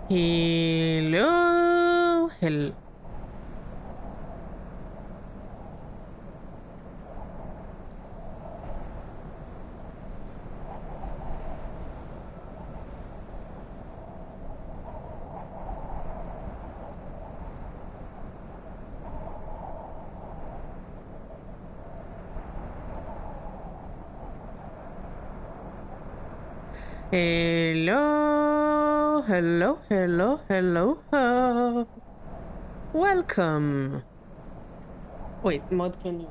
Hello. Hello. Hello, hello, hello, hello. Welcome. Wait, mod, can you?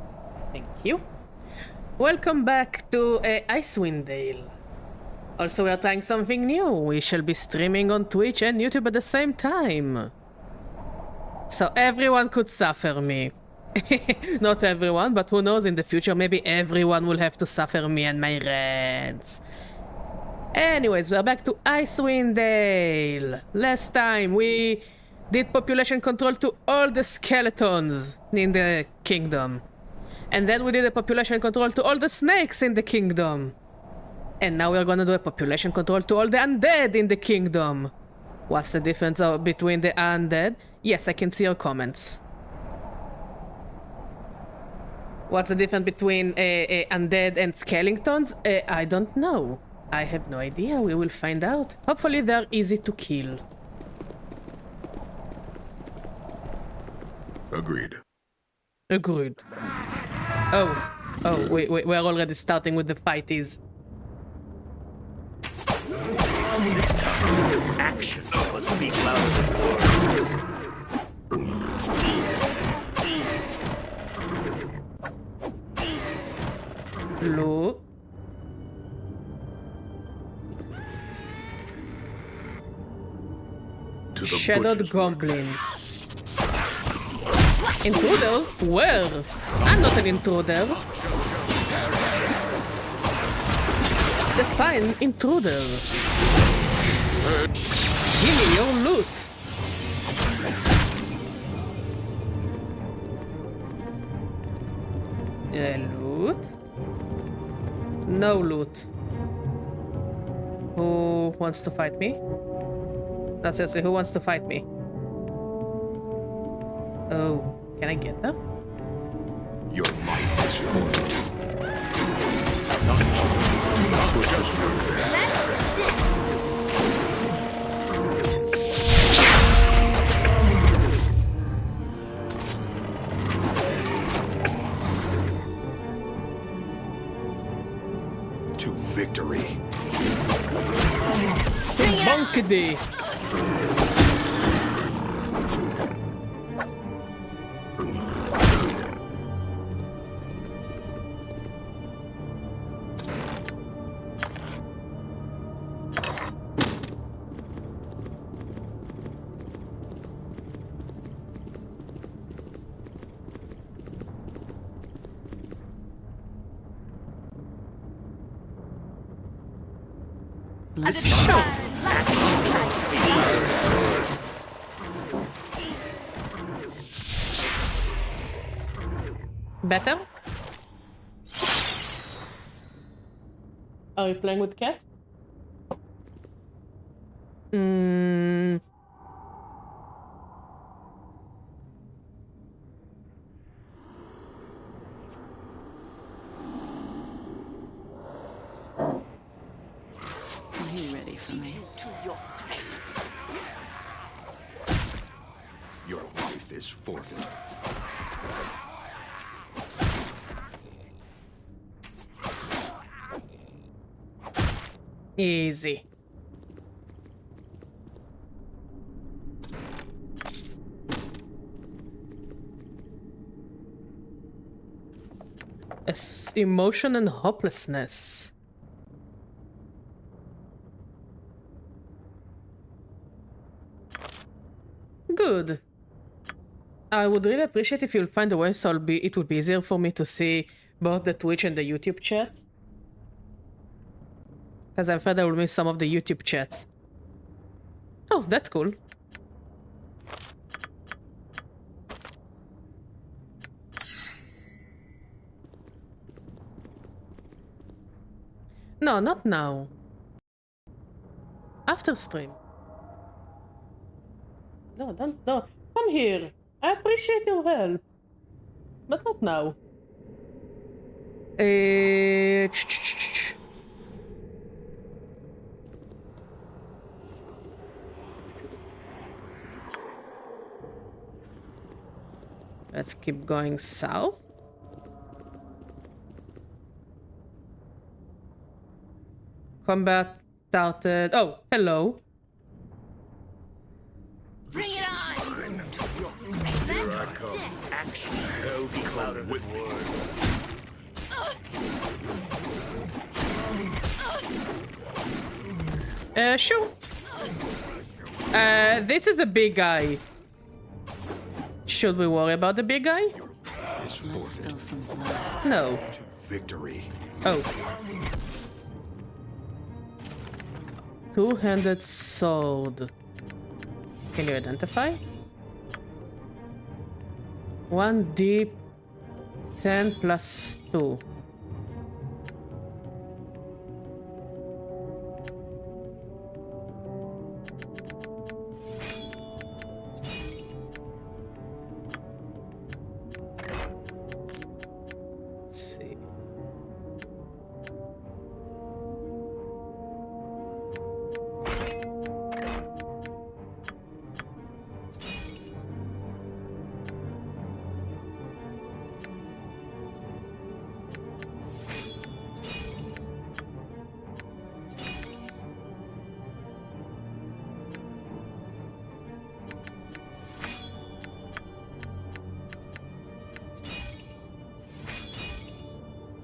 Thank you. Welcome back to Icewind Dale. Also, we are trying something new. We shall be streaming on Twitch and YouTube at the same time. So everyone could suffer me. Not everyone, but who knows, in the future maybe everyone will have to suffer me and my rants. Anyways, we're back to Icewind Dale. Last time we did population control to all the skeletons in the kingdom. And then we did a population control to all the snakes in the kingdom. And now we're gonna do a population control to all the undead in the kingdom. What's the difference between the undead? Yes, I can see your comments. What's the difference between undead and skeletons? I don't know. I have no idea. We will find out. Hopefully they're easy to kill. Agreed. Agreed. Oh, we're already starting with the fighties. This time, action must speak louder than words. Look. Shadowed Goblin. Intruders? Where? I'm not an intruder. Define intruder. Give me your loot. Loot? No loot. Who wants to fight me? No, seriously, who wants to fight me? Oh, can I get them? Your might is forfeit. To victory. To Bonkedy! Better? Are you playing with cat? Are you ready for me? To your grave. Your life is forfeit. Easy. Emotion and hopelessness. Good. I would really appreciate if you'll find a way so it would be easier for me to see both the Twitch and the YouTube chat. Because I'm afraid I will miss some of the YouTube chats. Oh, that's cool. No, not now. After stream. No, don't. Come here. I appreciate your help. But not now. Eh, Let's keep going south. Combat started. Oh, hello. Bring it on! Here I come. Action will be louder with words. Sure. This is the big guy. Should we worry about the big guy? Is Let's forfeit spill some blood. No. to victory. Oh. Two-handed sword. Can you identify? 1d 10 plus 2. Let's see.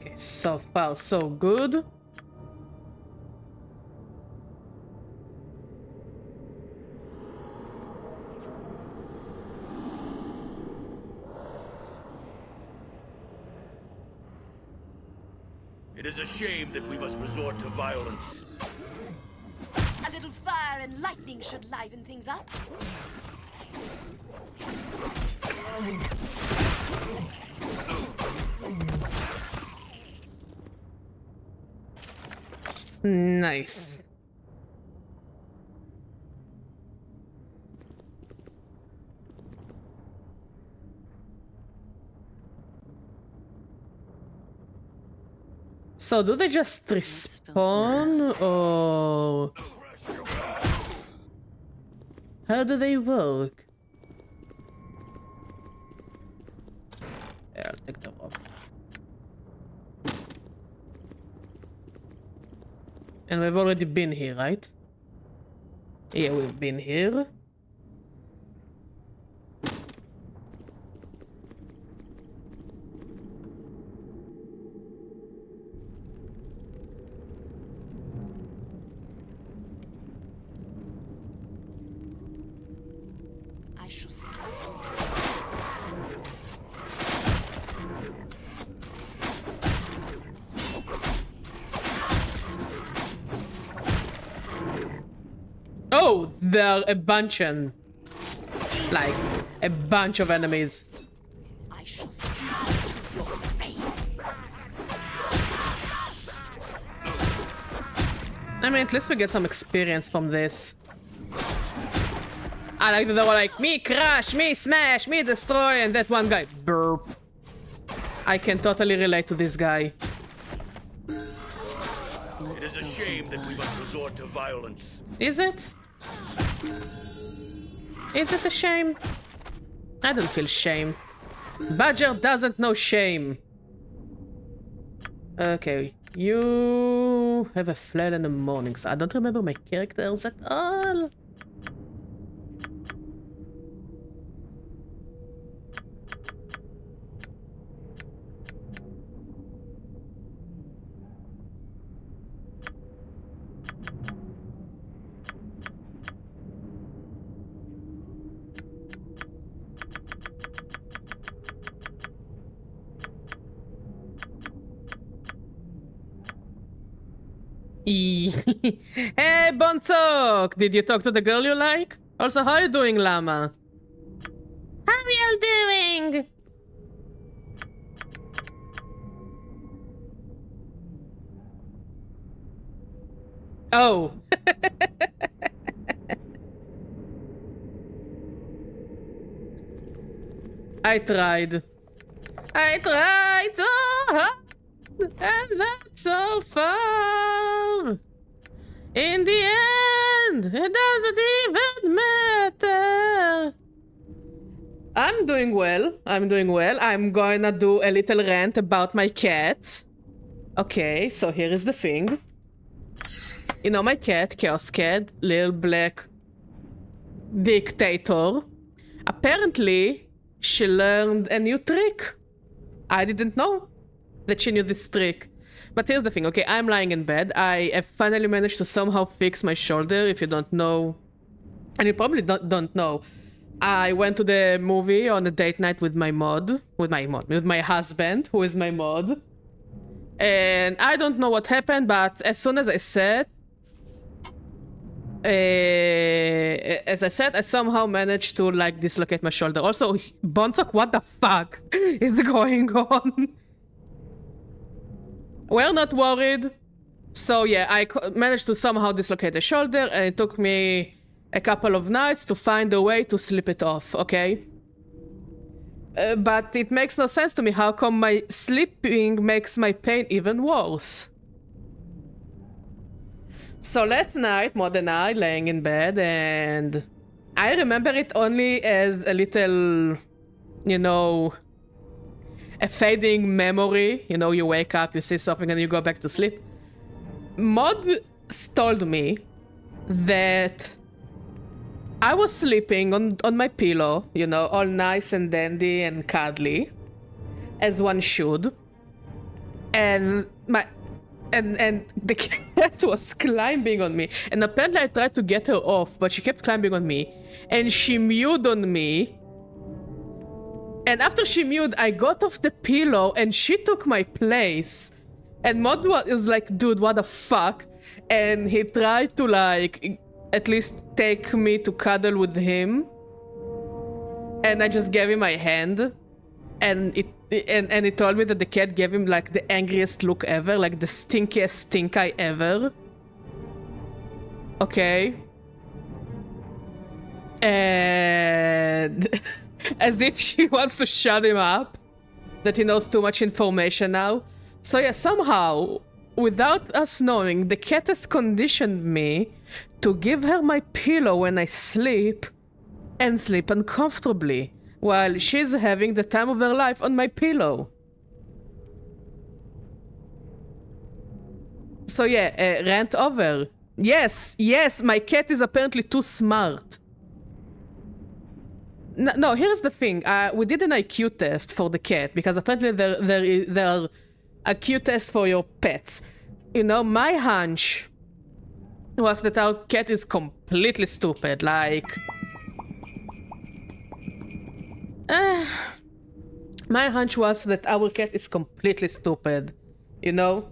Okay, so far so good. It is a shame that we must resort to violence. A little fire and lightning should liven things up. Nice. So do they just respawn or how do they work? Yeah, I'll take them off. And we've already been here, right? Yeah, we've been here. I shall stop. Oh, there are a bunch and like a bunch of enemies. I shall smile to your grave. I mean, at least we get some experience from this. I like that they were like, me crush, me smash, me destroy, and that one guy, burp. I can totally relate to this guy. It is a shame that we must resort to violence. Is it? Is it a shame? I don't feel shame. Badger doesn't know shame. Okay, you have a flail in the mornings. I don't remember my characters at all. Hey, Bonsok! Did you talk to the girl you like? Also, how are you doing, Llama? How are you doing? Oh. I tried. I tried so hard, and that's so far. In the end, it doesn't even matter. I'm doing well. I'm doing well. I'm gonna do a little rant about my cat. Okay, so here is the thing. You know my cat, Chaos Cat, little black dictator. Apparently, she learned a new trick. I didn't know that she knew this trick. But here's the thing, okay? I'm lying in bed. I have finally managed to somehow fix my shoulder, if you don't know. And you probably don't know. I went to the movie on a date night with my husband, who is my mod. And I don't know what happened, but as soon as I said, I somehow managed to like dislocate my shoulder. Also, Bonsok, what the fuck is going on? We're not worried. So yeah, I managed to somehow dislocate the shoulder, and it took me a couple of nights to find a way to slip it off, okay? But it makes no sense to me. How come my sleeping makes my pain even worse? So last night, Mod and I laying in bed, and I remember it only as a little, you know, a fading memory. You know, you wake up, you see something, and you go back to sleep. Mod told me that I was sleeping on my pillow, you know, all nice and dandy and cuddly, as one should. And the cat was climbing on me. And apparently I tried to get her off, but she kept climbing on me. And she mewed on me. And after she mewed, I got off the pillow and she took my place. And Mod was like, dude, what the fuck? And he tried to like at least take me to cuddle with him. And I just gave him my hand. And he told me that the cat gave him like the angriest look ever, like the stinkiest stink eye ever. Okay. And as if she wants to shut him up, that he knows too much information now. So yeah, somehow, without us knowing, the cat has conditioned me to give her my pillow when I sleep, and sleep uncomfortably, while she's having the time of her life on my pillow. So yeah, rant over. Yes, my cat is apparently too smart. No, here's the thing. We did an IQ test for the cat, because apparently there are IQ tests for your pets. You know, my hunch was that our cat is completely stupid, like... my hunch was that our cat is completely stupid, you know?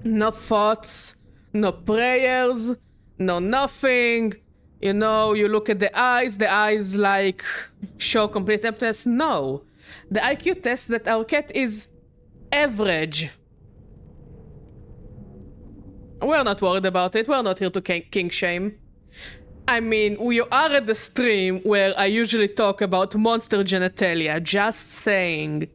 No thoughts, no prayers, no nothing. You know, you look at the eyes like show complete emptiness. No. The IQ test that our cat is average. We're not worried about it. We're not here to kink shame. I mean, we are at the stream where I usually talk about monster genitalia, just saying.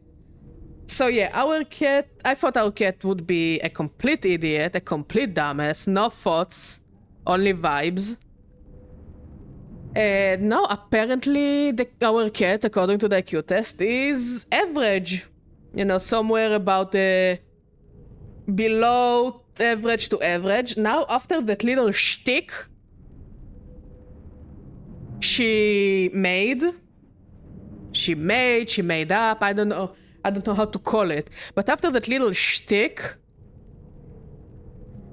So yeah, our cat, I thought our cat would be a complete idiot, a complete dumbass, no thoughts, only vibes. No, apparently our cat, according to the IQ test, is average. You know, somewhere about below average to average. Now, after that little shtick she made up, I don't know how to call it, but after that little shtick,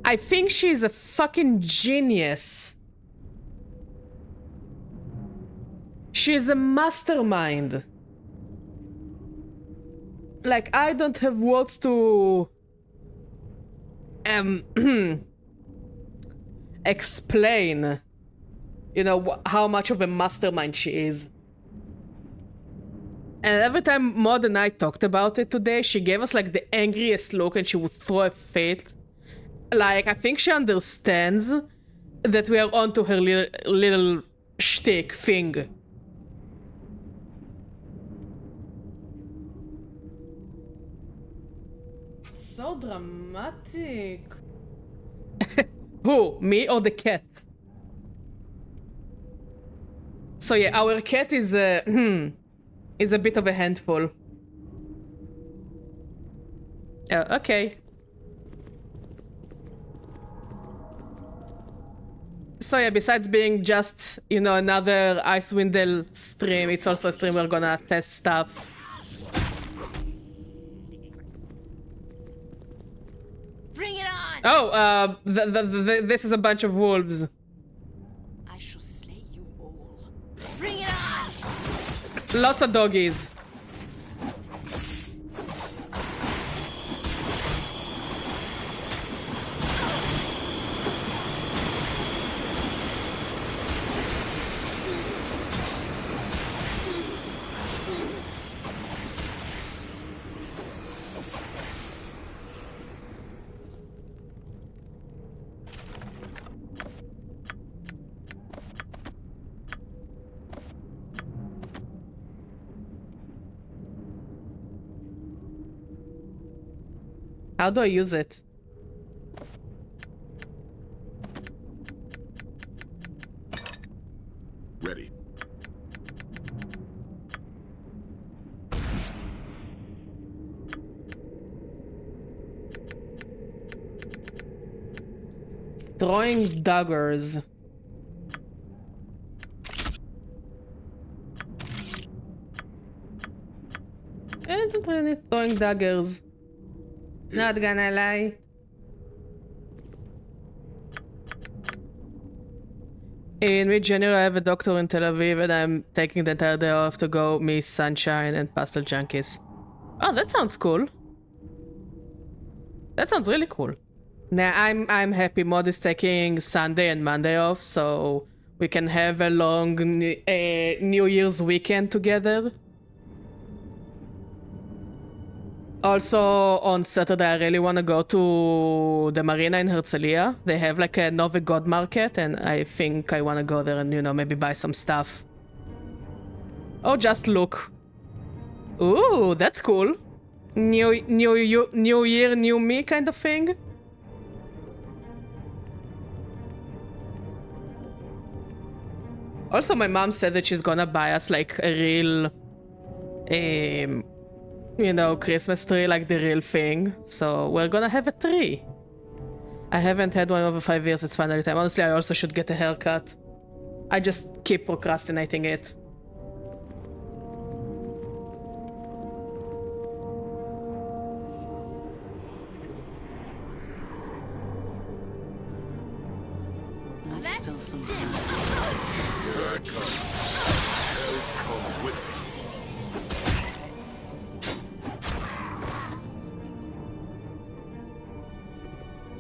I think she's a fucking genius. She's a mastermind. Like, I don't have words to explain, you know, how much of a mastermind she is. And every time Maud and I talked about it today, she gave us like the angriest look and she would throw a fit. Like, I think she understands that we are onto her little shtick thing. so dramatic. Who? Me or the cat? So yeah, our cat is is a bit of a handful. Okay. So yeah, besides being just, you know, another Icewind stream, it's also a stream we're gonna test stuff. Bring it on! Oh, this is a bunch of wolves. I shall slay you all. Bring it on! Lots of doggies. How do I use it? Ready. Throwing daggers. I don't really throwing daggers. Not gonna lie. In mid-January, I have a doctor in Tel Aviv, and I'm taking the entire day off to go meet Sunshine and Pastel Junkies. Oh, that sounds cool. That sounds really cool. Nah, I'm happy. Mod is taking Sunday and Monday off, so we can have a long New Year's weekend together. Also, on Saturday, I really want to go to the marina in Herzliya. They have like a Novi God market, and I think I want to go there and, you know, maybe buy some stuff. Oh, just look. Ooh, that's cool. New year, new me kind of thing. Also, my mom said that she's gonna buy us like a real, you know, Christmas tree, like the real thing. So we're gonna have a tree. I haven't had one over 5 years. It's finally time. Honestly, I also should get a haircut. I just keep procrastinating it.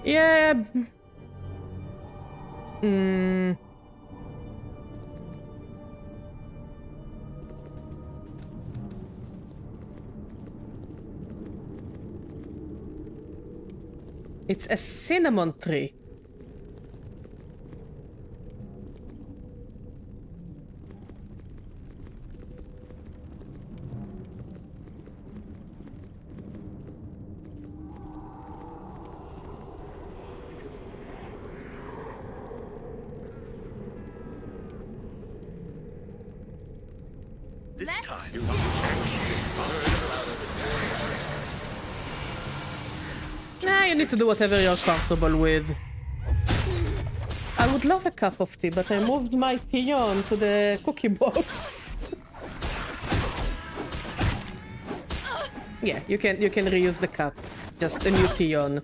Yeah. It's a cinnamon tree. This time, you will actually burn out of the Nah, you need to do whatever you're comfortable with. I would love a cup of tea, but I moved my tea on to the cookie box. Yeah, you can reuse the cup. Just a new tea on.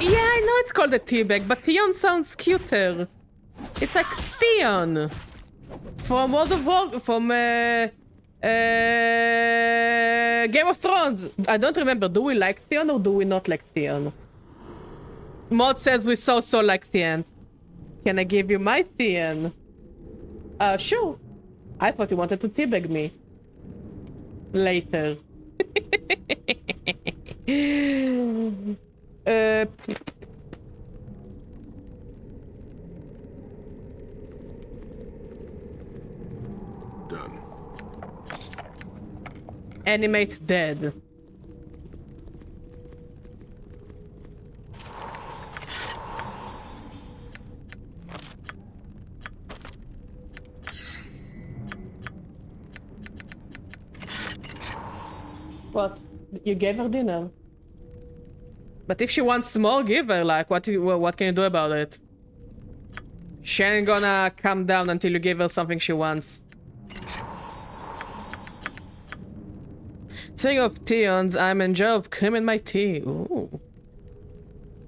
Yeah, I know it's called a tea bag, but Theon sounds cuter. It's like Theon from World of War, from Game of Thrones. I don't remember. Do we like Theon or do we not like Theon? Mod says we so like Theon. Can I give you my Theon? Sure. I thought you wanted to teabag me. Later. Done. Animate dead. What? You gave her dinner? But if she wants more, give her. Like, what can you do about it? She ain't gonna calm down until you give her something she wants. Speaking of teons, I'm enjoying cream in my tea. Ooh.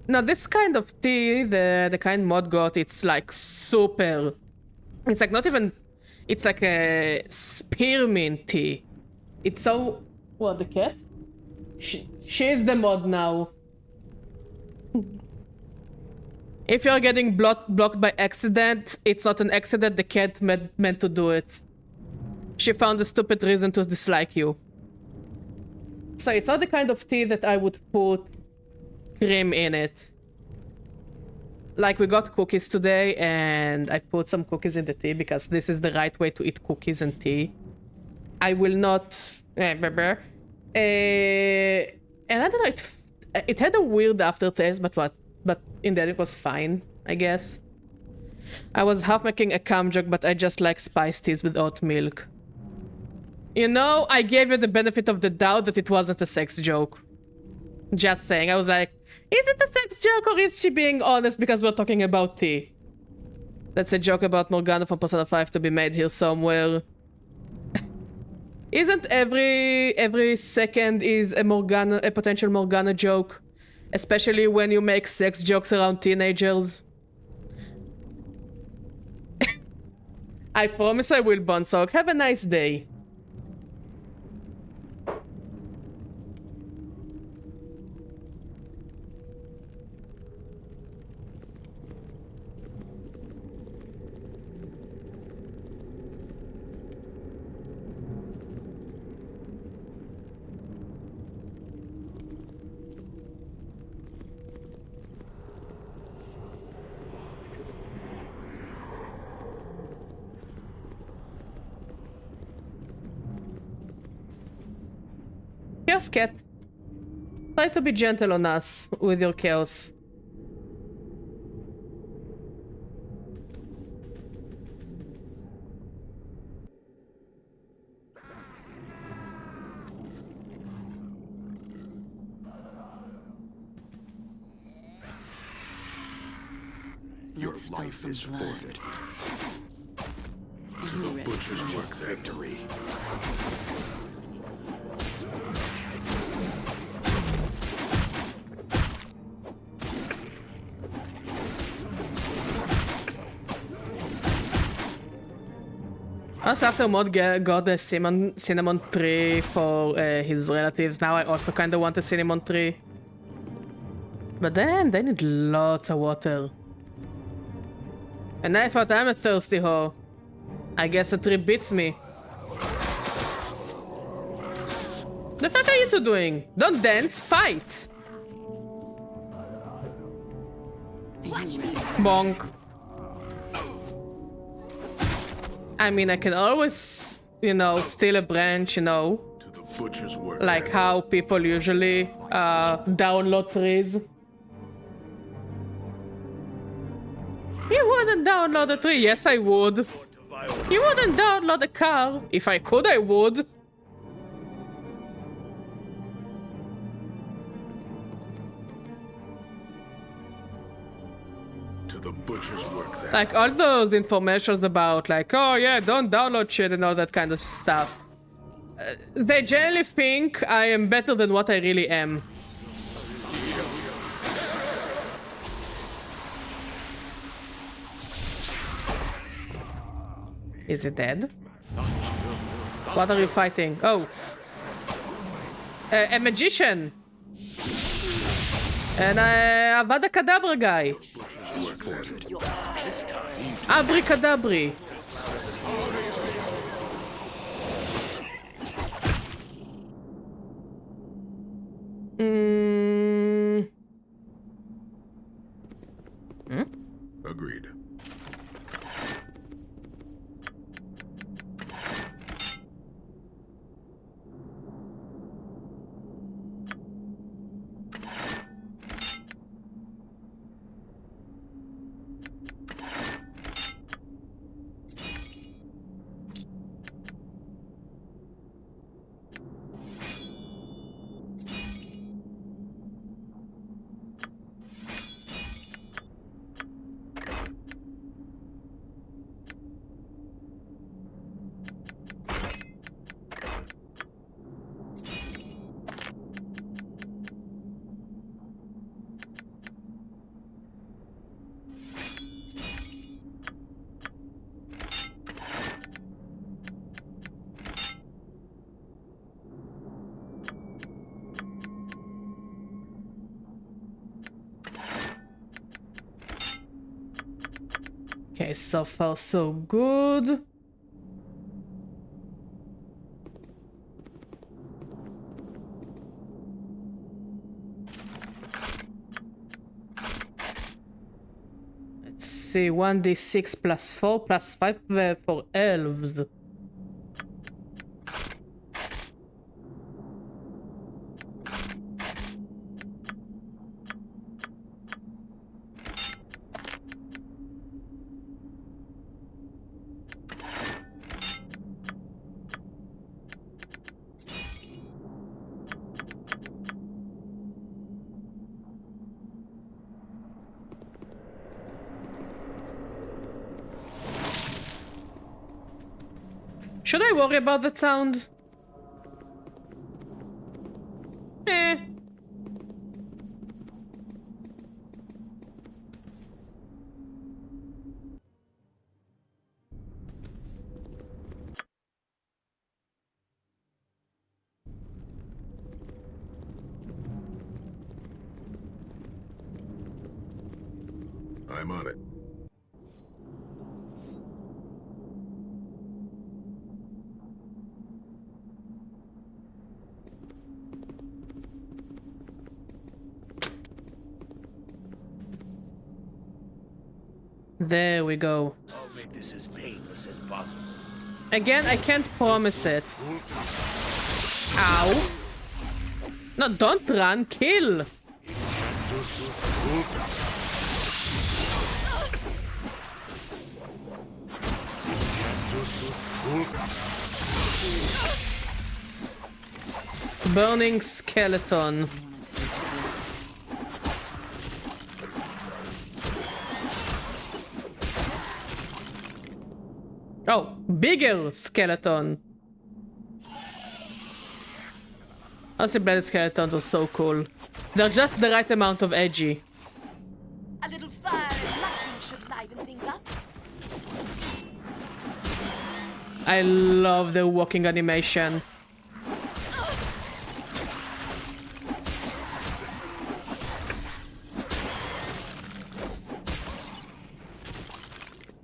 Now, this kind of tea, the kind Mod got, it's like super... It's like not even... It's like a spearmint tea. It's so... What, the cat? She's the Mod now. If you're getting blocked by accident, it's not an accident, the cat meant to do it. She found a stupid reason to dislike you. So it's not the kind of tea that I would put cream in it. Like, we got cookies today, and I put some cookies in the tea because this is the right way to eat cookies and tea. I will not... And I don't know, it had a weird aftertaste, but in the end it was fine, I guess. I was half making a cum joke, but I just like spiced teas with oat milk. You know, I gave you the benefit of the doubt that it wasn't a sex joke. Just saying, I was like, is it a sex joke or is she being honest because we're talking about tea? That's a joke about Morgana from Persona 5 to be made here somewhere. Isn't every second is a potential Morgana joke? Especially when you make sex jokes around teenagers. I promise I will, Bonsok. Have a nice day. Yes, cat. Try to be gentle on us with your chaos. Your life is forfeit. To the butcher's work victory. Also, after Mod got the cinnamon tree for his relatives, now I also kind of want a cinnamon tree. But damn, they need lots of water. And I thought I'm a thirsty hoe. I guess a tree beats me. The fuck are you two doing? Don't dance, fight! Bonk. I mean, I can always, you know, steal a branch, you know. To the butcher's work. Like how people usually download trees. You wouldn't download a tree. Yes, I would. You wouldn't download a car. If I could, I would. To the butcher's work there. Like all those informations about like, oh yeah, don't download shit and all that kind of stuff. They generally think I am better than what I really am. Is it dead? What are you fighting? Oh. A magician. And a Avada Kedavra guy. Abracadabri. Agreed. Okay, so far so good. Let's see, 1d6 plus 4 plus 5 for elves. Should I worry about that sound? Eh. I'm on it. There we go. I'll make this as painless as possible. Again, I can't promise it. Ow. No, don't run, kill. Burning skeleton. Oh, bigger skeleton. Honestly, blooded skeletons are so cool. They're just the right amount of edgy. A little fire and lightning should liven things up. I love the walking animation.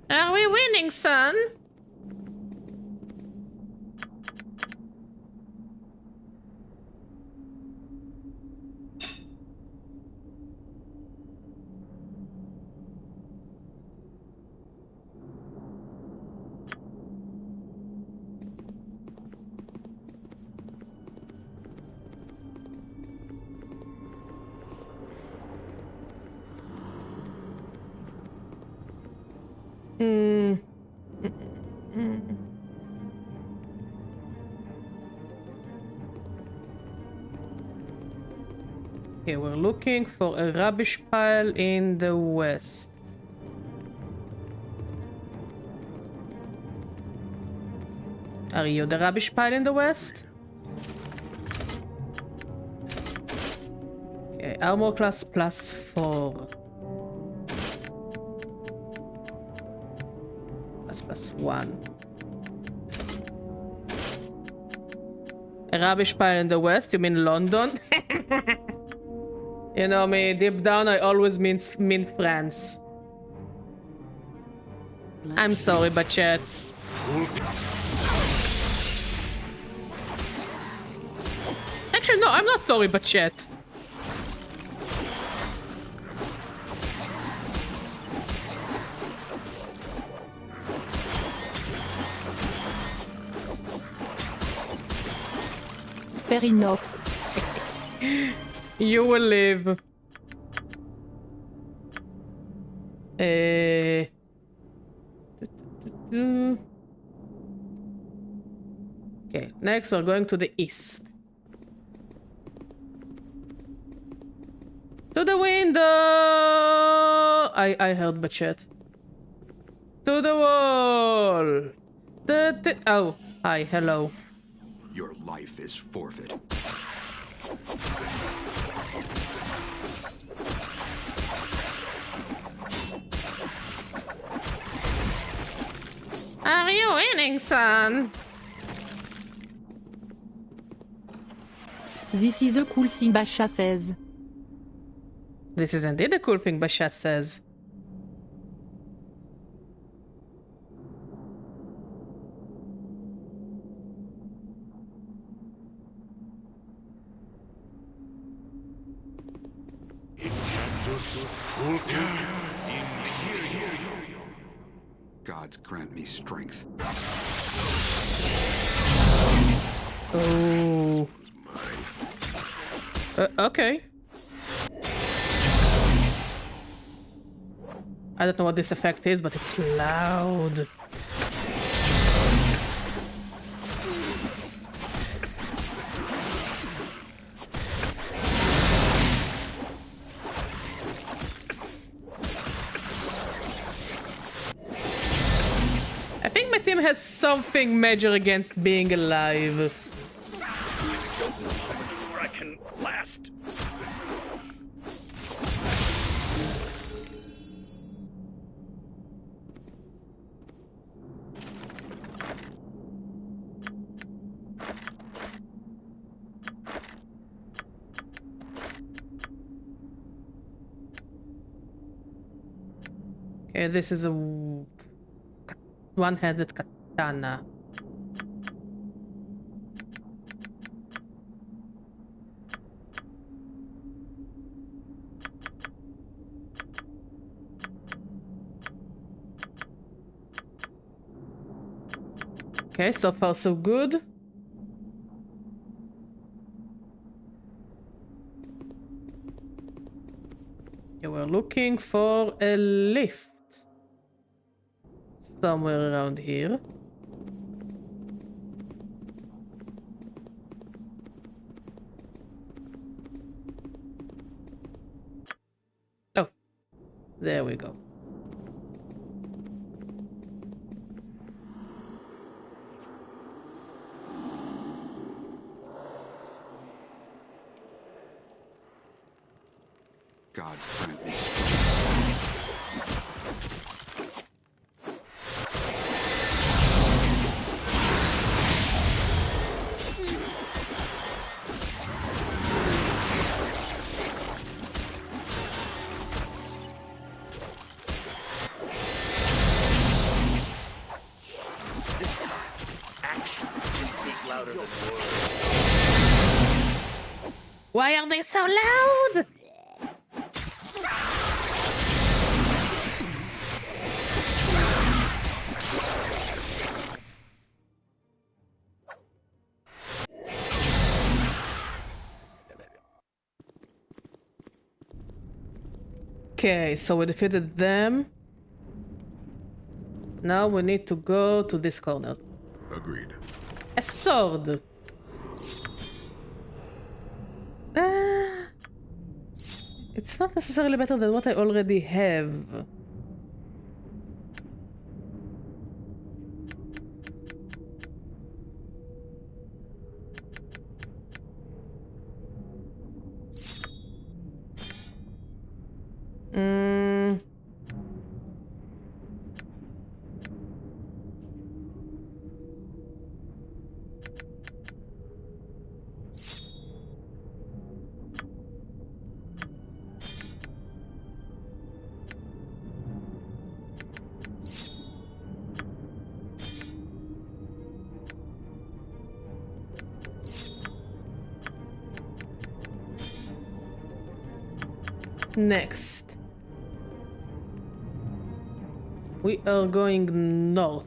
Are we winning, son? Okay, we're looking for a rubbish pile in the west. Are you the rubbish pile in the west? Okay, armor class plus 4. Plus 1. A rubbish pile in the west? You mean London? You know me, deep down I always mean France. I'm sorry, but chat. Actually, no, I'm not sorry, but chat. Fair enough. You will live. Okay, next we're going to the east. To the window! I heard the chat. To the wall! Oh, hi, hello. Your life is forfeit. Are you winning, son? This is a cool thing, Basha says. This is indeed a cool thing, Bashat says. Gods grant me strength. Oh. Okay. I don't know what this effect is, but it's loud. I think my team has something major against being alive. I can last. Okay, this is a one-handed katana. Okay, so far so good. Okay, we're looking for a lift. Somewhere around here. Oh, there we go. Gods grant me strength. Actions speak louder than words. Why are they so loud? Okay, so we defeated them. Now we need to go to this corner. Agreed. A sword. It's not necessarily better than what I already have. Next, we are going north.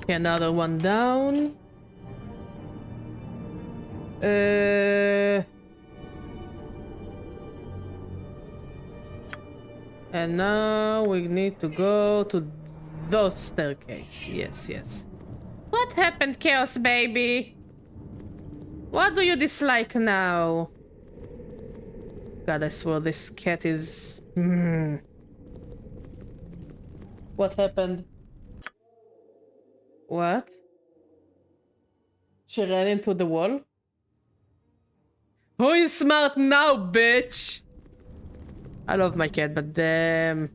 Another one down. And now we need to go to those staircase. Yes, yes. What happened, Chaos Baby? What do you dislike now? God, I swear this cat is... What happened? What? She ran into the wall? Who is smart now, bitch? I love my cat, but damn.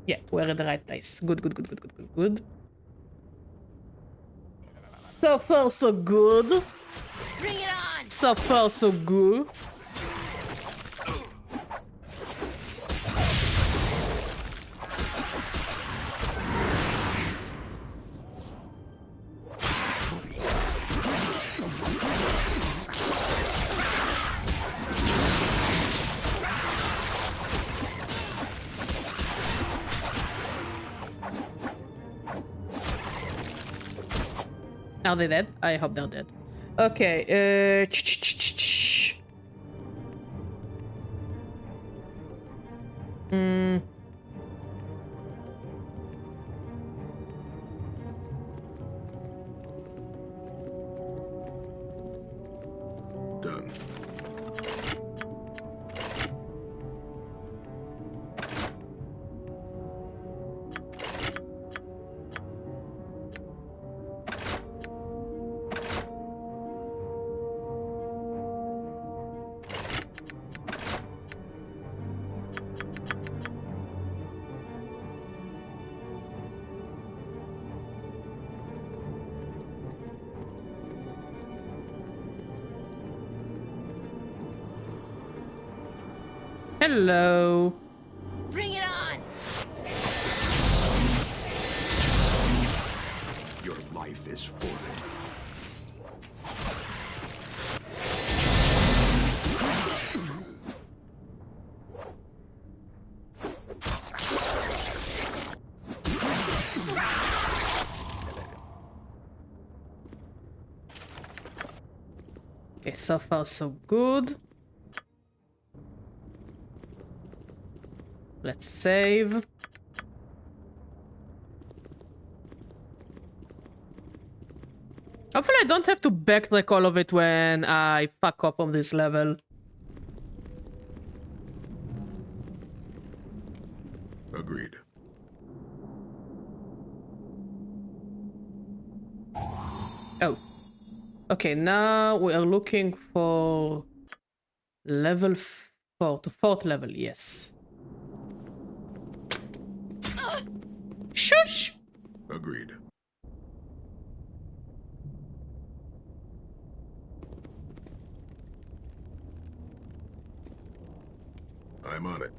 Yeah, we're at the right place. Good, good, good, good, good, good, good. So far, so good. Bring it on! So far, so good. Are they dead? I hope they're dead. Okay, Done. hello. Bring it on! Your life is forfeit. Okay, so far so good. Let's save. Hopefully I don't have to backtrack all of it when I fuck up on this level. Agreed. Oh. Okay, now we are looking for level 4 to 4th level, yes. Shush! Agreed. I'm on it.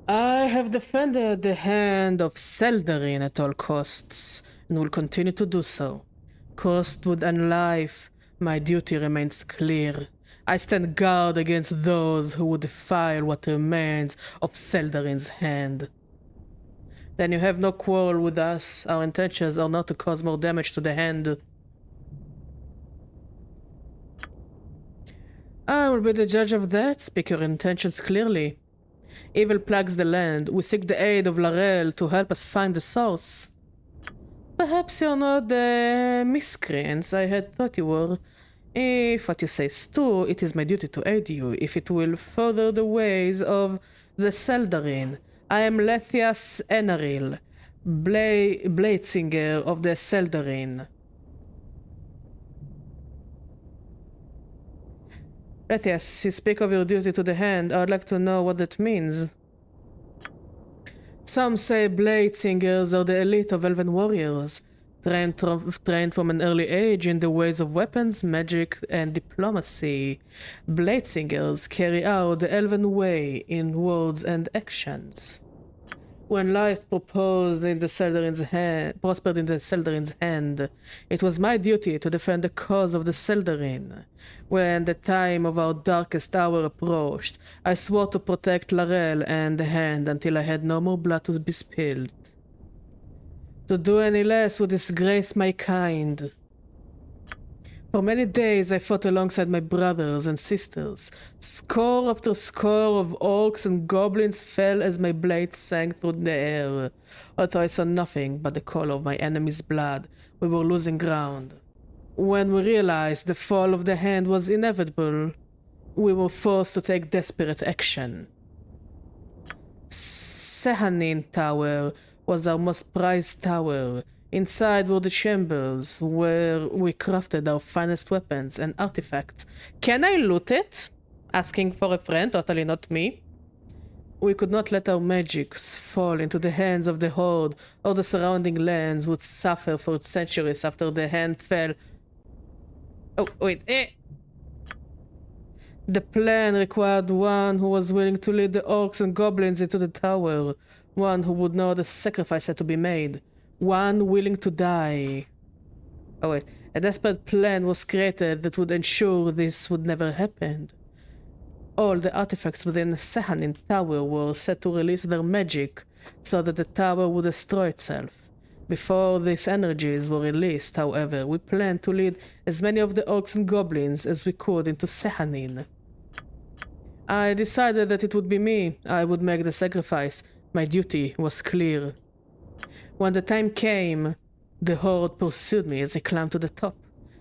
I have defended the hand of Seldarin at all costs, and will continue to do so. Cost wood and life, my duty remains clear. I stand guard against those who would defile what remains of Seldarin's hand. Then you have no quarrel with us. Our intentions are not to cause more damage to the hand. I will be the judge of that. Speak your intentions clearly. Evil plagues the land. We seek the aid of Larel to help us find the source. Perhaps you're not the miscreants I had thought you were. If what you say is true, it is my duty to aid you, if it will further the ways of the Seldarin. I am Lethias Enaril, Bladesinger of the Seldarin. Lethias, you speak of your duty to the hand. I would like to know what that means. Some say Bladesingers are the elite of elven warriors, trained from an early age in the ways of weapons, magic, and diplomacy. Bladesingers carry out the elven way in words and actions. When life prospered in the Seldarin's hand, it was my duty to defend the cause of the Seldarin. When the time of our darkest hour approached, I swore to protect Larel and the hand until I had no more blood to be spilled. To do any less would disgrace my kind. For many days I fought alongside my brothers and sisters. Score after score of orcs and goblins fell as my blade sang through the air. Although I saw nothing but the color of my enemy's blood, we were losing ground. When we realized the fall of the hand was inevitable, we were forced to take desperate action. Sehanin Tower was our most prized tower. Inside were the chambers where we crafted our finest weapons and artifacts. Can I loot it? Asking for a friend, totally not me. We could not let our magics fall into the hands of the Horde, or the surrounding lands would suffer for centuries after the hand fell. Oh, wait, The plan required one who was willing to lead the orcs and goblins into the tower, one who would know the sacrifice had to be made, one willing to die. Oh wait, a desperate plan was created that would ensure this would never happen. All the artifacts within the Sehanin Tower were set to release their magic so that the tower would destroy itself. Before these energies were released, however, we planned to lead as many of the orcs and goblins as we could into Sehanin. I decided that it would be me. I would make the sacrifice. My duty was clear. When the time came, the Horde pursued me as I climbed to the top.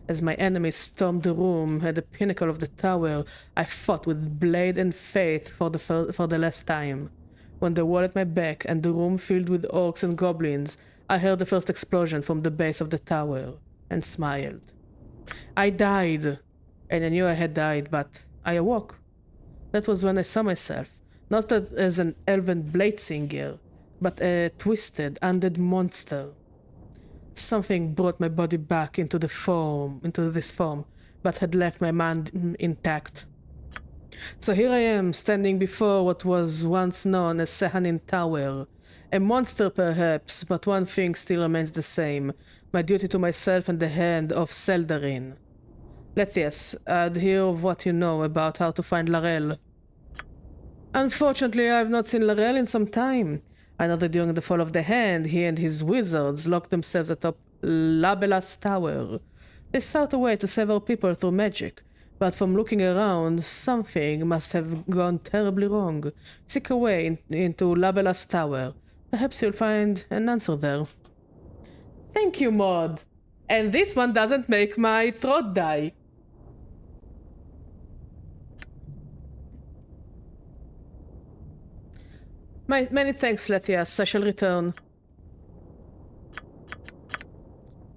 As my enemies stormed the room at the pinnacle of the tower, I fought with blade and faith for the last time. When the wall at my back and the room filled with orcs and goblins, I heard the first explosion from the base of the tower, and smiled. I died, and I knew I had died, but I awoke. That was when I saw myself, not as an elven blade singer, but a twisted, undead monster. Something brought my body back into this form, but had left my mind intact. So here I am, standing before what was once known as Sehanin Tower. A monster perhaps, but one thing still remains the same. My duty to myself and the hand of Seldarin. Lethias, I'd hear of what you know about how to find Larel. Unfortunately, I've not seen Larel in some time. I know that during the fall of the hand, he and his wizards locked themselves atop Labelas Tower. They sought a way to save our people through magic, but from looking around, something must have gone terribly wrong. Seek a way into Labelas Tower. Perhaps you'll find an answer there. Thank you, Maud. And this one doesn't make my throat die. Many thanks, Lethias. I shall return.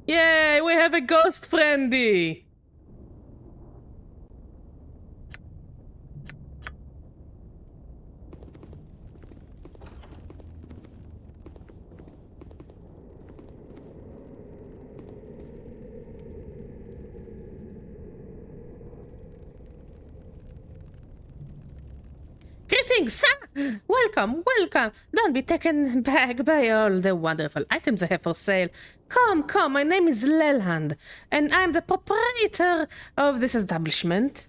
Yay, we have a ghost friendy! Greetings, sir! Welcome, welcome! Don't be taken back by all the wonderful items I have for sale. Come, my name is Leland, and I'm the proprietor of this establishment.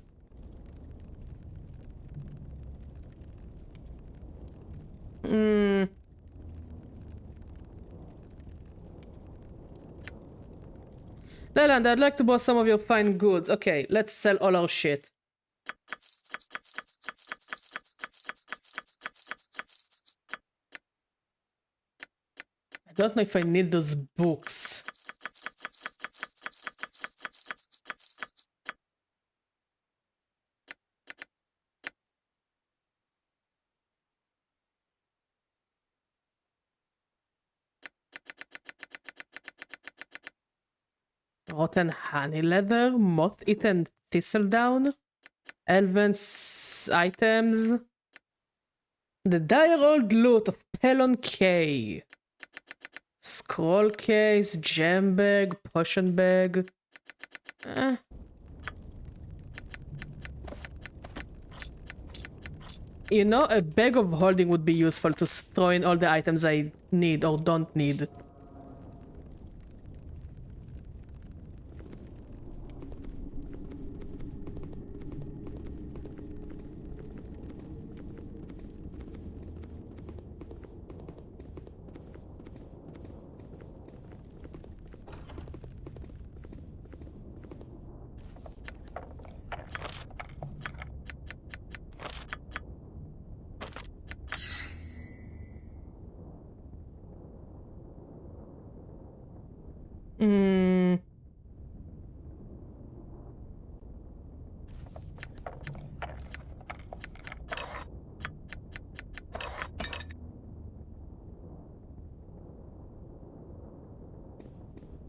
Leland, I'd like to buy some of your fine goods. Okay, let's sell all our shit. I don't know if I need those books. Rotten honey leather, moth-eaten thistledown, elven items, the dire old loot of Pelon K. Scroll case, gem bag, potion bag. You know, a bag of holding would be useful to throw in all the items I need or don't need.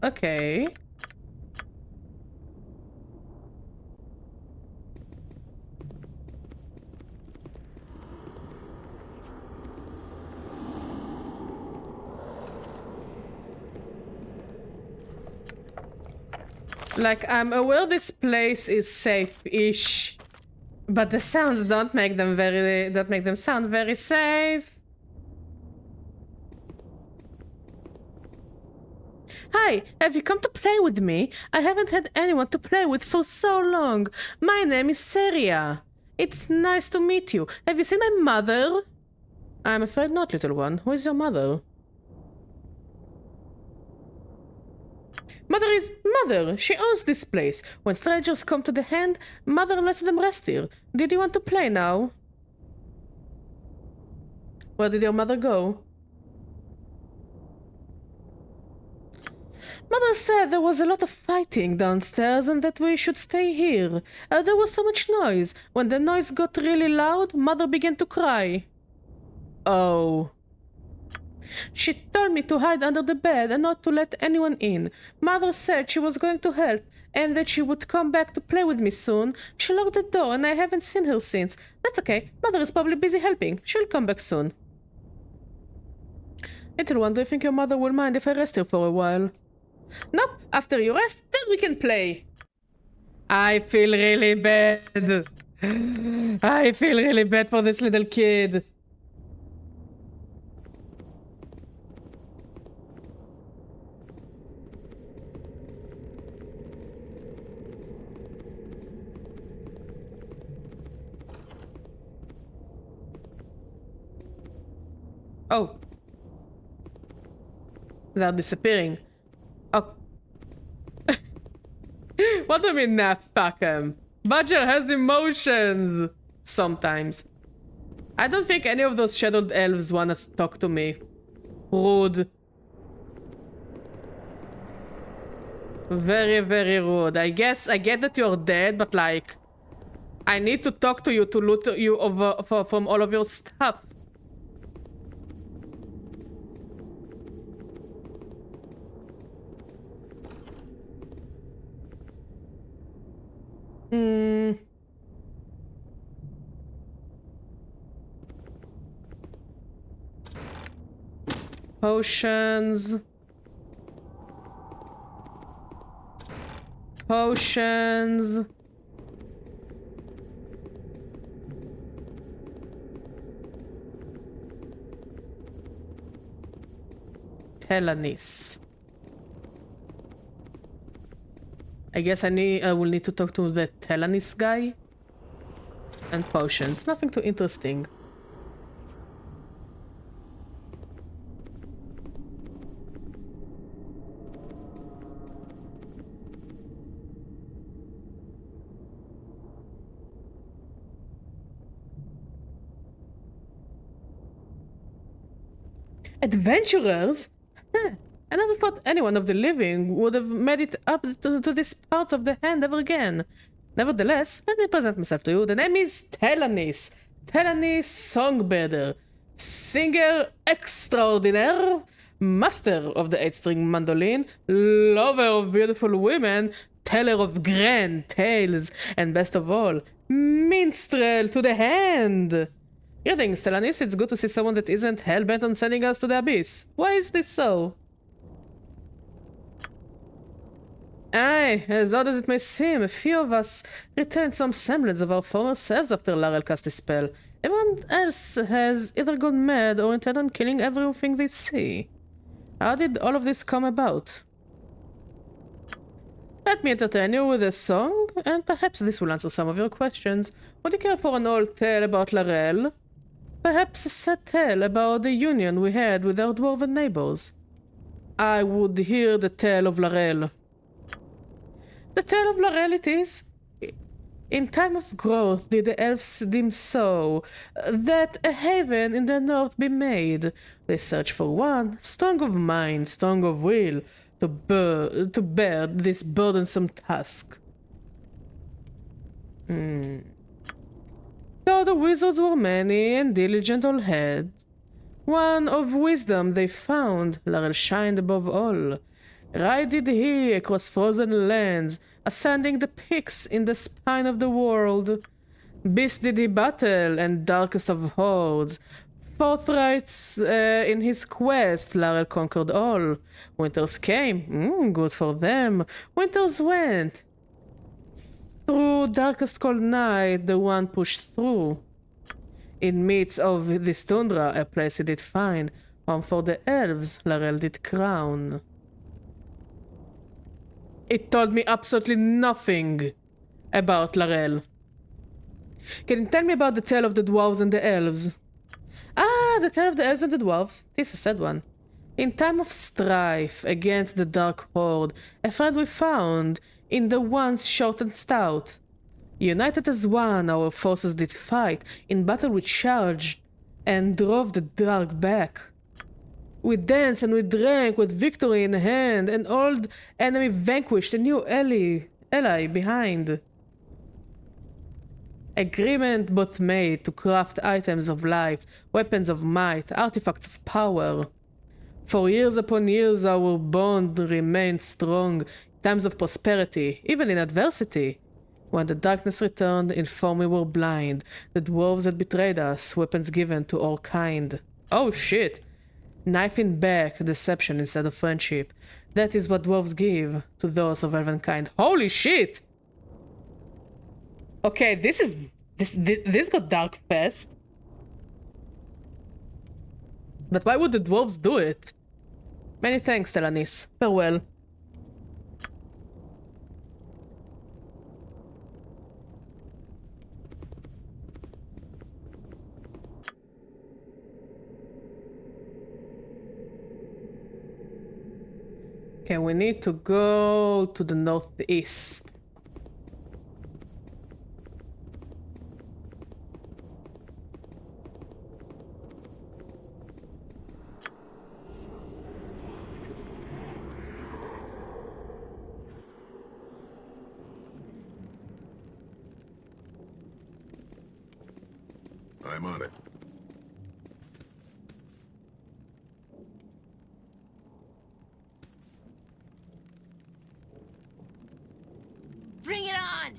Okay. Like, I'm aware this place is safe-ish, but the sounds don't make them sound very safe. Hi, have you come to play with me? I haven't had anyone to play with for so long. My name is Seria. It's nice to meet you. Have you seen my mother? I'm afraid not, little one. Who is your mother? Mother is Mother. She owns this place. When strangers come to the hand, Mother lets them rest here. Did you want to play now? Where did your mother go? Mother said there was a lot of fighting downstairs and that we should stay here. There was so much noise. When the noise got really loud, Mother began to cry. Oh. She told me to hide under the bed and not to let anyone in. Mother said she was going to help and that she would come back to play with me soon. She locked the door and I haven't seen her since. That's okay. Mother is probably busy helping. She'll come back soon. Little one, do you think your mother will mind if I rest here for a while? Nope. After you rest, then we can play. I feel really bad. I feel really bad for this little kid. Oh. They're disappearing. Oh. What do you mean, nah, fuck him? Badger has emotions! Sometimes. I don't think any of those shadowed elves wanna talk to me. Rude. Very, very rude. I guess I get that you're dead, but like... I need to talk to you to loot you from all of your stuff. Potions. Potions. Telanis. I guess I will need to talk to the Telanis guy. And potions. Nothing too interesting. Adventurers? Huh. I never thought anyone of the living would have made it up to this part of the hand ever again. Nevertheless, let me present myself to you. The name is Telanis. Telanis Songbirder. Singer extraordinaire. Master of the 8-string mandolin. Lover of beautiful women. Teller of grand tales. And best of all, minstrel to the hand. Greetings, Telanis. It's good to see someone that isn't hell-bent on sending us to the abyss. Why is this so? Aye, as odd as it may seem, a few of us retained some semblance of our former selves after Larel cast his spell. Everyone else has either gone mad or intent on killing everything they see. How did all of this come about? Let me entertain you with a song, and perhaps this will answer some of your questions. Would you care for an old tale about Larel? Perhaps a sad tale about the union we had with our dwarven neighbors. I would hear the tale of Larel. The tale of Larel it is. In time of growth did the elves deem so, that a haven in the north be made. They search for one, strong of mind, strong of will, to bear this burdensome task. Though the wizards were many and diligent all had, one of wisdom they found, Larel shined above all. Rided he across frozen lands, ascending the peaks in the spine of the world. Beast did he battle, and darkest of hordes. Forthright in his quest, Larel conquered all. Winters came, good for them. Winters went. Through darkest cold night, the one pushed through. In midst of this tundra, a place he did find. Home for the elves, Larel did crown. It told me absolutely nothing about Larel. Can you tell me about the tale of the dwarves and the elves? Ah, the tale of the elves and the dwarves. This is a sad one. In time of strife against the dark horde, a friend we found in the once short and stout. United as one, our forces did fight. In battle we charged and drove the dark back. We danced and we drank with victory in hand, an old enemy vanquished, a new ally behind. Agreement both made to craft items of life, weapons of might, artifacts of power. For years upon years our bond remained strong, times of prosperity, even in adversity. When the darkness returned, in form we were blind. The dwarves had betrayed us, weapons given to all kind. Oh shit! Knife in back, deception instead of friendship. That is what dwarves give to those of elven kind. Holy shit! Okay, this got dark fast. But why would the dwarves do it? Many thanks, Telanis. Farewell. Okay, we need to go to the northeast. I'm on it. Bring it on!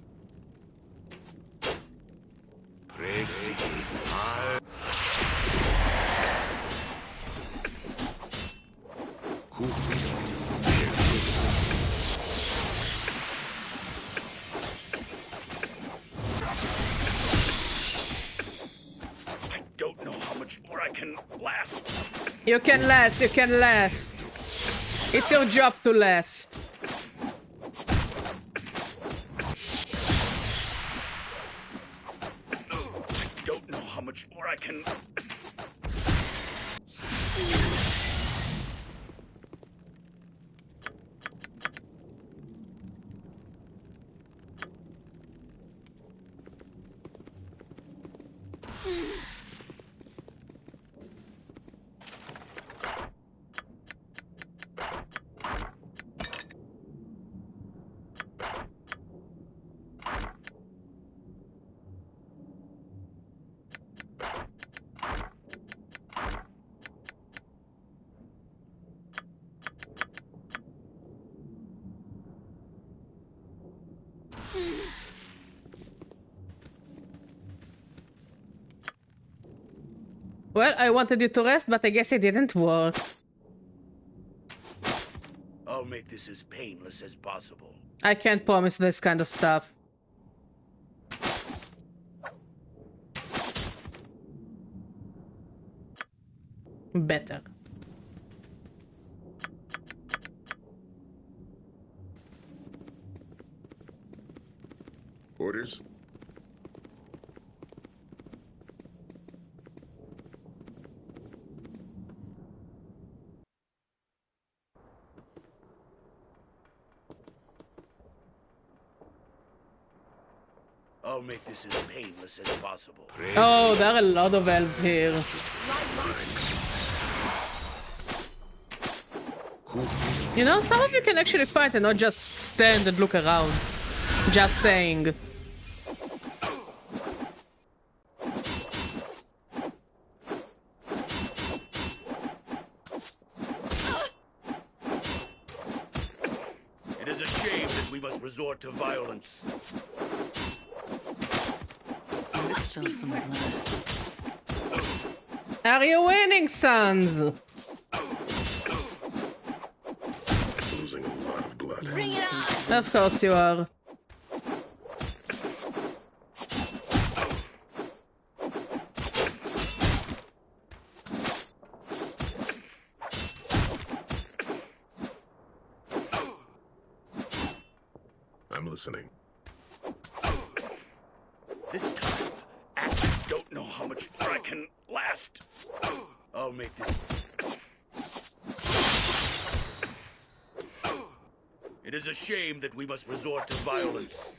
I don't know how much more I can last. You can last, you can last. It's your job to last. Don't know how much more I can. Well, I wanted you to rest, but I guess it didn't work. I'll make this as painless as possible. I can't promise this kind of stuff. Better. Orders? I'll make this as painless as possible. Oh, there are a lot of elves here. You know, some of you can actually fight and not just stand and look around. Just saying. must resort to violence. Let's show some blood. Are you winning, sons? Losing a lot of blood. Bring it on! Of course you are. I'm listening. This time, I actually don't know how much more I can last. I'll make this. It is a shame that we must resort to violence.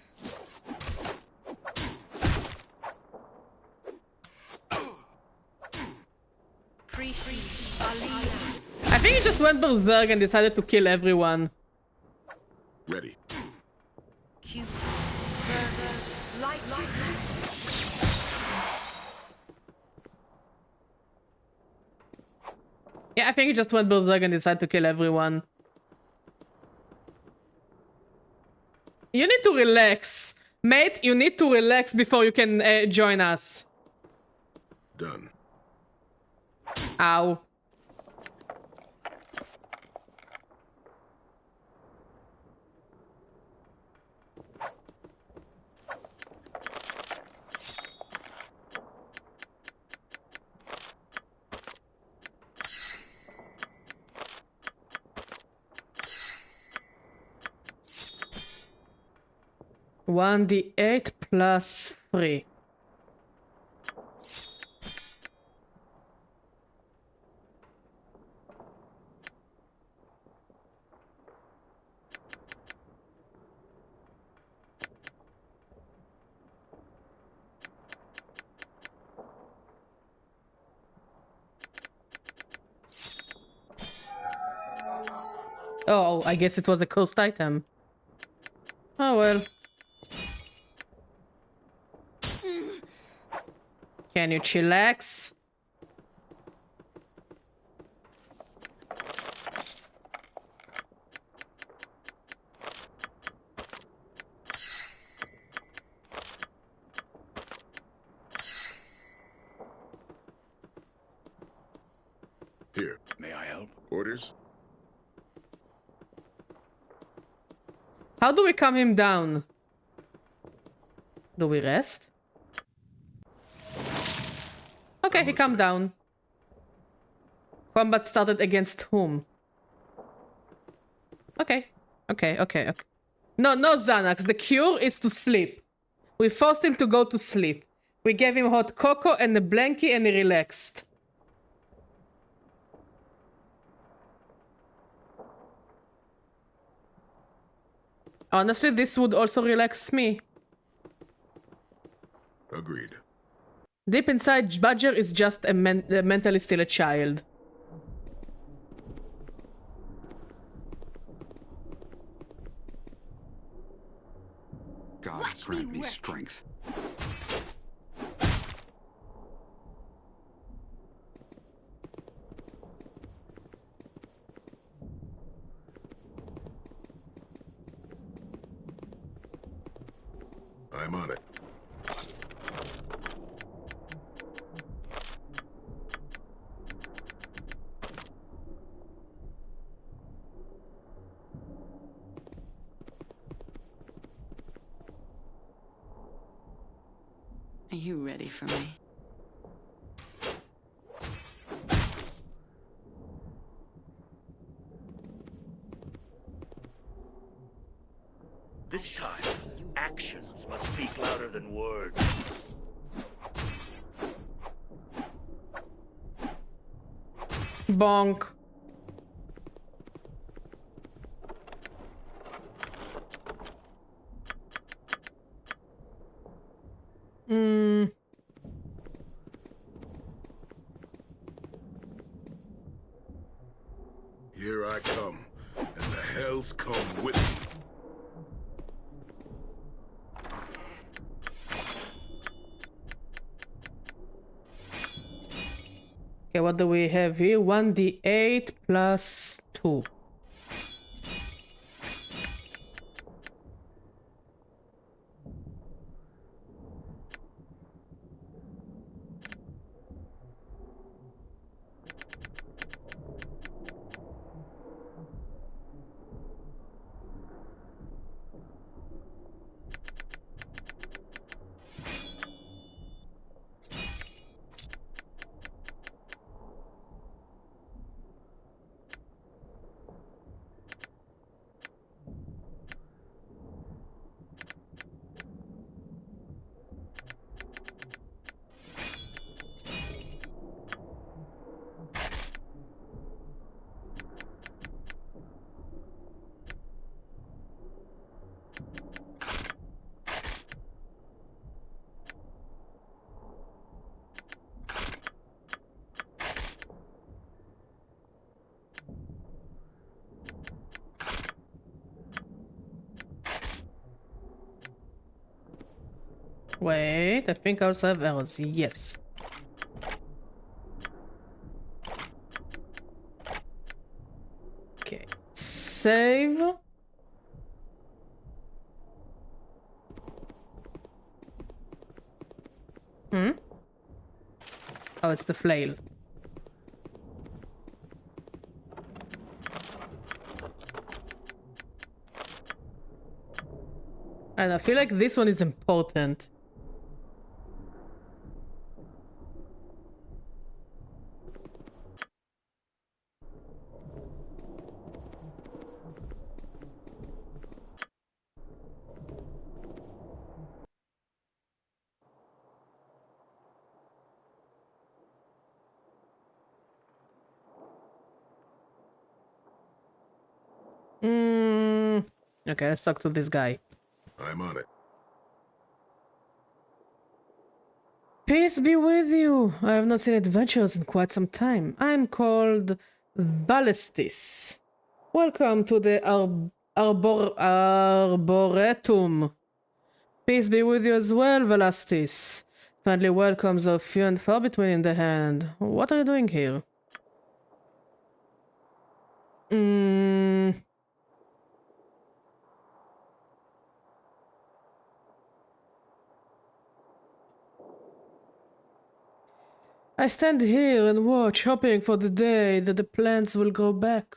I think he just went berserk and decided to kill everyone. Ready. Yeah, I think he just went berserk and decided to kill everyone. You need to relax. Mate, you need to relax before you can join us. Done. Ow. One D8 plus 3. Oh, I guess it was a cost item. Oh well. Can you chillax? Here. May I help? Orders? How do we calm him down? Do we rest? Okay, he calmed down. Combat started against whom? Okay. Okay. No, Xanax. The cure is to sleep. We forced him to go to sleep. We gave him hot cocoa and a blankie and he relaxed. Honestly, this would also relax me. Agreed. Deep inside, Badger is just mentally still a child. God grant me strength. I'm on it. Are you ready for me? This time, actions must speak louder than words. Bonk. Here I come, and the hells come with me. Okay, what do we have here? 1d8 plus 2. Wait, I think I also have arrows. Yes. Okay. Save. Oh, it's the flail. And I feel like this one is important. Okay, let's talk to this guy. I'm on it. Peace be with you. I have not seen adventures in quite some time. I'm called Ballistis. Welcome to the Arboretum. Peace be with you as well, Velastis. Friendly welcomes are few and far between in the hand. What are you doing here? I stand here and watch, hoping for the day that the plants will grow back.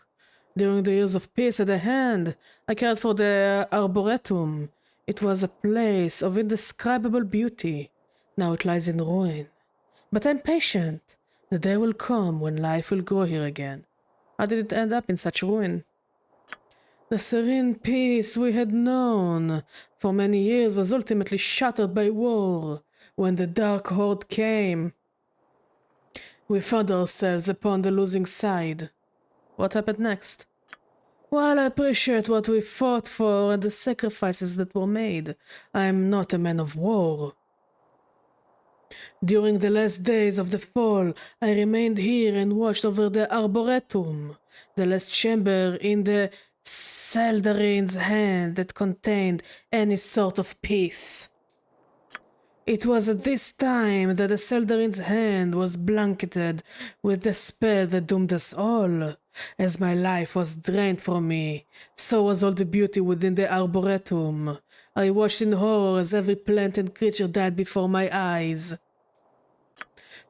During the years of peace at the hand, I cared for the Arboretum. It was a place of indescribable beauty. Now it lies in ruin. But I'm patient. The day will come when life will grow here again. How did it end up in such ruin? The serene peace we had known for many years was ultimately shattered by war. When the Dark Horde came, we found ourselves upon the losing side. What happened next? While I appreciate what we fought for and the sacrifices that were made, I am not a man of war. During the last days of the fall, I remained here and watched over the Arboretum, the last chamber in the Seldarin's hand that contained any sort of peace. It was at this time that the Seldarin's hand was blanketed with the spell that doomed us all. As my life was drained from me, so was all the beauty within the Arboretum. I watched in horror as every plant and creature died before my eyes.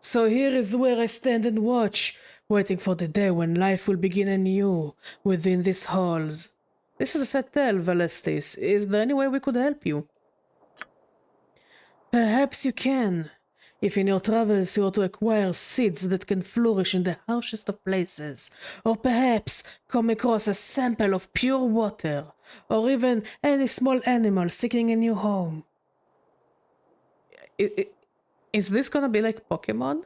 So here is where I stand and watch, waiting for the day when life will begin anew within these halls. This is a sad tale, Valestis. Is there any way we could help you? Perhaps you can. If in your travels you want to acquire seeds that can flourish in the harshest of places, or perhaps come across a sample of pure water, or even any small animal seeking a new home. Is this gonna be like Pokemon?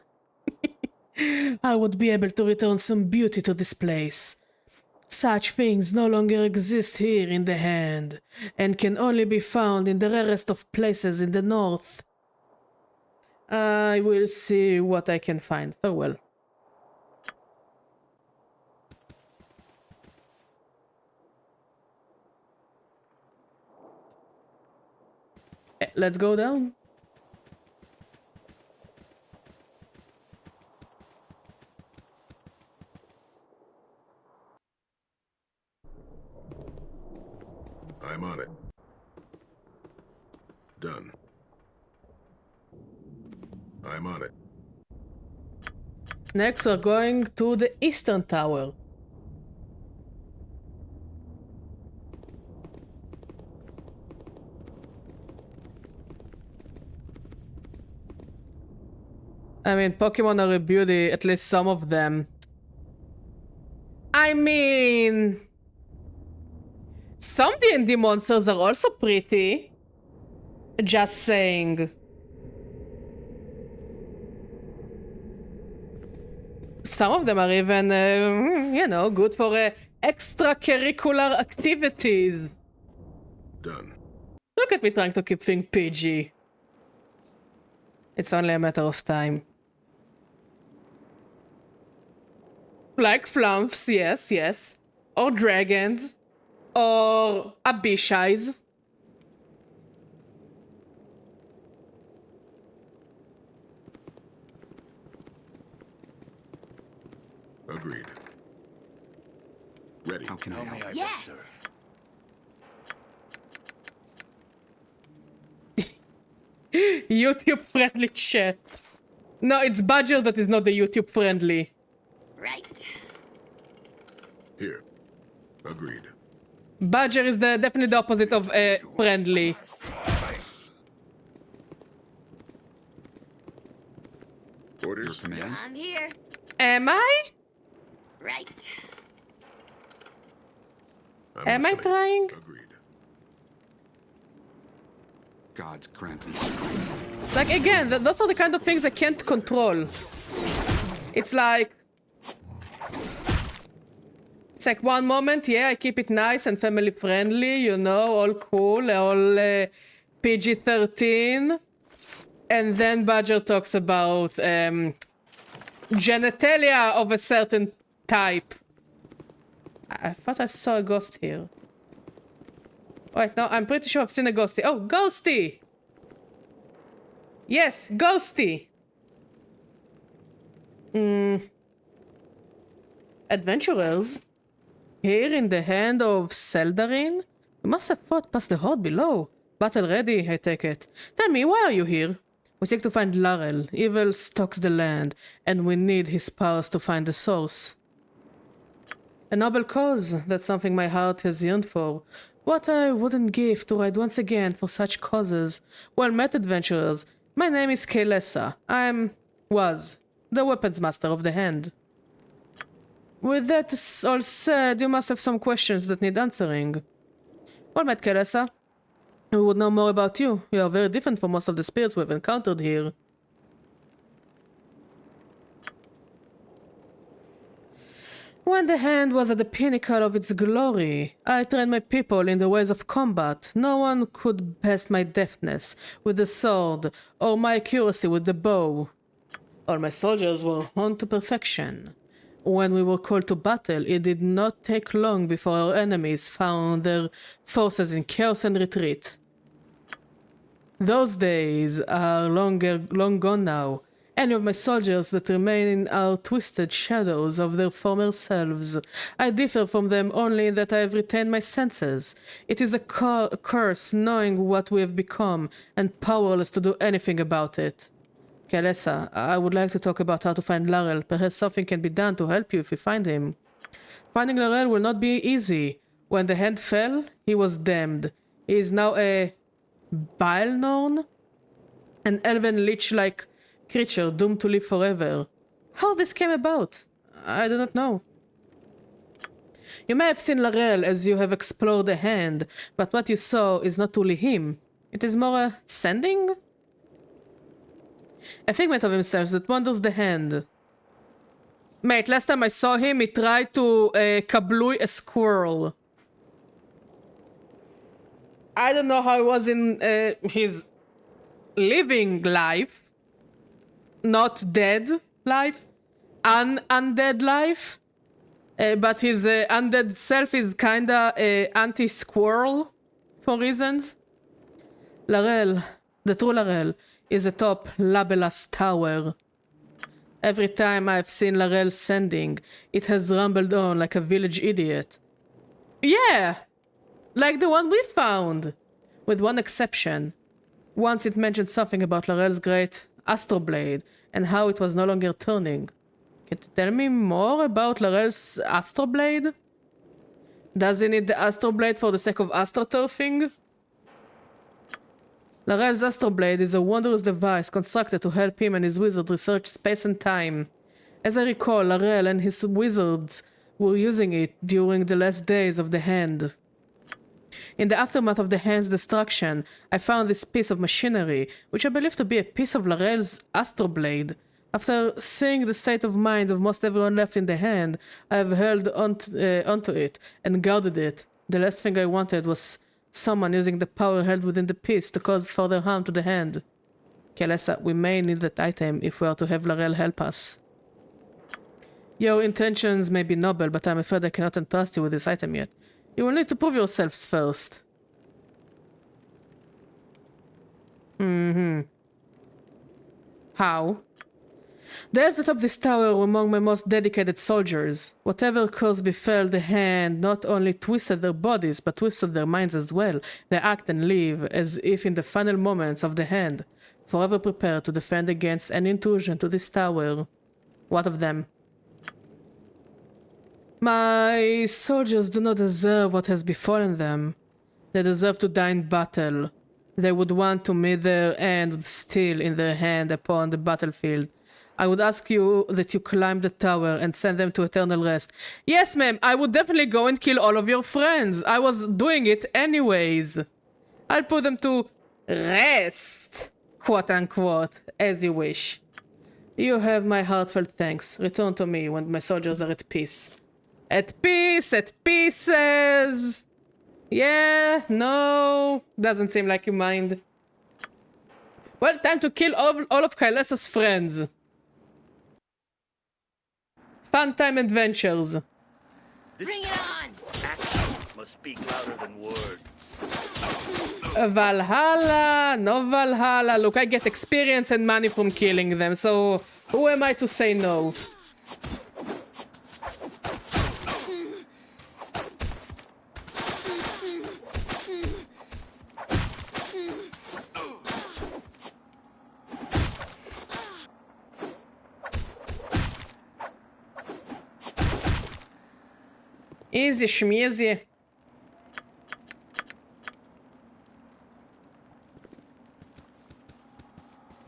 I would be able to return some beauty to this place. Such things no longer exist here in the hand, and can only be found in the rarest of places in the north. I will see what I can find. Farewell. Let's go down. I'm on it. Done. I'm on it. Next, we're going to the Eastern Tower. I mean, Pokemon are a beauty, at least some of them. I mean, some D&D monsters are also pretty. Just saying. Some of them are even, you know, good for extracurricular activities. Done. Look at me trying to keep things PG. It's only a matter of time. Like flumps, yes, yes. Or dragons. Or abishais. Agreed. Ready. How can I help? Yes! YouTube friendly chat. No, it's Badger that is not the YouTube friendly. Right. Here. Agreed. Badger is definitely the opposite of friendly. Orders. Command? I'm here. Am I? Right. Am I listening. trying? Agreed. Gods grant me strength. Like, again, those are the kind of things I can't control. It's like... It's like one moment, yeah, I keep it nice and family friendly, you know, all cool, all PG-13. And then Badger talks about genitalia of a certain type. I thought I saw a ghost here. Wait, no, I'm pretty sure I've seen a ghosty. Oh, ghosty! Yes, ghosty! Adventurers? Here in the hand of Seldarin? We must have fought past the horde below. Battle ready, I take it. Tell me, why are you here? We seek to find Larel. Evil stalks the land, and we need his powers to find the source. A noble cause, that's something my heart has yearned for. What I wouldn't give to ride once again for such causes. Well met, adventurers. My name is Kaelessa. was the weapons master of the hand. With that all said, you must have some questions that need answering. Well met, Kaelessa. We would know more about you. You are very different from most of the spirits we've encountered here. When the hand was at the pinnacle of its glory, I trained my people in the ways of combat. No one could best my deftness with the sword or my accuracy with the bow. All my soldiers were honed to perfection. When we were called to battle, it did not take long before our enemies found their forces in chaos and retreat. Those days are long gone now. Any of my soldiers that remain are twisted shadows of their former selves. I differ from them only in that I have retained my senses. It is a curse knowing what we have become and powerless to do anything about it. Kaelessa, I would like to talk about how to find Larel. Perhaps something can be done to help you if you find him. Finding Larel will not be easy. When the hand fell, he was damned. He is now a Baelnorn? An elven lich-like creature doomed to live forever. How this came about? I do not know. You may have seen Larel as you have explored the hand, but what you saw is not truly him. It is more a sending? A figment of himself that wanders the hand. Mate, last time I saw him, he tried to kablooey a squirrel. I don't know how he was in his living life. Not dead life. Undead life. But his undead self is kinda anti-squirrel for reasons. Larel, the true Larel, is atop Labelas Tower. Every time I've seen Larel sending, it has rumbled on like a village idiot. Yeah! Like the one we found! With one exception. Once it mentioned something about Larel's great Astroblade and how it was no longer turning. Can you tell me more about Larel's Astroblade? Does he need the Astroblade for the sake of astroturfing? Larel's Astroblade is a wondrous device constructed to help him and his wizard research space and time. As I recall, Larel and his wizards were using it during the last days of the Hand. In the aftermath of the Hand's destruction, I found this piece of machinery, which I believe to be a piece of Larel's Astroblade. After seeing the state of mind of most everyone left in the Hand, I have held onto it and guarded it. The last thing I wanted was someone using the power held within the piece to cause further harm to the Hand. Kaelessa, we may need that item if we are to have Larel help us. Your intentions may be noble, but I'm afraid I cannot entrust you with this item yet. You will need to prove yourselves first. How? The elves atop this tower were among my most dedicated soldiers. Whatever curse befell the hand not only twisted their bodies, but twisted their minds as well. They act and live as if in the final moments of the hand, forever prepared to defend against an intrusion to this tower. What of them? My soldiers do not deserve what has befallen them. They deserve to die in battle. They would want to meet their end with steel in their hand upon the battlefield. I would ask you that you climb the tower and send them to eternal rest. Yes, ma'am, I would definitely go and kill all of your friends. I was doing it anyways. I'll put them to rest, quote unquote, as you wish. You have my heartfelt thanks. Return to me when my soldiers are at peace. At peace, at pieces. Yeah, no, doesn't seem like you mind. Well, time to kill all of Kailasa's friends. Fun time adventures. Bring it on! Actions must speak louder than words. Valhalla, no Valhalla. Look, I get experience and money from killing them, so who am I to say no? Easy schmeezy.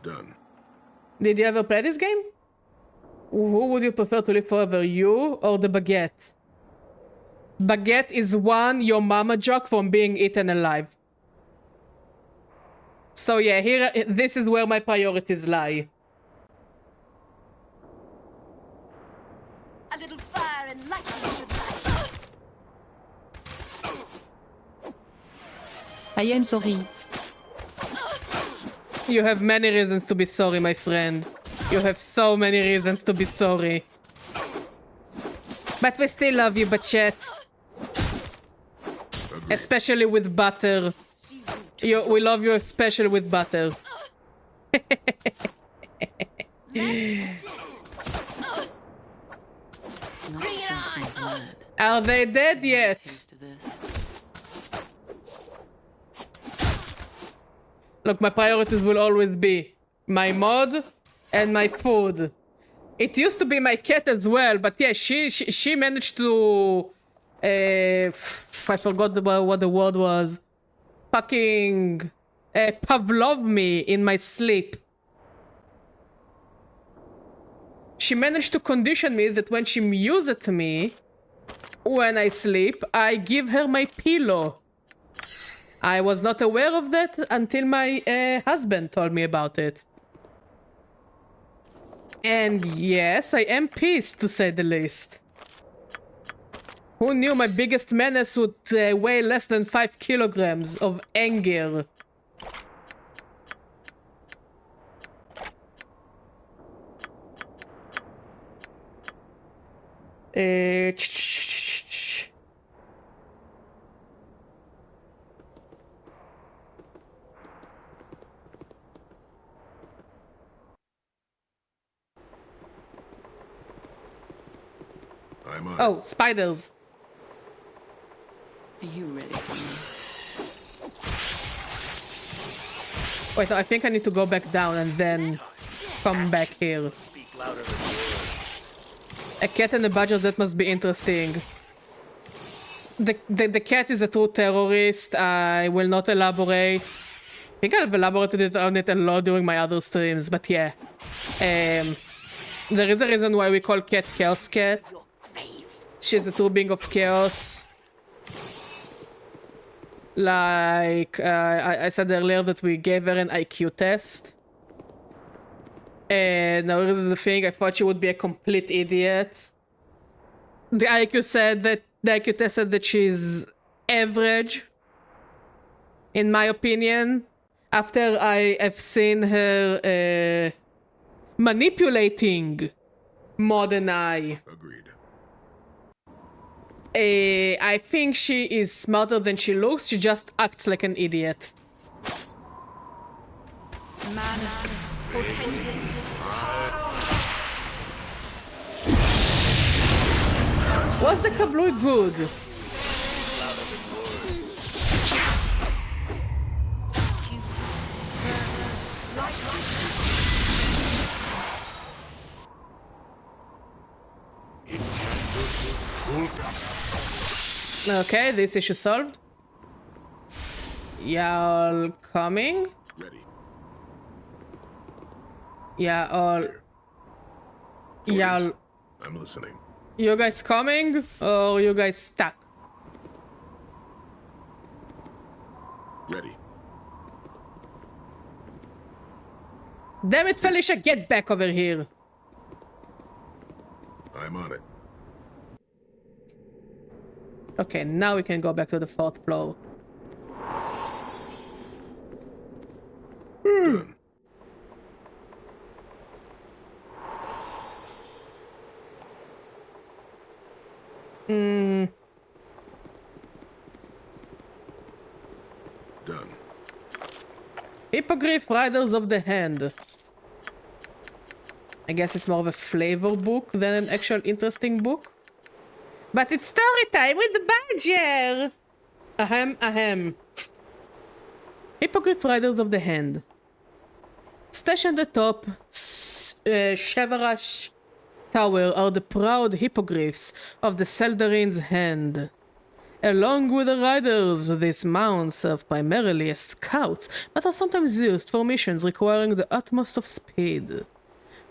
Done. Did you ever play this game? Who would you prefer to live forever, you or the baguette? Baguette is one your mama joke from being eaten alive. So yeah, here, this is where my priorities lie. A little fire and lightning should light. I am sorry. You have many reasons to be sorry, my friend. You have so many reasons to be sorry. But we still love you, Bachet. Especially with butter. We love you especially with butter. Not spill some blood. Are they dead yet? Taste of this. Look, my priorities will always be my mod and my food. It used to be my cat as well, but yeah, she managed to... I forgot what the word was. Fucking... Pavlov me in my sleep. She managed to condition me that when she mews at me, when I sleep, I give her my pillow. I was not aware of that until my husband told me about it. And yes, I am pissed, to say the least. Who knew my biggest menace would weigh less than 5 kilograms of anger? I'm on. Oh, spiders. Are you ready for me? Wait, no, I think I need to go back down and then come back here. Speak louder than words. A cat and a badger, that must be interesting. The cat is a true terrorist. I will not elaborate. I think I've elaborated on it a lot during my other streams, but yeah. There is a reason why we call cat Chaos Cat. Your grave. She's a true being of chaos. Like, I said earlier that we gave her an IQ test. And now here's the thing, I thought she would be a complete idiot. The IQ test said that she's average. In my opinion. After I have seen her manipulating more than I. Agreed. I think she is smarter than she looks, she just acts like an idiot. Mana, portentous. Was the kablooey good? Okay, this issue solved. Y'all coming? Ready. Y'all... Y'all... I'm listening. You guys coming? Or you guys stuck? Ready. Damn it, Felicia, get back over here. I'm on it. Okay, now we can go back to the 4th floor. Done. Done. Hippogriff Riders of the Hand. I guess it's more of a flavor book than an actual interesting book. But it's story time with the Badger! Ahem, ahem. Hippogriff Riders of the Hand. Stashed on the top, Shevarash Tower are the proud hippogriffs of the Seldarin's Hand. Along with the riders, these mounts serve primarily as scouts, but are sometimes used for missions requiring the utmost of speed.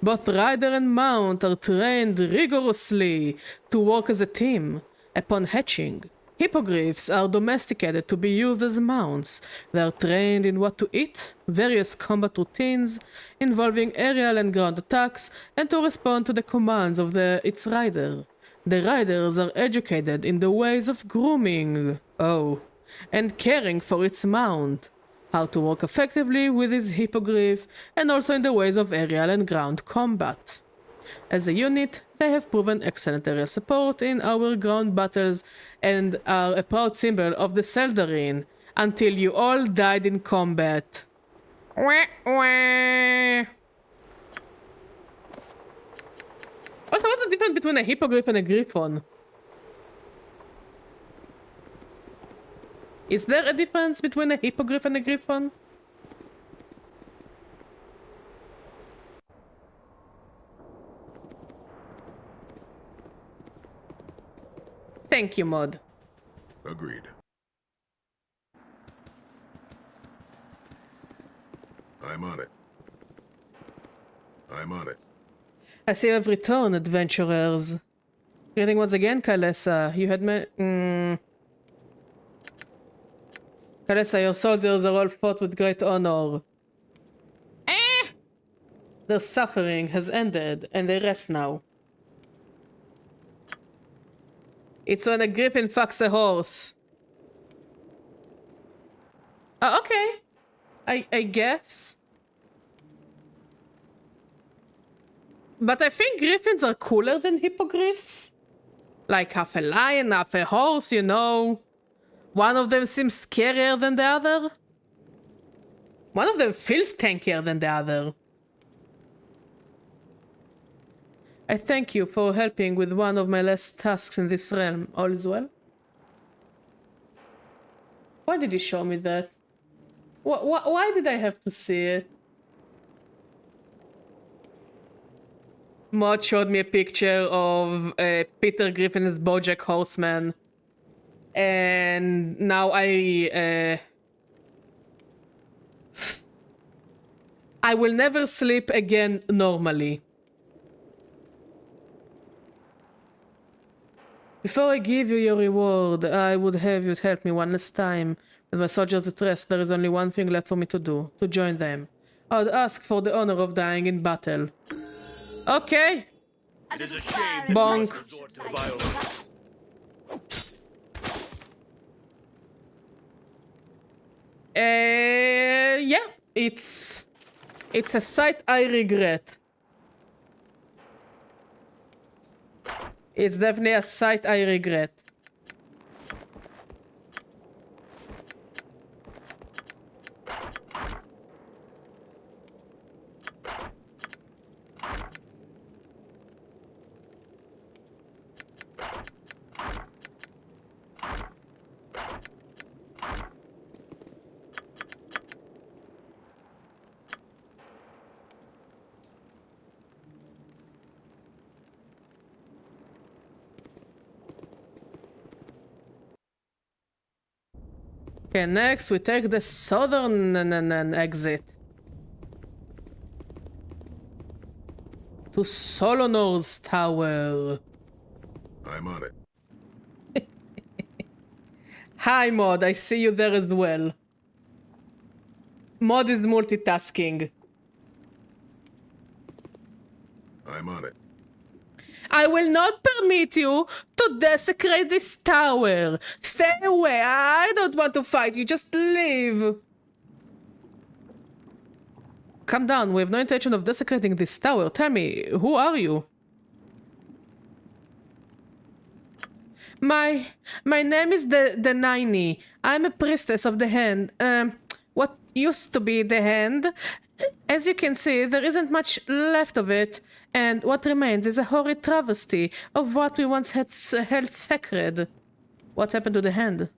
Both rider and mount are trained rigorously to work as a team. Upon hatching, hippogriffs are domesticated to be used as mounts. They are trained in what to eat, various combat routines involving aerial and ground attacks, and to respond to the commands of its rider. The riders are educated in the ways of grooming, and caring for its mount, how to work effectively with his hippogriff, and also in the ways of aerial and ground combat. As a unit, they have proven excellent area support in our ground battles and are a proud symbol of the Seldarin until you all died in combat. Wah, wah. What's the difference between a hippogriff and a griffon? Is there a difference between a hippogriff and a griffon? Thank you, Mod. Agreed. I'm on it. I'm on it. I see you have returned, adventurers. Greeting once again, Kalesa. You had Kalesa, your soldiers are all fought with great honor. Their suffering has ended, and they rest now. It's when a griffin fucks a horse. Okay. I guess. But I think griffins are cooler than hippogriffs. Like half a lion, half a horse, you know. One of them seems scarier than the other. One of them feels tankier than the other. I thank you for helping with one of my last tasks in this realm. All is well? Why did you show me that? Why did I have to see it? Mod showed me a picture of Peter Griffin's BoJack Horseman. And now I will never sleep again normally. Before I give you your reward, I would have you help me one last time. With my soldiers at rest, there is only one thing left for me to do, to join them. I would ask for the honor of dying in battle. Okay. It is a shame that Bonk. we must resort to violence. Yeah, it's a sight I regret. It's definitely a sight I regret. Okay, next we take the southern exit. To Solonor's tower. I'm on it. Hi, Mod. I see you there as well. Mod is multitasking. I'm on it. I will not permit you to desecrate this tower. Stay away. I don't want to fight you. Just leave. Calm down. We have no intention of desecrating this tower. Tell me, who are you? My name is the Nini. I'm a priestess of the hand. What used to be the hand. As you can see, there isn't much left of it, and what remains is a horrid travesty of what we once had held sacred. What happened to the hand?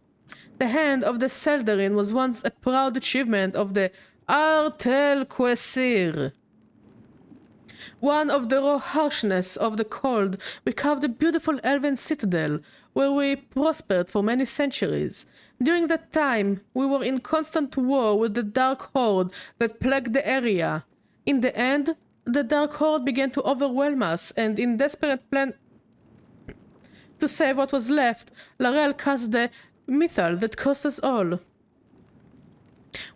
The hand of the Seldarin was once a proud achievement of the Artel Quesir. One of the raw harshness of the cold, we carved a beautiful elven citadel, where we prospered for many centuries. During that time, we were in constant war with the Dark Horde that plagued the area. In the end, the Dark Horde began to overwhelm us, and in desperate plan to save what was left, Larel cast the Mythal that cost us all.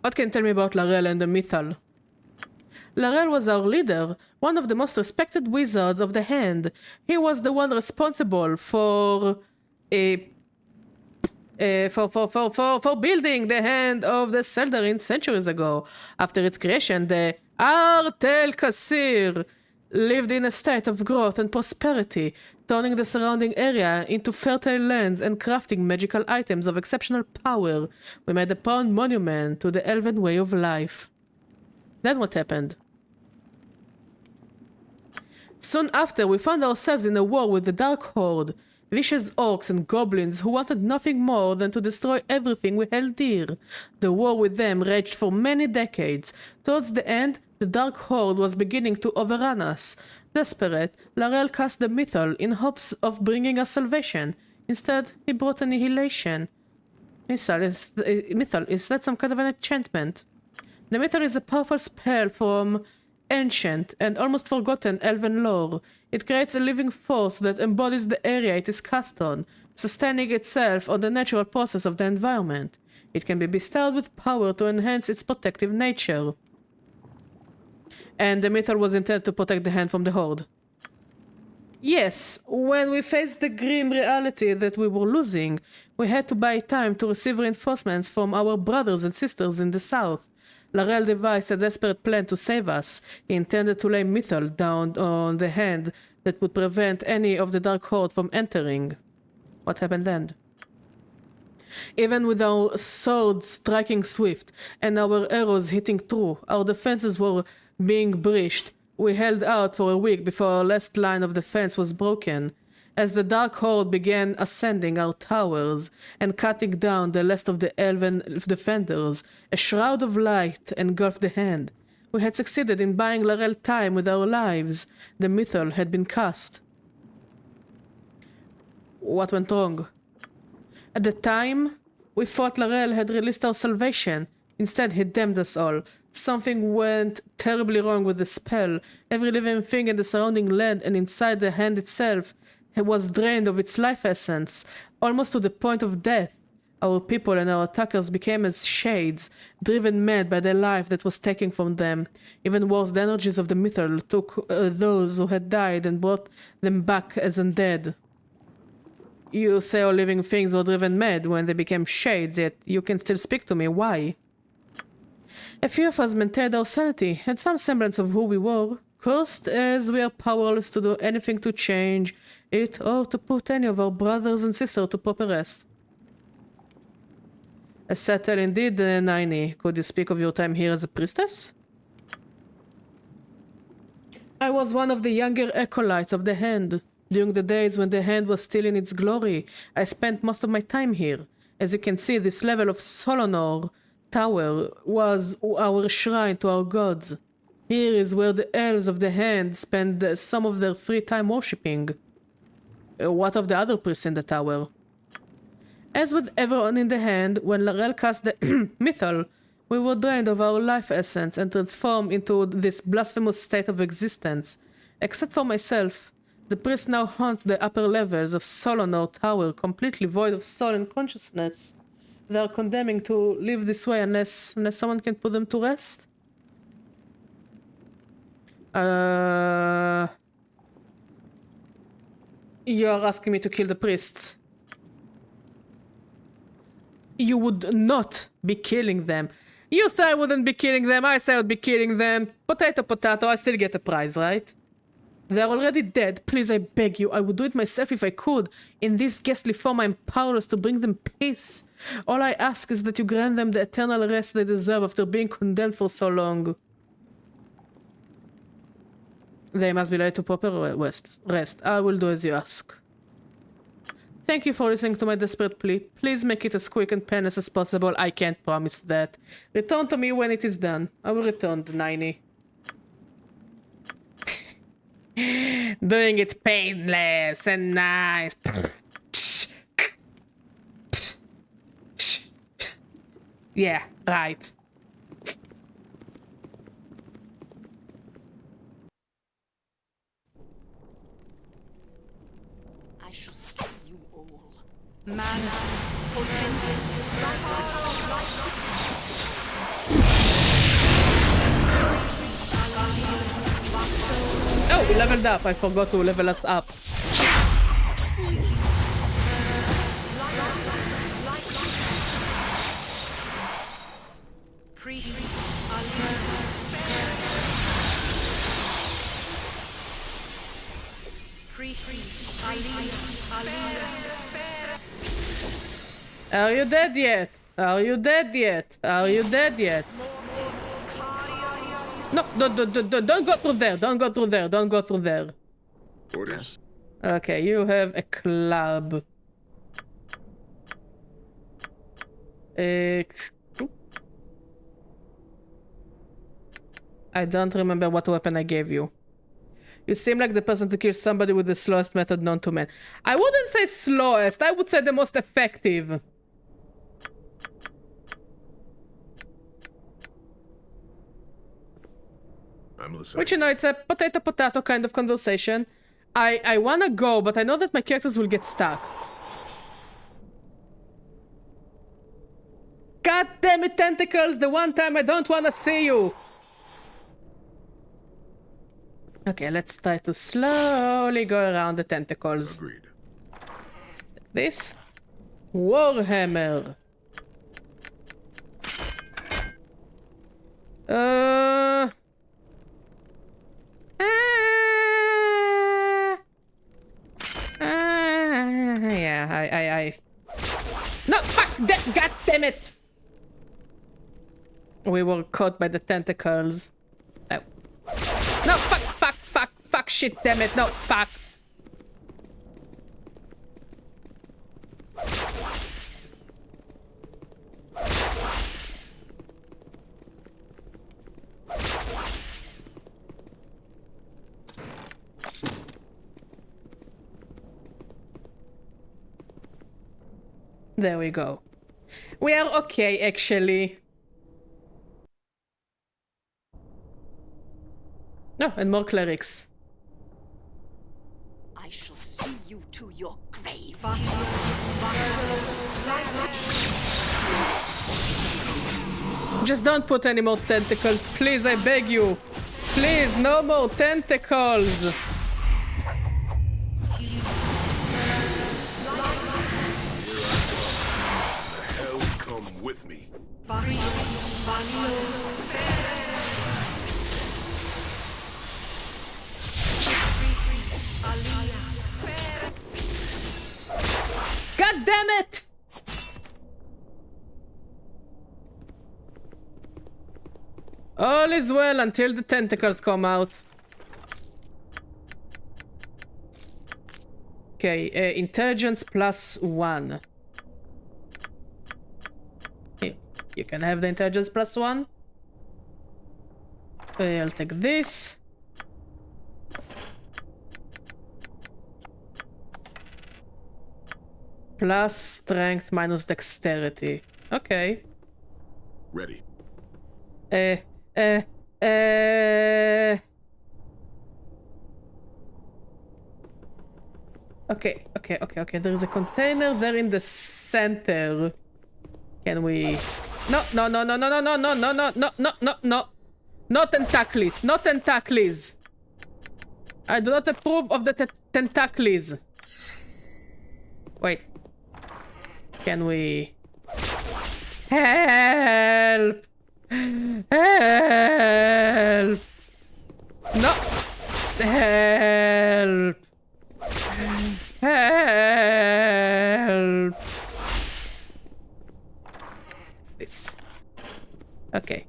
What can you tell me about Larel and the Mythal? Larel was our leader, one of the most respected wizards of the hand. He was the one responsible for building the hand of the Seldarin centuries ago. After its creation, the Artel Kasir lived in a state of growth and prosperity, turning the surrounding area into fertile lands and crafting magical items of exceptional power. We made a proud monument to the elven way of life. Then what happened? Soon after, we found ourselves in a war with the Dark Horde, vicious orcs and goblins who wanted nothing more than to destroy everything we held dear. The war with them raged for many decades. Towards the end, the Dark Horde was beginning to overrun us. Desperate, Larel cast the Mythal in hopes of bringing us salvation. Instead, he brought annihilation. Mythal, is that some kind of an enchantment? The Mythal is a powerful spell from ancient and almost forgotten elven lore. It creates a living force that embodies the area it is cast on, sustaining itself on the natural process of the environment. It can be bestowed with power to enhance its protective nature. And the Mythal was intended to protect the hand from the Horde. Yes, when we faced the grim reality that we were losing, we had to buy time to receive reinforcements from our brothers and sisters in the south. Larel devised a desperate plan to save us. He intended to lay Mythal down on the hand that would prevent any of the Dark Horde from entering. What happened then? Even with our swords striking swift and our arrows hitting true, our defenses were being breached. We held out for a week before our last line of defense was broken. As the Dark Horde began ascending our towers and cutting down the last of the elven defenders, a shroud of light engulfed the hand. We had succeeded in buying Larel time with our lives. The Mythal had been cast. What went wrong? At the time, we thought Larel had released our salvation. Instead, he damned us all. Something went terribly wrong with the spell. Every living thing in the surrounding land and inside the hand itself was drained of its life essence, almost to the point of death. Our people and our attackers became as shades, driven mad by the life that was taken from them. Even worse, the energies of the Mythal took those who had died and brought them back as undead. You say all living things were driven mad when they became shades, yet you can still speak to me. Why? A few of us maintained our sanity, had some semblance of who we were, cursed as we are powerless to do anything to change it or to put any of our brothers and sisters to proper rest. A sad tale indeed, Nini. Could you speak of your time here as a priestess? I was one of the younger acolytes of the Hand. During the days when the Hand was still in its glory, I spent most of my time here. As you can see, this level of Solonor Tower was our shrine to our gods. Here is where the elves of the Hand spend some of their free time worshipping. What of the other priests in the tower? As with everyone in the hand, when Larel cast the Mythal, we were drained of our life essence and transformed into this blasphemous state of existence. Except for myself, the priests now haunt the upper levels of Solonor Tower, completely void of soul and consciousness. They are condemning to live this way unless someone can put them to rest. You are asking me to kill the priests. You would not be killing them. You say I wouldn't be killing them, I say I would be killing them. Potato, potato, I still get a prize, right? They're already dead. Please, I beg you. I would do it myself if I could. In this ghastly form, I am powerless to bring them peace. All I ask is that you grant them the eternal rest they deserve after being condemned for so long. They must be laid to proper rest. I will do as you ask. Thank you for listening to my desperate plea. Please make it as quick and painless as possible. I can't promise that. Return to me when it is done. I will return the 90. Doing it painless and nice. Yeah, right. I shall slay you all. Oh, we leveled up. I forgot to level us up. Are you dead yet? Are you dead yet? Are you dead yet? No, don't go through there. Don't go through there. Don't go through there. Orders? Okay, you have a club. I don't remember what weapon I gave you. You seem like the person to kill somebody with the slowest method known to man. I wouldn't say slowest. I would say the most effective. I'm listening. Which, you know, it's a potato-potato kind of conversation. I wanna go, but I know that my characters will get stuck. God damn it, tentacles! The one time I don't wanna see you! Okay, let's try to slowly go around the tentacles. Agreed. This. Warhammer. Yeah, No, fuck! God damn it! We were caught by the tentacles. Oh. No, fuck, shit, damn it, no, fuck. There we go. We are okay, actually. No, and more clerics. I shall see you to your grave. Just don't put any more tentacles, please, I beg you. Please, no more tentacles. Hell come with me. God damn it! All is well until the tentacles come out. Okay, intelligence +1. Here, you can have the intelligence +1. I'll take this. Plus strength minus dexterity. Okay. Ready. Uh, uh, uh... Okay. There is a container there in the center. Can we... No. No tentacles. No tentacles. I do not approve of the tentacles. Wait. Can we... Help! Help! No! Help! Help! This. Okay.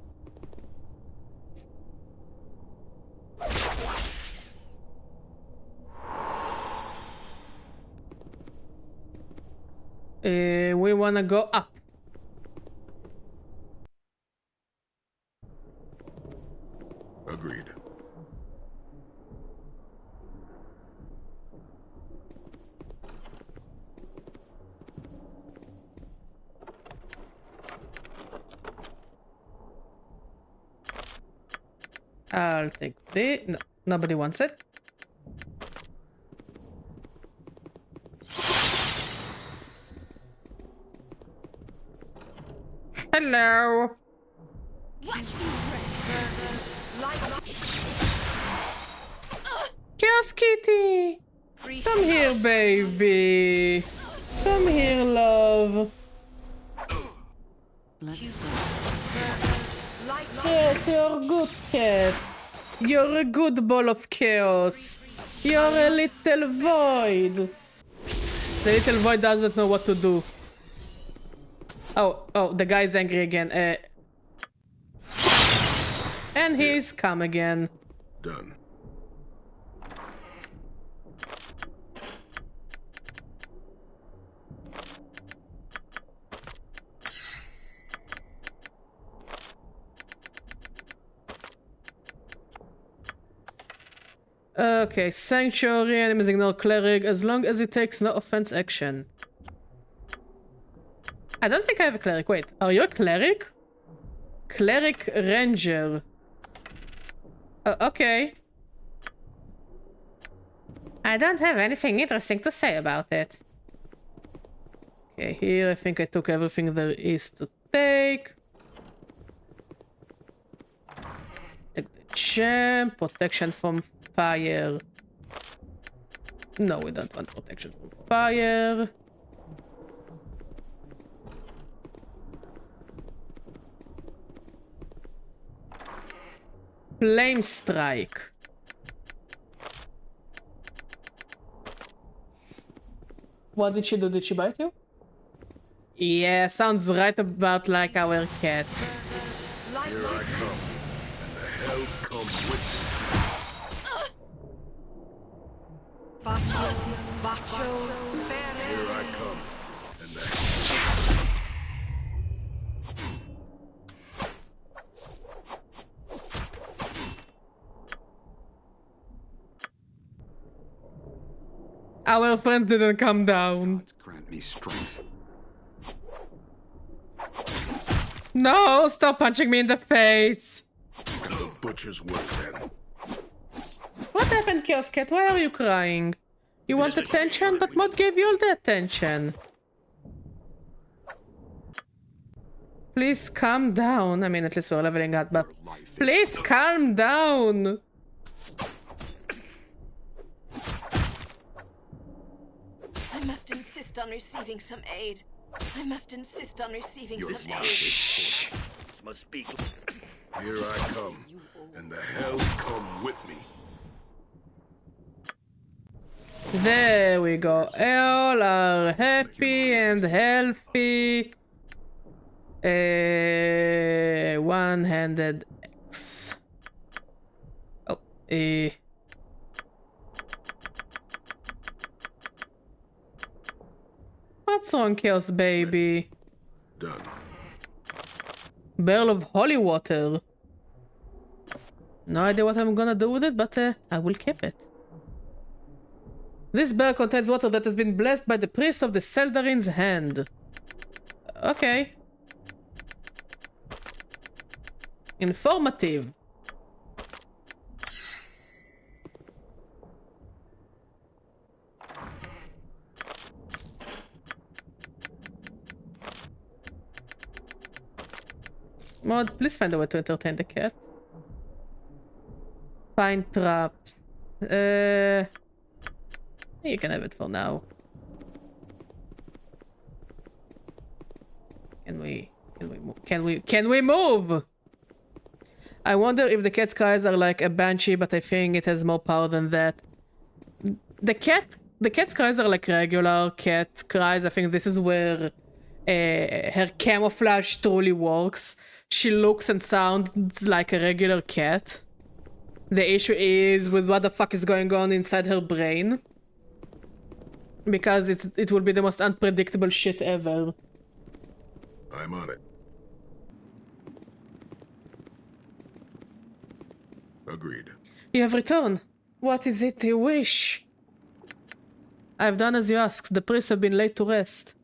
We wanna go up. Agreed. I'll take the... No, nobody wants it. Hello. Chaos Kitty. Come here, baby. Come here, love. Let's go. Yes, you're a good cat. You're a good ball of chaos. You're a little void. The little void doesn't know what to do. Oh, the guy's angry again. And he's come again. Done. Okay, Sanctuary, enemies ignore Cleric as long as it takes no offense action. I don't think I have a Cleric. Wait, are you a Cleric? Cleric Ranger. Okay. I don't have anything interesting to say about it. Okay, here I think I took everything there is to take. Take the gem, protection from fire. No, we don't want protection from fire. Flame strike. What did she do? Did she bite you? Yeah, sounds right about like our cat. Here I come, and the hells come with me. Here I come, and the Our friends didn't come down. Grant me strength. No, stop punching me in the face. the butcher's work then. What happened, Chaos Cat? Why are you crying? You want attention, but Mod gave you all the attention. Please calm down. I mean, at least we're leveling up, but please calm down. I must insist on receiving some aid. I must insist on receiving You're some smart. aid. This must be. Here I come, and the hells come with me. There we go. All are happy and healthy. One-handed X. Oh, What's wrong, Chaos Baby? Done. Barrel of holy water. No idea what I'm gonna do with it, but I will keep it. This bag contains water that has been blessed by the priest of the Seldarin's hand. Okay. Informative. Mod, please find a way to entertain the cat. Find traps. You can have it for now. Can we move? I wonder if the cat's cries are like a banshee, but I think it has more power than that. The cat's cries are like regular cat cries. I think this is where her camouflage truly works. She looks and sounds like a regular cat. The issue is with what the fuck is going on inside her brain. Because it will be the most unpredictable shit ever. I'm on it. Agreed. You have returned. What is it you wish? I have done as you asked. The priests have been laid to rest.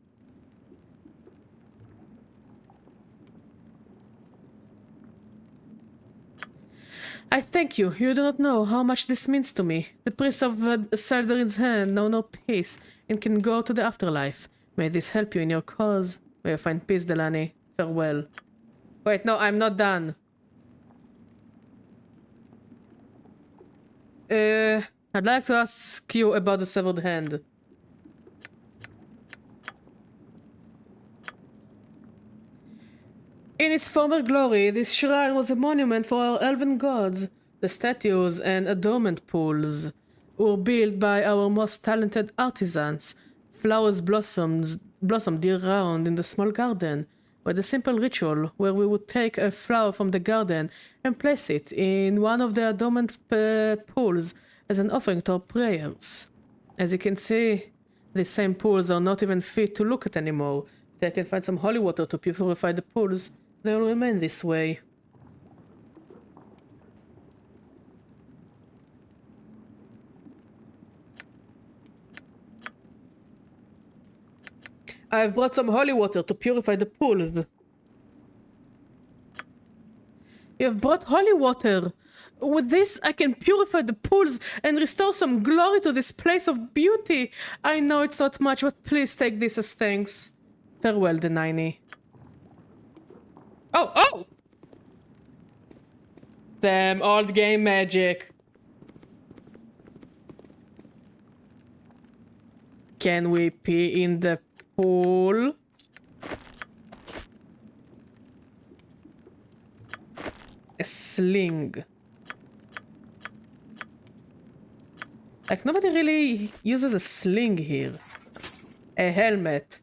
I thank you. You do not know how much this means to me. The priests of Saldarin's hand know no peace and can go to the afterlife. May this help you in your cause. May you find peace, Delaney. Farewell. Wait, no, I'm not done. I'd like to ask you about the severed hand. In its former glory, this shrine was a monument for our elven gods. The statues and adornment pools were built by our most talented artisans. Flowers blossomed year-round in the small garden, with a simple ritual where we would take a flower from the garden and place it in one of the adornment pools as an offering to our prayers. As you can see, these same pools are not even fit to look at anymore. If I can find some holy water to purify the pools, they will remain this way. I have brought some holy water to purify the pools. You have brought holy water. With this, I can purify the pools and restore some glory to this place of beauty. I know it's not much, but please take this as thanks. Farewell, Denini. Oh! Damn, old game magic. Can we pee in the pool? A sling. Like, nobody really uses a sling here. A helmet.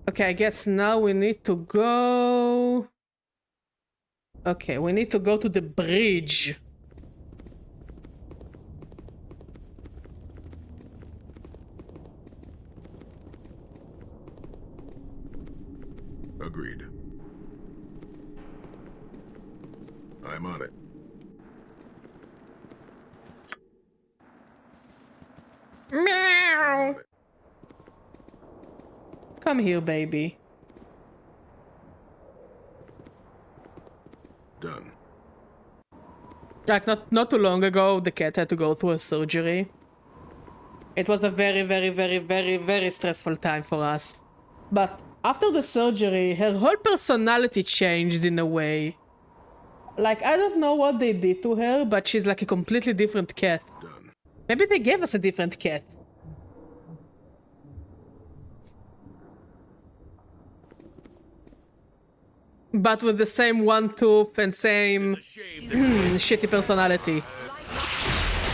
Okay, I guess now we need to go... Okay, we need to go to the bridge. Agreed. I'm on it. Meow! Come here, baby. Done. Like, not too long ago, the cat had to go through a surgery. It was a very stressful time for us. But after the surgery, her whole personality changed in a way. Like, I don't know what they did to her, but she's like a completely different cat. Done. Maybe they gave us a different cat. But with the same one tooth and same shitty personality.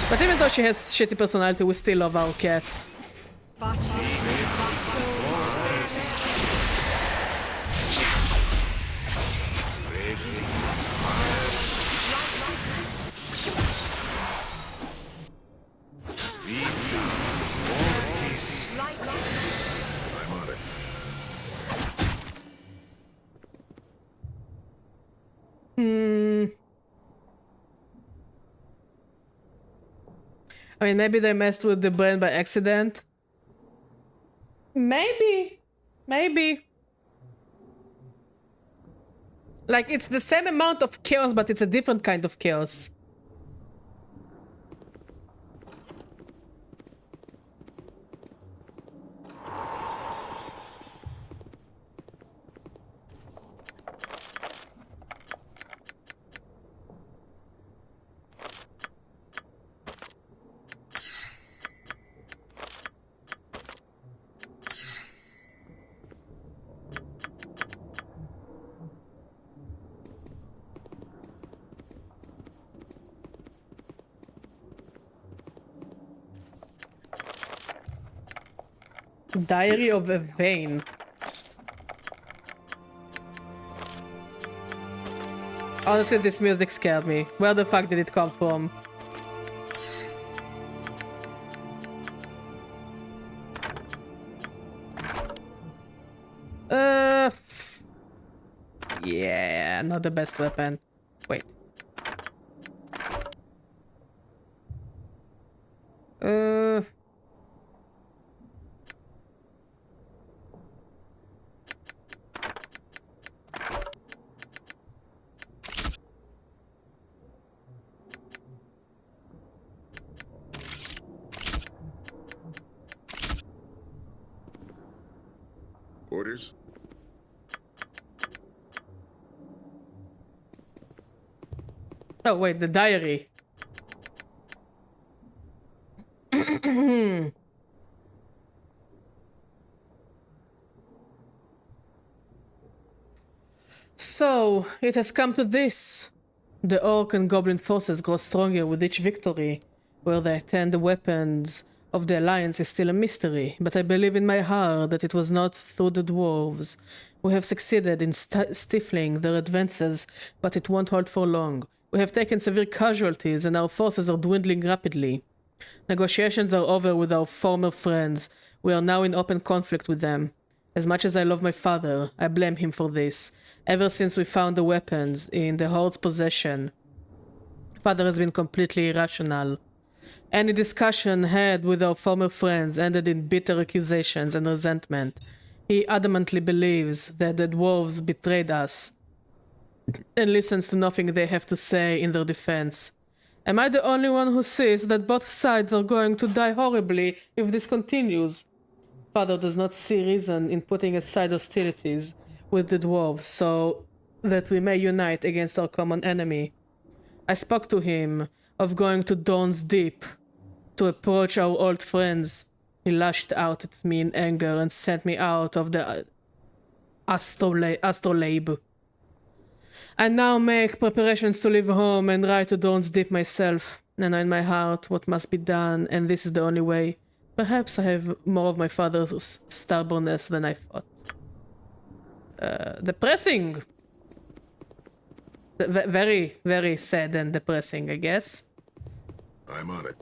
But even though she has shitty personality, we still love our cat. I'm on it. I mean, maybe they messed with the brain by accident. Maybe. Maybe. Like, it's the same amount of chaos, but it's a different kind of chaos. Diary of a Vein. Honestly, this music scared me. Where the fuck did it come from? Yeah, not the best weapon. Wait. Orders? Oh, wait, the diary. So, it has come to this. The orc and goblin forces grow stronger with each victory. Where they attend the weapons of the Alliance is still a mystery, but I believe in my heart that it was not through the dwarves. We have succeeded in stifling their advances, but it won't hold for long. We have taken severe casualties and our forces are dwindling rapidly. Negotiations are over with our former friends. We are now in open conflict with them. As much as I love my father, I blame him for this. Ever since we found the weapons in the Horde's possession, father has been completely irrational. Any discussion had with our former friends ended in bitter accusations and resentment. He adamantly believes that the dwarves betrayed us and listens to nothing they have to say in their defense. Am I the only one who sees that both sides are going to die horribly if this continues? Father does not see reason in putting aside hostilities with the dwarves so that we may unite against our common enemy. I spoke to him of going to Dawn's Deep to approach our old friends. He lashed out at me in anger and sent me out of the astrolabe. I now make preparations to leave home and ride to Dawn's Deep myself. I know in my heart what must be done, and this is the only way. Perhaps I have more of my father's stubbornness than I thought. Depressing. Very, very sad and depressing, I guess. I'm on it.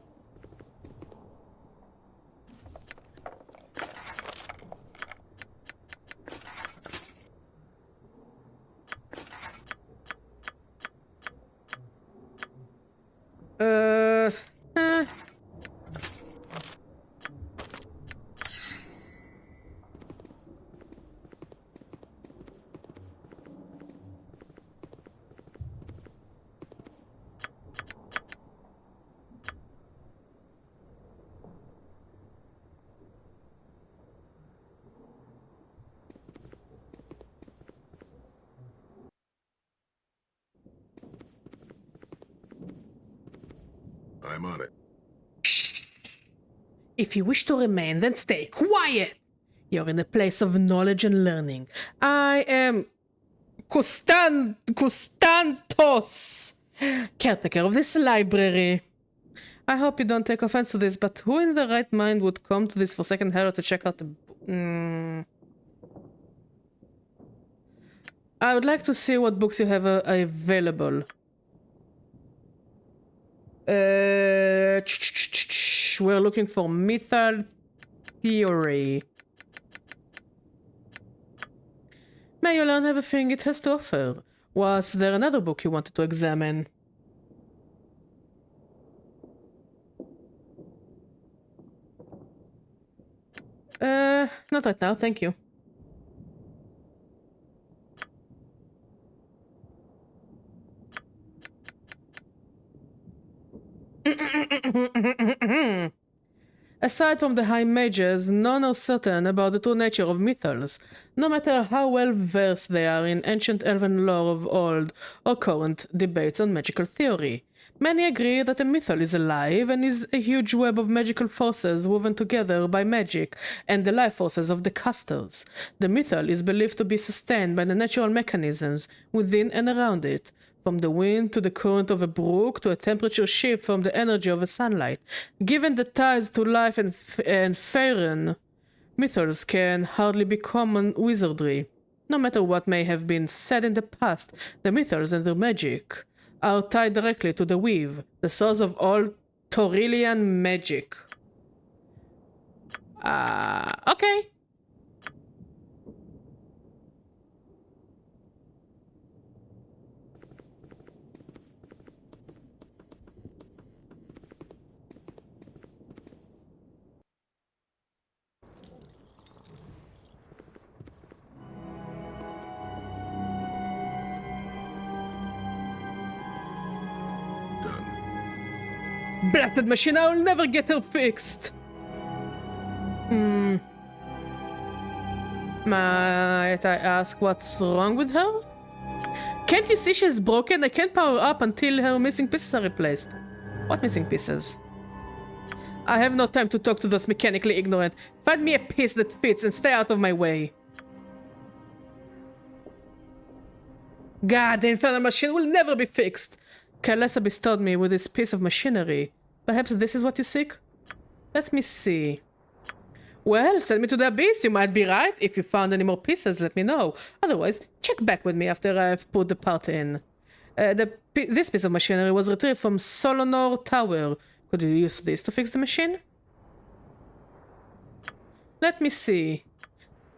I'm on it. If you wish to remain, then stay quiet. You're in a place of knowledge and learning. I am Constantos, caretaker of this library. I hope you don't take offense to this, but who in their right mind would come to this Forsaken Hero to check out the... I would like to see what books you have available. We're looking for Mythal Theory. May you learn everything it has to offer. Was there another book you wanted to examine? Not right now, thank you. Aside from the high mages, none are certain about the true nature of mythals, no matter how well versed they are in ancient elven lore of old or current debates on magical theory. Many agree that a mythal is alive and is a huge web of magical forces woven together by magic and the life forces of the casters. The mythal is believed to be sustained by the natural mechanisms within and around it, from the wind to the current of a brook to a temperature shift from the energy of a sunlight. Given the ties to life and Faerun, mythals can hardly be common wizardry. No matter what may have been said in the past, the mythals and their magic are tied directly to the weave, the source of all Taurielian magic. Okay. Blasted machine, I'll never get her fixed! Might I ask what's wrong with her? Can't you see she's broken? I can't power up until her missing pieces are replaced. What missing pieces? I have no time to talk to those mechanically ignorant. Find me a piece that fits and stay out of my way. God, the infernal machine will never be fixed! Kalesa bestowed me with this piece of machinery. Perhaps this is what you seek? Let me see. Well, send me to the abyss, you might be right. If you found any more pieces, let me know. Otherwise, check back with me after I've put the part in. This piece of machinery was retrieved from Solonor Tower. Could you use this to fix the machine? Let me see.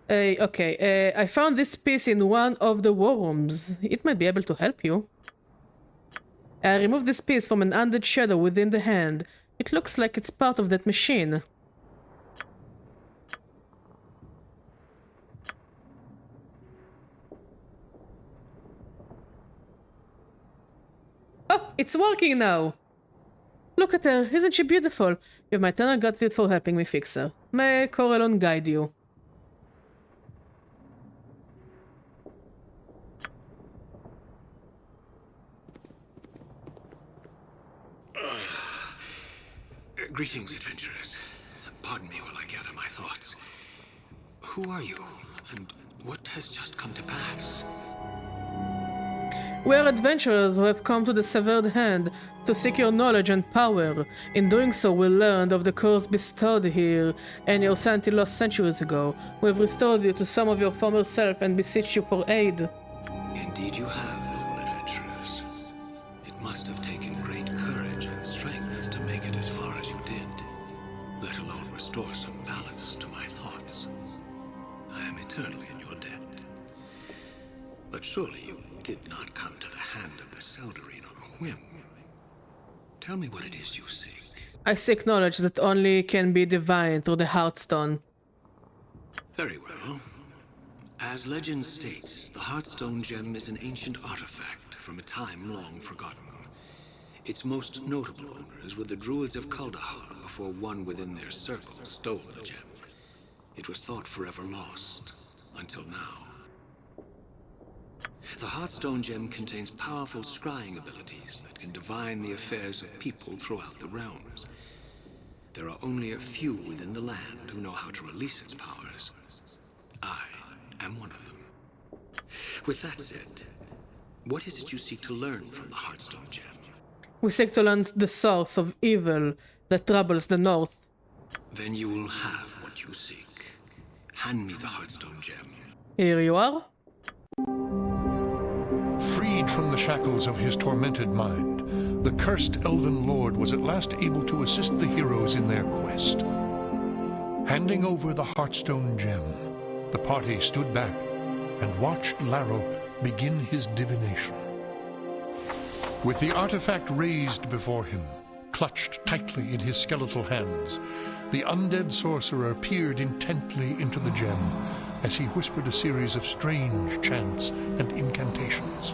Okay, I found this piece in one of the war rooms. It might be able to help you. I removed this piece from an undead shadow within the hand. It looks like it's part of that machine. Oh, it's working now! Look at her, isn't she beautiful? You have my eternal gratitude for helping me fix her. May Corellon guide you. Greetings, adventurers. Pardon me while I gather my thoughts. Who are you, and what has just come to pass? We are adventurers who have come to the Severed Hand to seek your knowledge and power. In doing so, we learned of the curse bestowed here and your sanity lost centuries ago. We have restored you to some of your former self and beseech you for aid. Indeed you have, noble adventurers. It must have taken great courage and strength to make it as far as you did, let alone restore some balance to my thoughts. I am eternally in your debt. But surely you did not come to the hand of the Seldarine on a whim. Tell me what it is you seek. I seek knowledge that only can be divined through the Heartstone. Very well. As legend states, the Heartstone gem is an ancient artifact from a time long forgotten. Its most notable owners were the druids of Kuldahar before one within their circle stole the gem. It was thought forever lost, until now. The Heartstone gem contains powerful scrying abilities that can divine the affairs of people throughout the realms. There are only a few within the land who know how to release its powers. I am one of them. With that said, what is it you seek to learn from the Heartstone gem? We seek to learn the source of evil that troubles the North. Then you will have what you seek. Hand me the Heartstone gem. Here you are. Freed from the shackles of his tormented mind, the cursed elven lord was at last able to assist the heroes in their quest. Handing over the Heartstone gem, the party stood back and watched Laro begin his divination. With the artifact raised before him, clutched tightly in his skeletal hands, the undead sorcerer peered intently into the gem as he whispered a series of strange chants and incantations.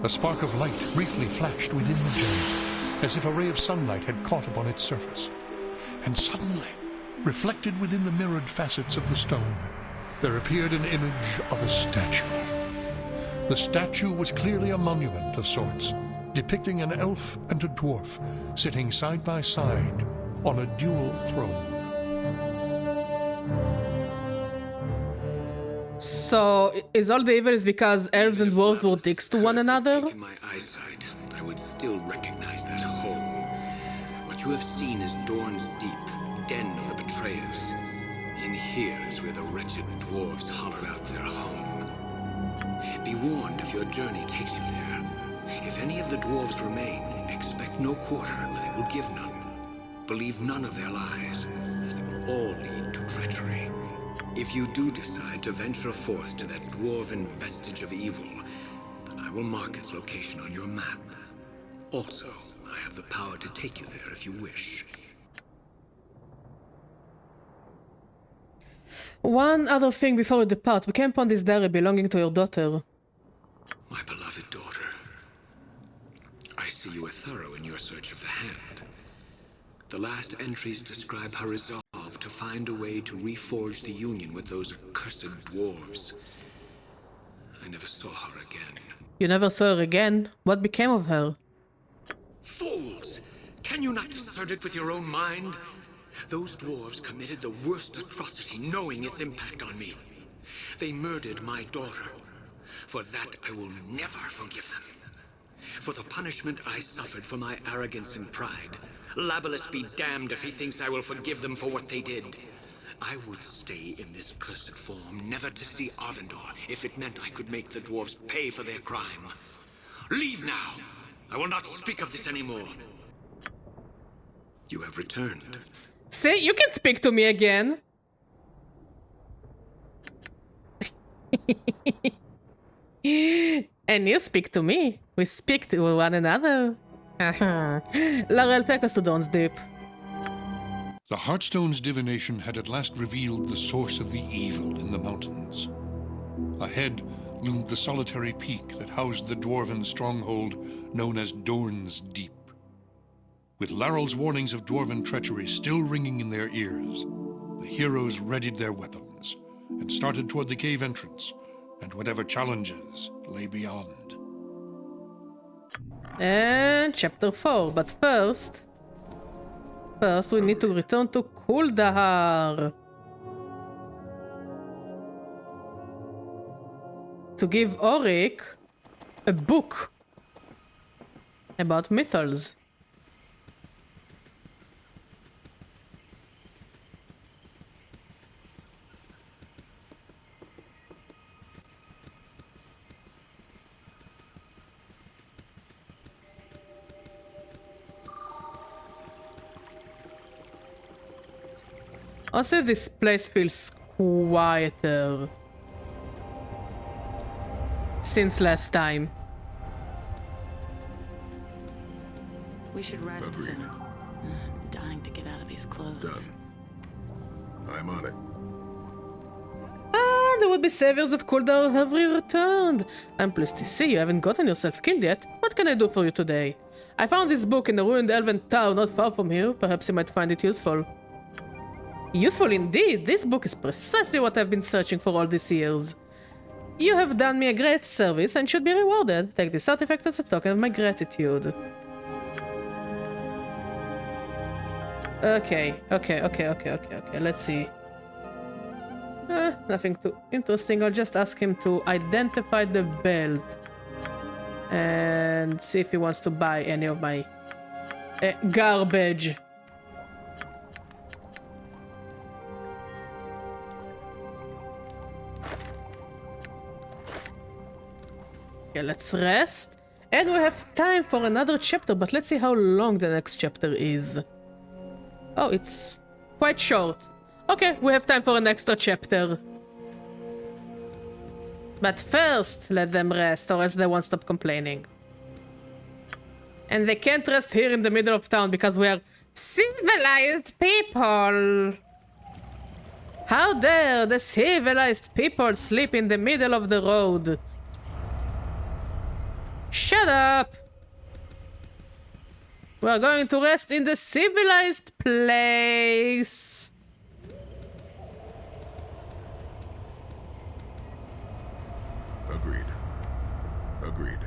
A spark of light briefly flashed within the gem, as if a ray of sunlight had caught upon its surface. And suddenly, reflected within the mirrored facets of the stone, there appeared an image of a statue. The statue was clearly a monument of sorts, depicting an elf and a dwarf sitting side by side on a dual throne. So, is all the evil is because elves and dwarves were dicks to one another? In my eyesight, I would still recognize that home. What you have seen is Dorne's Deep, den of the betrayers. In here is where the wretched dwarves hollowed out their home. Be warned if your journey takes you there. If any of the dwarves remain, expect no quarter, for they will give none. Believe none of their lies, as they will all lead to treachery. If you do decide to venture forth to that dwarven vestige of evil, then I will mark its location on your map. Also, I have the power to take you there if you wish. One other thing before we depart. We came upon this diary belonging to your daughter. My beloved daughter, I see you were thorough in your search of the hand. The last entries describe her resolve to find a way to reforge the union with those accursed dwarves. I never saw her again. You never saw her again? What became of her? Fools! Can you not discern it with your own mind? Those dwarves committed the worst atrocity, knowing its impact on me. They murdered my daughter. For that, I will never forgive them. For the punishment I suffered for my arrogance and pride, Labalus be damned if he thinks I will forgive them for what they did. I would stay in this cursed form, never to see Arvindor, if it meant I could make the dwarves pay for their crime. Leave now! I will not speak of this anymore. You have returned. See, you can speak to me again. And you speak to me. We speak to one another. Laurel, take us to Dawn's Deep. The Heartstone's divination had at last revealed the source of the evil in the mountains. Ahead loomed the solitary peak that housed the dwarven stronghold known as Dorne's Deep. With Larrel's warnings of dwarven treachery still ringing in their ears, the heroes readied their weapons and started toward the cave entrance and whatever challenges lay beyond. And chapter 4, but first we need to return to Kuldahar to give Auric a book about mythals. Also, this place feels quieter since last time. We should rest soon. I'm dying to get out of these clothes. Done. I'm on it. Ah, the would-be saviors of Kuldar have returned. I'm pleased to see you haven't gotten yourself killed yet. What can I do for you today? I found this book in a ruined elven town not far from here. Perhaps you might find it useful. Useful indeed. This book is precisely what I've been searching for all these years. You have done me a great service and should be rewarded. Take this artifact as a token of my gratitude. Okay. Let's see. Nothing too interesting. I'll just ask him to identify the belt. and see if he wants to buy any of my garbage. Okay, let's rest. And we have time for another chapter, but let's see how long the next chapter is. Oh, it's quite short. Okay, we have time for an extra chapter. But first, let them rest, or else they won't stop complaining. And they can't rest here in the middle of town because we are civilized people. How dare the civilized people sleep in the middle of the road? Shut up! We are going to rest in the civilized place. Agreed. Agreed.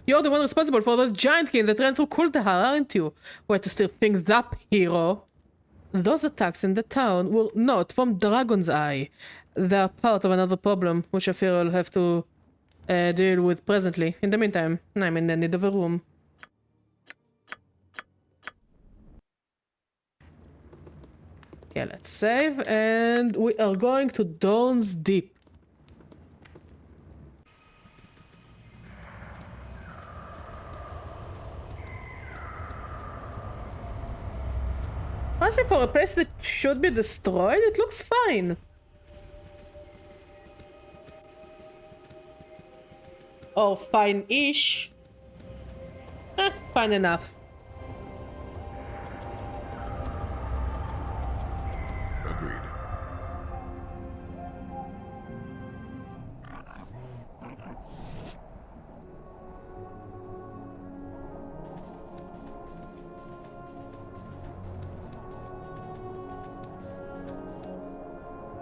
You're the one responsible for those giant kings that ran through Kuldahar, aren't you? Way to stir things up, hero. Those attacks in the town were not from Dragon's Eye. They're part of another problem, which I fear I'll have to deal with presently. In the meantime, I'm in the need of a room. Okay, let's save, and we are going to Dawn's Deep. Honestly, for a place that should be destroyed, it looks fine. Oh, fine-ish. Fine enough. Agreed.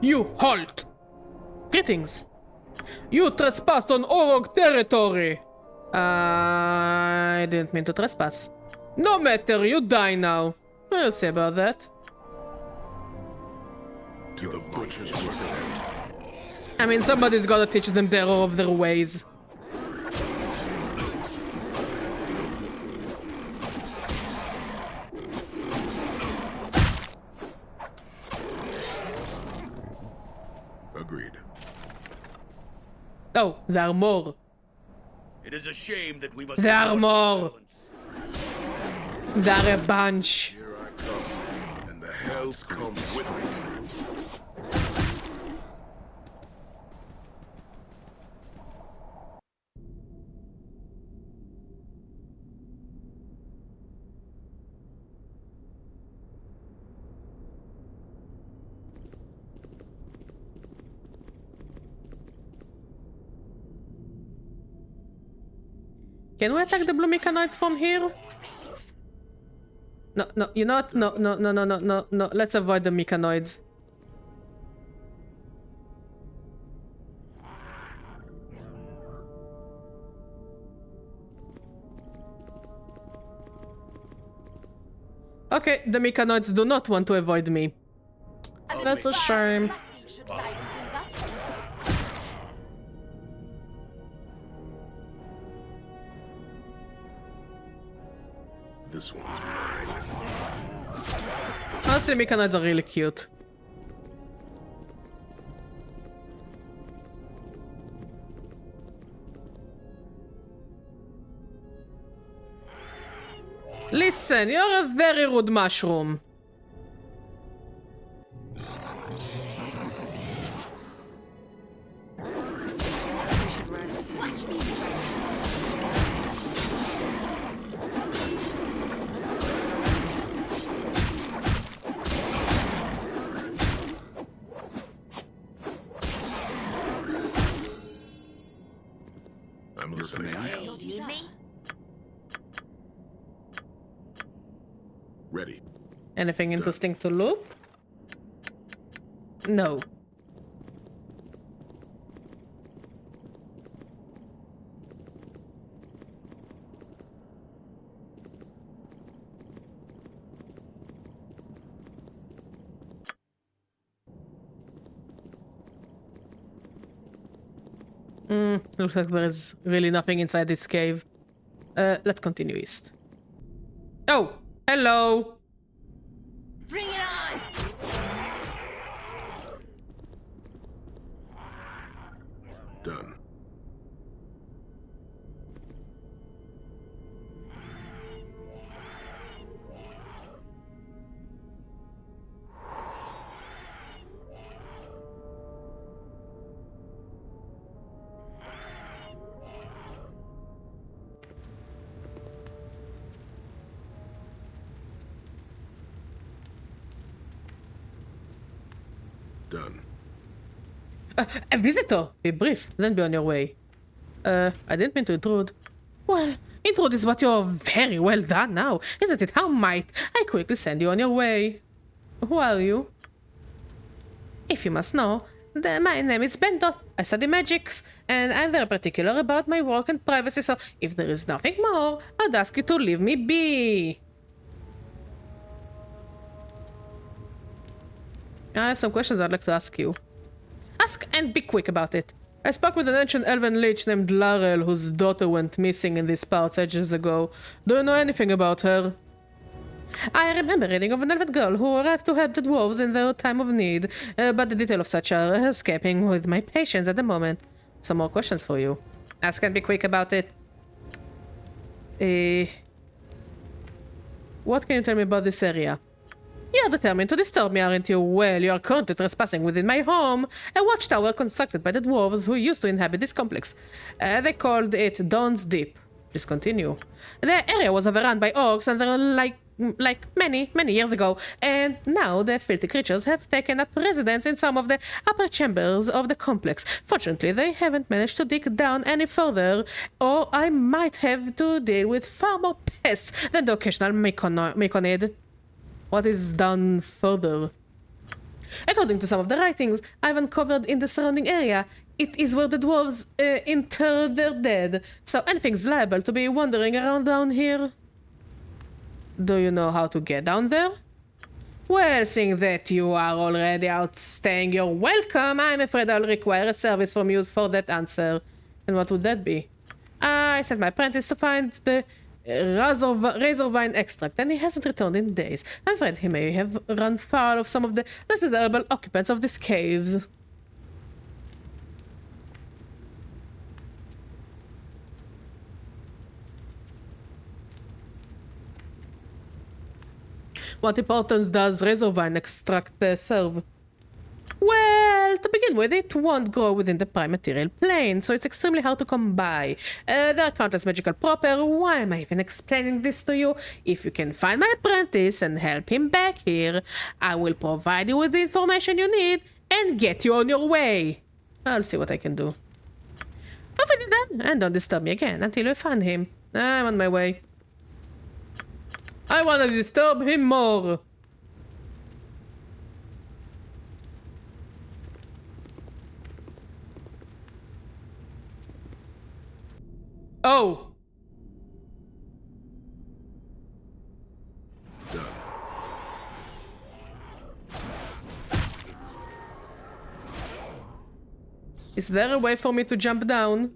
You halt! Greetings. You trespassed on Orog territory! I didn't mean to trespass. No matter, you die now. We'll see about that. To the butcher's work. I mean, somebody's gotta teach them the error of their ways. Agreed. Oh, there are more. It is a shame that we must. There are resort to more. violence. There are a bunch. Here I come, and the hells come with me. Can we attack the blue mechanoids from here? No, no, you know what? No, no, no, no, no, no, no. Let's avoid the mechanoids. Okay, the mechanoids do not want to avoid me. That's a shame. This one's mine. Honestly, mechanoids are really cute. Listen, you're a very rude mushroom. We should rest soon. I'm listening. Ready. Anything interesting to loot? No. Looks like there's really nothing inside this cave. Let's continue east. Oh, hello. Bring it on! Done. Done. A visitor! Be brief, then be on your way. I didn't mean to intrude. Well, intrude is what you're very well done now, isn't it? How might I quickly send you on your way? Who are you? If you must know, my name is Bendoth. I study magics, and I'm very particular about my work and privacy, so if there is nothing more, I'd ask you to leave me be. I have some questions I'd like to ask you. Ask and be quick about it. I spoke with an ancient elven lich named Larel, whose daughter went missing in these parts ages ago. Do you know anything about her? I remember reading of an elven girl who arrived to help the dwarves in their time of need, but the detail of such are escaping with my patience at the moment. Some more questions for you. Ask and be quick about it. What can you tell me about this area? You're determined to disturb me, aren't you? Well, you are currently trespassing within my home, a watchtower constructed by the dwarves who used to inhabit this complex. They called it Dawn's Deep. Please continue. The area was overrun by orcs, and they're like many years ago, and now the filthy creatures have taken up residence in some of the upper chambers of the complex. Fortunately, they haven't managed to dig down any further, or I might have to deal with far more pests than the occasional Meconid. What is done further? According to some of the writings I've uncovered in the surrounding area, it is where the dwarves inter their dead, so anything's liable to be wandering around down here. Do you know how to get down there? Well, seeing that you are already out staying your welcome, I'm afraid I'll require a service from you for that answer. And what would that be? I sent my apprentice to find the razor vine extract, and he hasn't returned in days. I'm afraid he may have run foul of some of the less desirable occupants of these caves. What importance does razor vine extract serve? Well, to begin with, it won't grow within the prime material plane, so it's extremely hard to come by. There are countless magical proper. Why am I even explaining this to you? If you can find my apprentice and help him back here, I will provide you with the information you need and get you on your way. I'll see what I can do. Off with it then, and don't disturb me again until you find him. I'm on my way. I want to disturb him more. Oh. Done. Is there a way for me to jump down?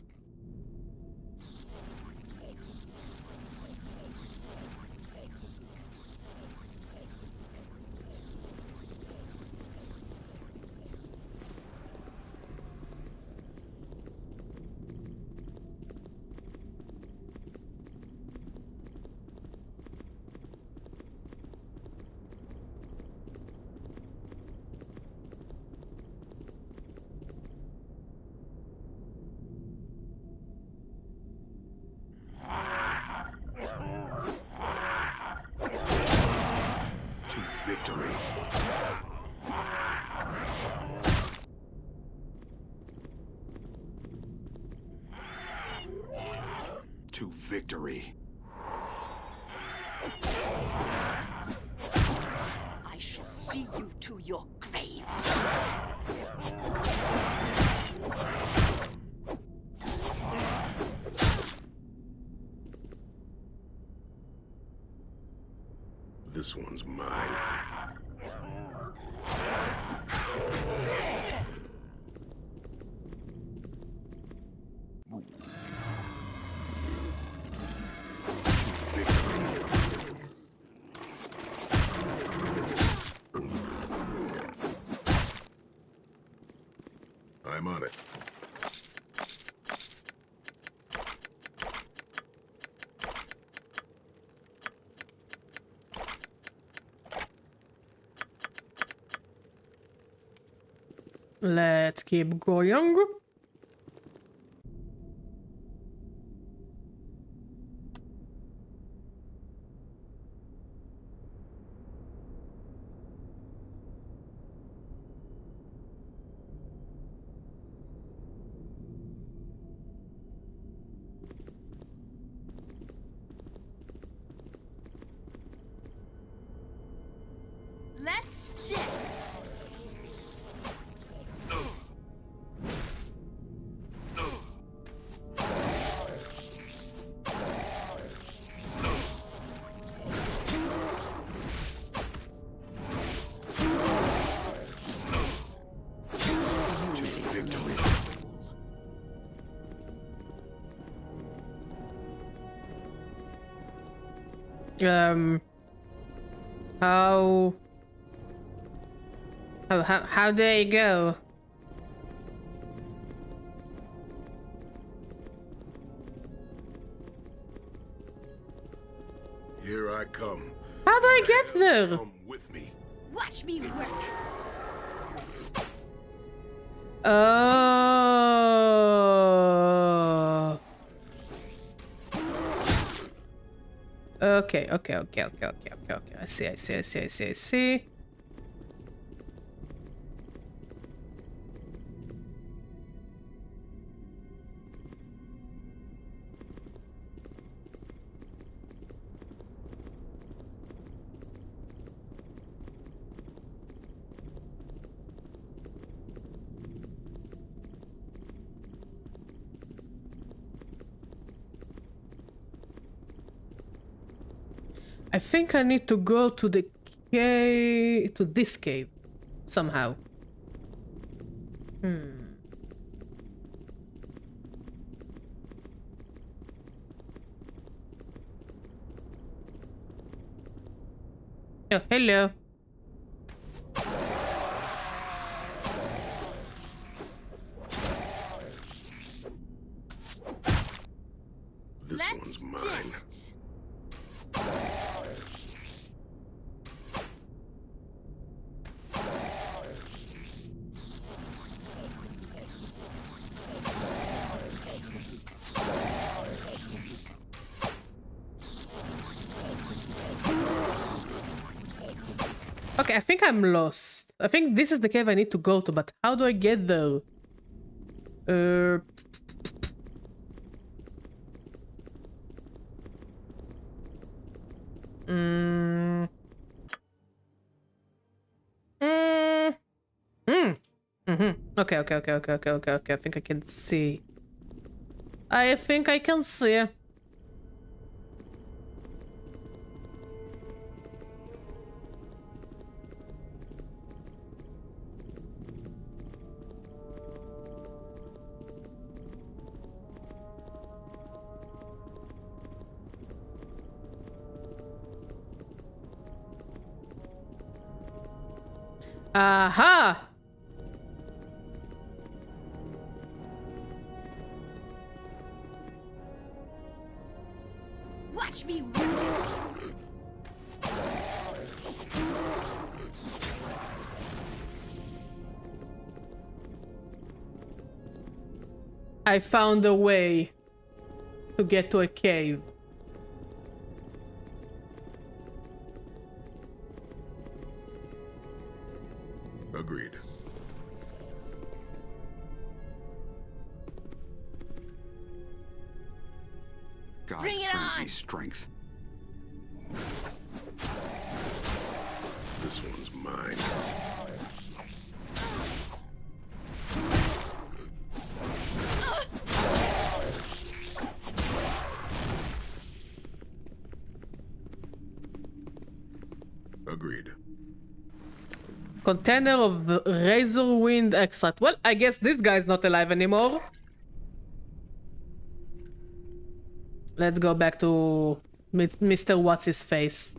Victory. To victory. I shall see you to your grave. This one's mine. I'm on it. Let's keep going. Let's dance. How do I go? Here I come. How do I get there? Come with me. Watch me work. Oh. Okay. I see. I think I need to go to the cave, to this cave, somehow. Oh, hello. This Let's one's mine. dance. Okay, I think I'm lost. I think this is the cave I need to go to, but how do I get there? Okay. I think I can see. I think I can see. Aha! Watch me work. I found a way to get to a cave. Agreed. God's Bring it grant me on. strength. This one's mine. Agreed. Container of the razor wind extract. Well, I guess this guy's not alive anymore. Let's go back to Mr. What's his face.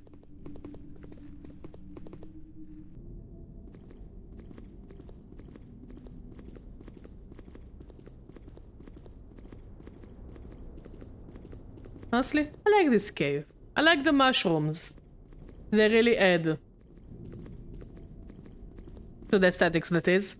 Honestly, I like this cave. I like the mushrooms. They really add to the aesthetics, that is.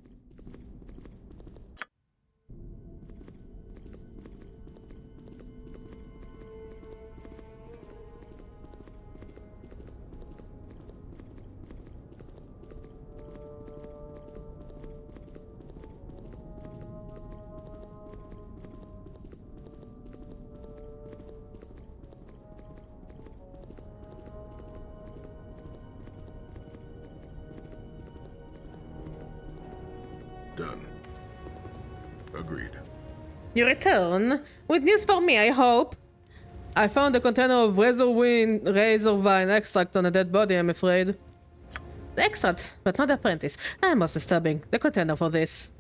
Done. Agreed. You return with news for me, I hope. I found a container of razor vine extract on a dead body, I'm afraid. The extract, but not the apprentice. I most disturbing. The container for this.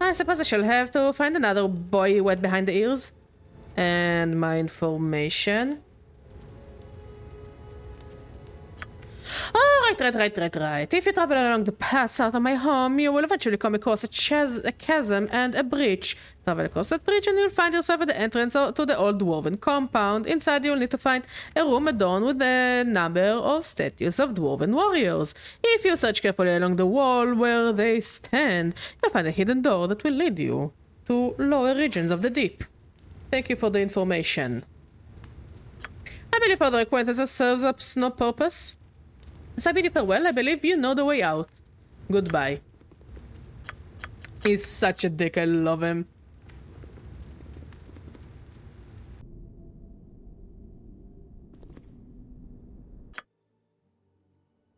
I suppose I shall have to find another boy wet behind the ears. And my information. Oh, right. If you travel along the paths out of my home, you will eventually come across a chasm and a breach. Travel across that breach and you'll find yourself at the entrance to the old dwarven compound. Inside you'll need to find a room adorned with a number of statues of dwarven warriors. If you search carefully along the wall where they stand, you'll find a hidden door that will lead you to lower regions of the deep. Thank you for the information. I believe further acquaintances serves us no purpose. As I bid you farewell, I believe you know the way out. Goodbye. He's such a dick, I love him.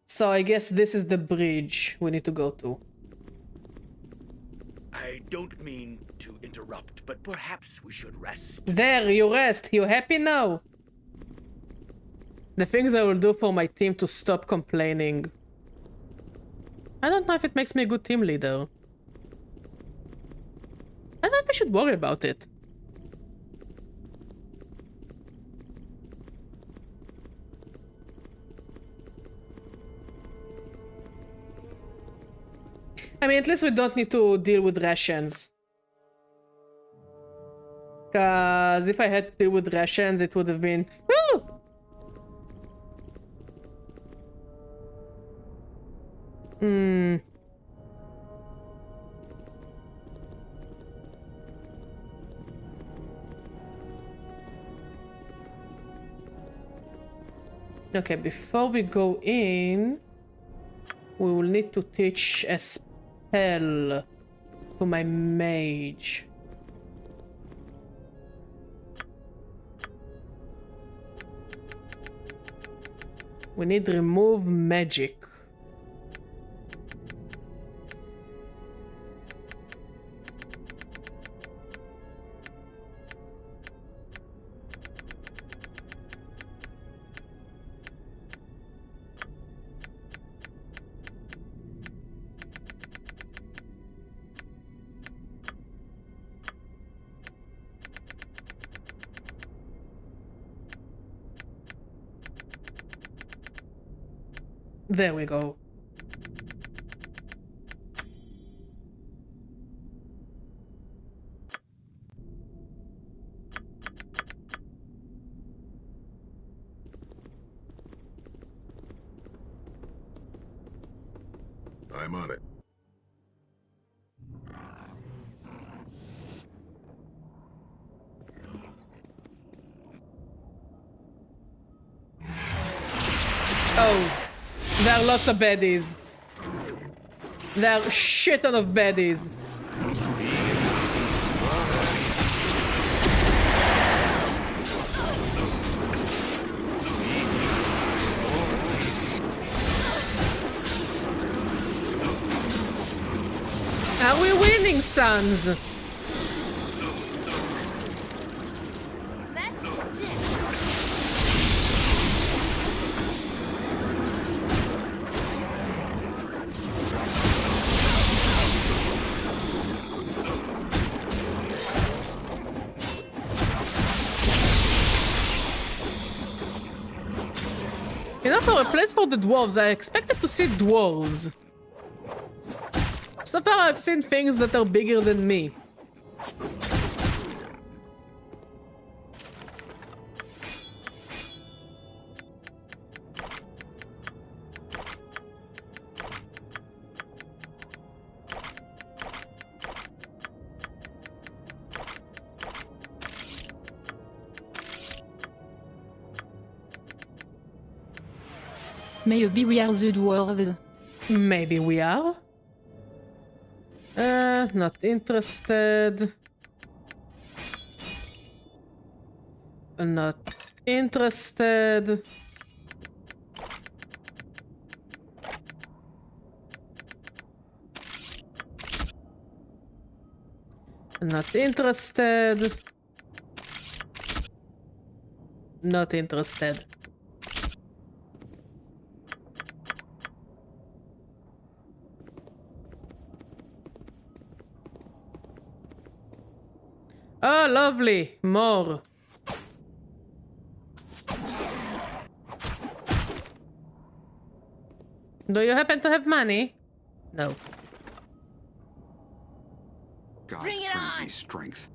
So I guess this is the bridge we need to go to. I don't mean to interrupt, but perhaps we should rest. There, you rest. You happy now? The things I will do for my team to stop complaining. I don't know if it makes me a good team leader. I don't know if I should worry about it. I mean, at least we don't need to deal with rations. Cause if I had to deal with rations, it would have been... Woo! Okay, before we go in, we will need to teach a spell to my mage. We need remove magic. There we go. I'm on it. Oh. There are lots of baddies. There are shit ton of baddies. Are we winning, sons? You know, for a place for the dwarves, I expected to see dwarves. So far, I've seen things that are bigger than me. Maybe we are the dwarves. Maybe we are. Not interested. Not interested. Not interested. Not interested. Oh, lovely. More. Do you happen to have money? No. God's Bring it grant me on! strength.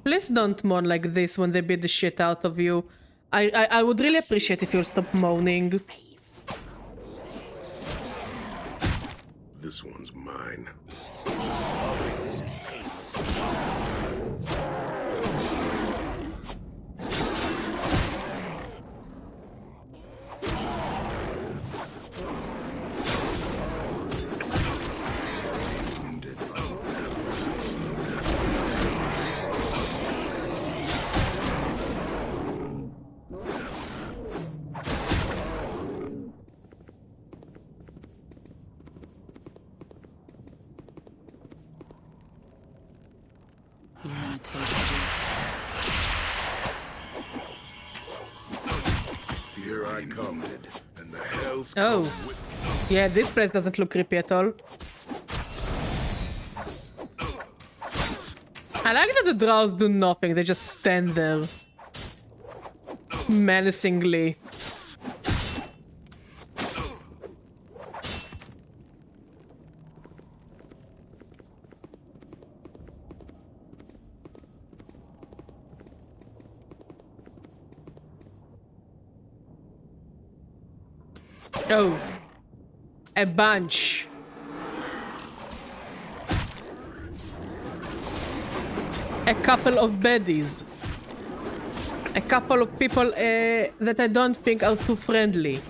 Please don't moan like this when they beat the shit out of you. I would really appreciate if you'll stop moaning. This one's mine. This is painless. Wounded. You're gonna take this. Here I come. And the hell's Oh. come with Yeah, this place doesn't look creepy at all. I like that the drows do nothing, they just stand there. Menacingly. Oh. A bunch. A couple of baddies. A couple of people that I don't think are too friendly.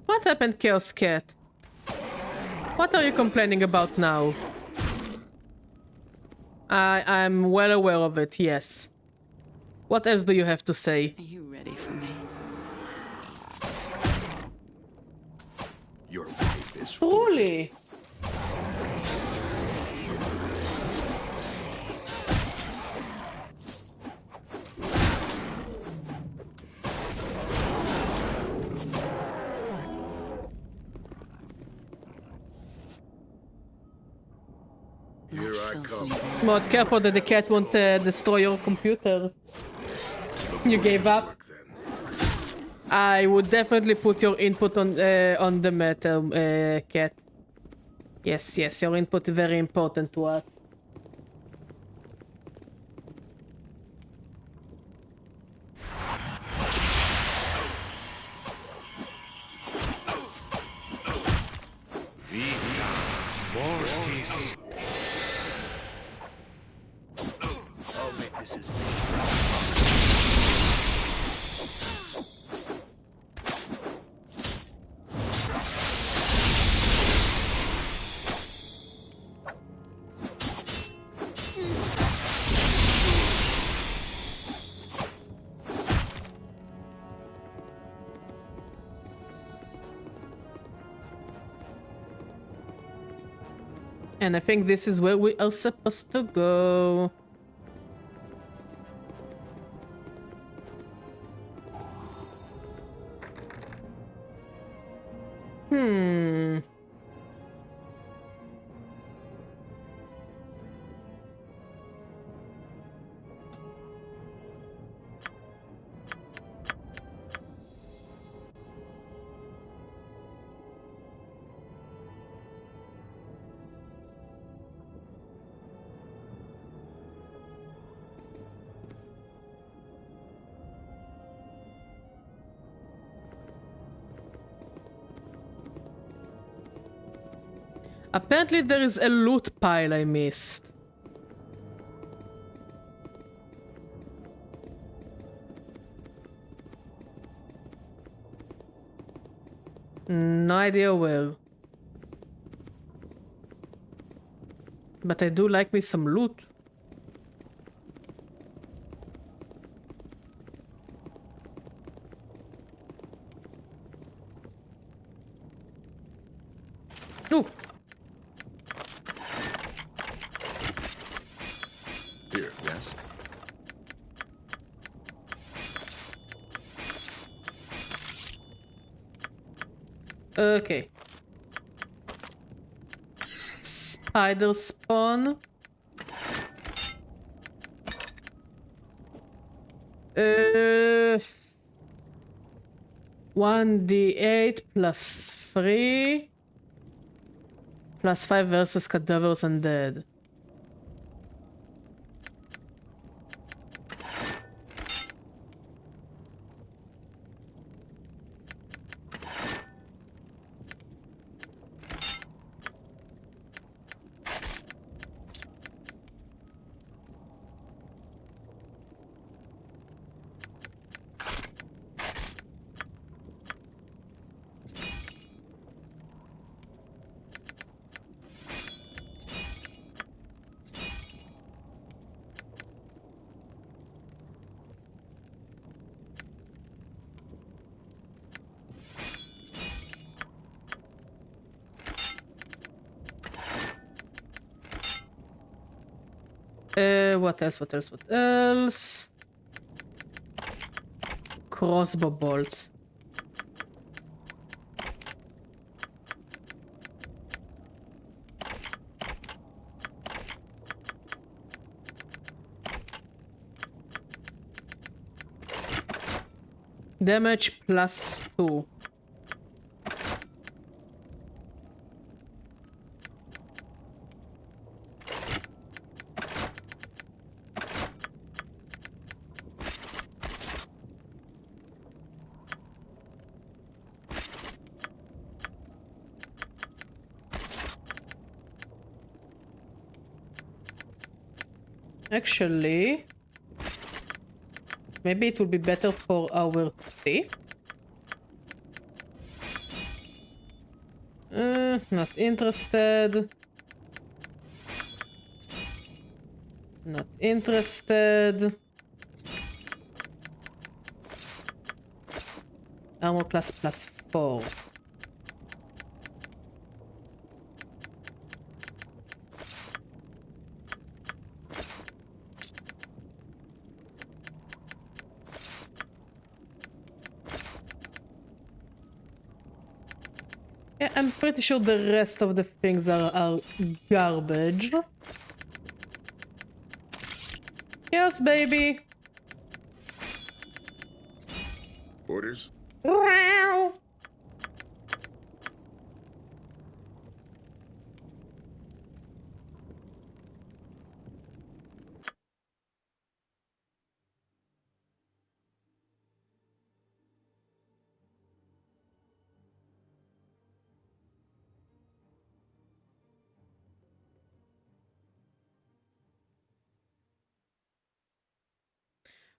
What happened, Chaos Cat? What are you complaining about now? I'm well aware of it, yes. What else do you have to say? Are you ready for me? your life is Truly. Here I come. But careful that the cat won't destroy your computer. You gave up. Work then. I would definitely put your input on the matter, cat. Yes, yes, your input is very important to us. I'll make this as And I think this is where we are supposed to go. Hmm. Apparently there is a loot pile I missed. No idea where. But I do like me some loot. Ooh. Here, yes? Okay. Spider spawn. 1d8 plus 3 plus 5 versus cadavers undead. What else? What else? What else? Crossbow bolts. Damage plus 2. Actually, maybe it will be better for our thief. Not interested. Not interested. Armor class plus 4. Yeah, I'm pretty sure the rest of the things are garbage. Yes, baby. Orders? Wow.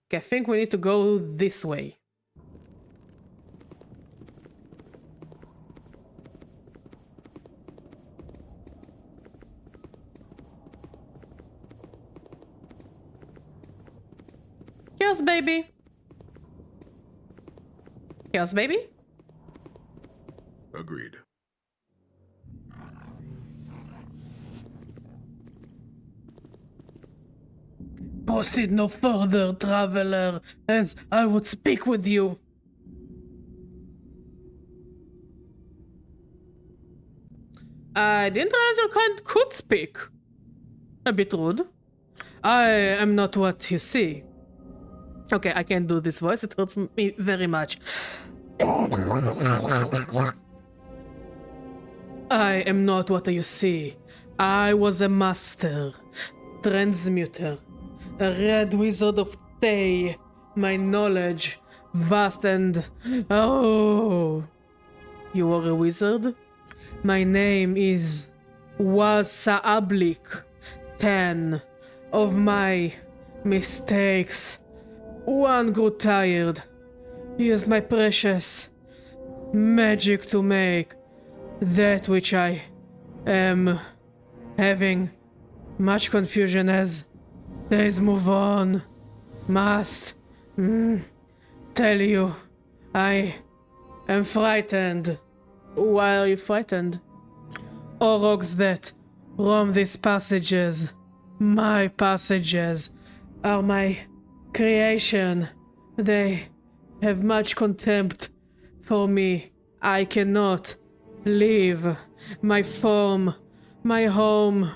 Okay, I think we need to go this way. Yes, baby. Yes, baby. Agreed. Proceed no further, traveler, as I would speak with you. I didn't realize your kind could speak. A bit rude. I am not what you see. Okay, I can't do this voice, it hurts me very much. I am not what you see. I was a master, transmuter, a red wizard of Thay. My knowledge, vast and... Oh... You are a wizard? My name is Wasaablik. 10 of my mistakes. One grew tired. Used my precious magic to make that which I am having much confusion as days move on. Must tell you, I am frightened. Why are you frightened? Orogs that roam these passages, my passages, are my creation. They have much contempt for me. I cannot leave my form, my home.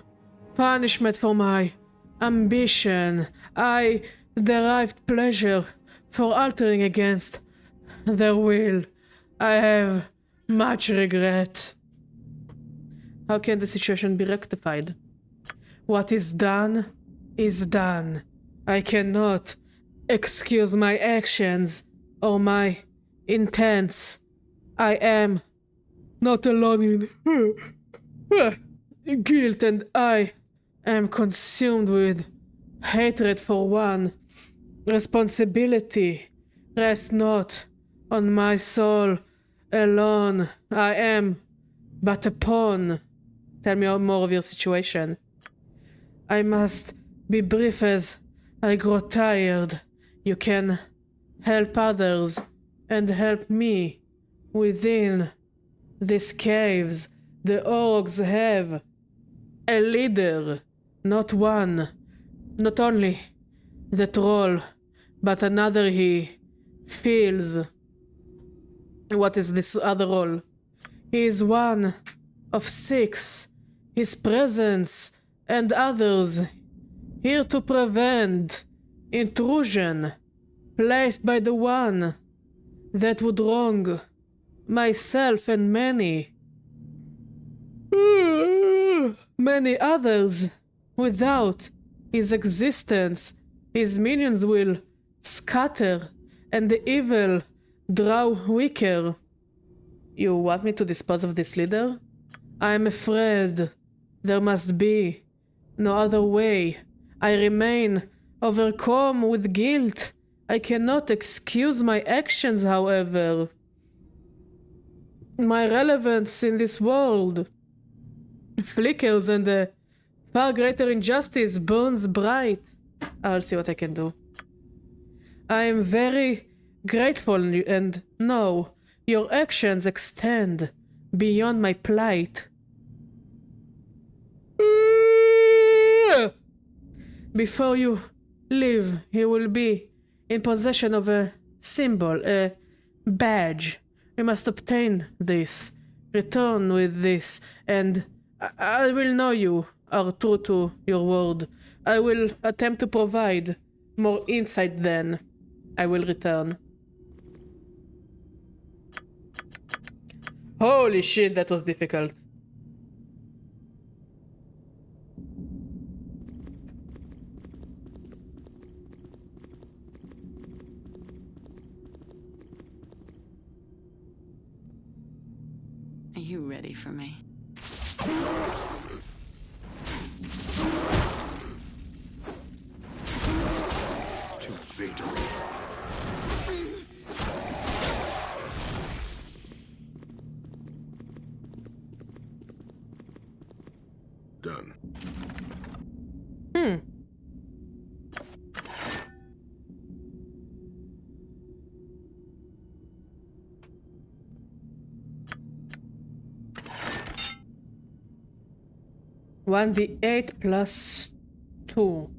Punishment for my ambition. I derived pleasure for altering against their will. I have much regret. How can the situation be rectified? What is done is done. I cannot excuse my actions or my intents. I am not alone in guilt, and I am consumed with hatred for one. Responsibility rests not on my soul alone. I am but a pawn. Tell me more of your situation. I must be brief as I grow tired. You can help others and help me. Within these caves, the orcs have a leader, not one, not only the troll, but another he feels. What is this other role? He is one of 6. His presence and others here to prevent intrusion placed by the one that would wrong myself and many others. Without his existence, his minions will scatter and the evil draw weaker. You want me to dispose of this leader? I am afraid there must be no other way. I remain overcome with guilt. I cannot excuse my actions, however. My relevance in this world flickers and a far greater injustice burns bright. I'll see what I can do. I am very grateful and know your actions extend beyond my plight. Before you leave, he will be in possession of a symbol, a badge. We must obtain this, return with this, and I will know you are true to your word. I will attempt to provide more insight then. I will return. Holy shit, that was difficult. Are you ready for me? To victory. Done. One d8 plus 2.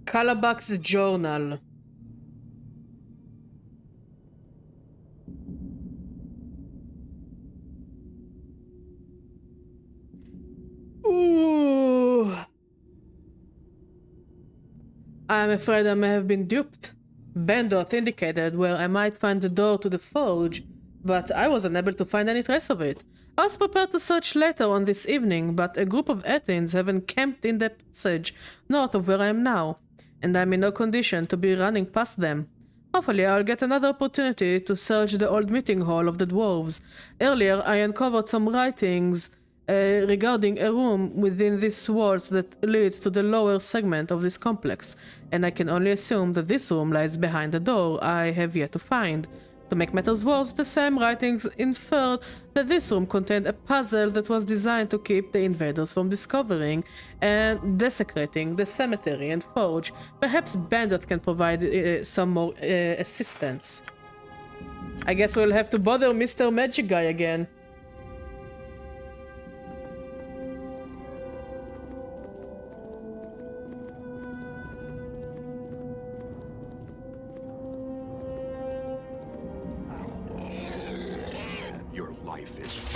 Calabax's journal. Ooh. I'm afraid I may have been duped. Bendoth indicated where I might find the door to the forge, but I was unable to find any trace of it. I was prepared to search later on this evening, but a group of Athens have encamped in the passage north of where I am now, and I'm in no condition to be running past them. Hopefully I'll get another opportunity to search the old meeting hall of the dwarves. Earlier I uncovered some writings regarding a room within these walls that leads to the lower segment of this complex, and I can only assume that this room lies behind the door I have yet to find. To make matters worse, the same writings inferred that this room contained a puzzle that was designed to keep the invaders from discovering and desecrating the cemetery and forge. Perhaps Bandit can provide some more assistance. I guess we'll have to bother Mr. Magic Guy again. Your life is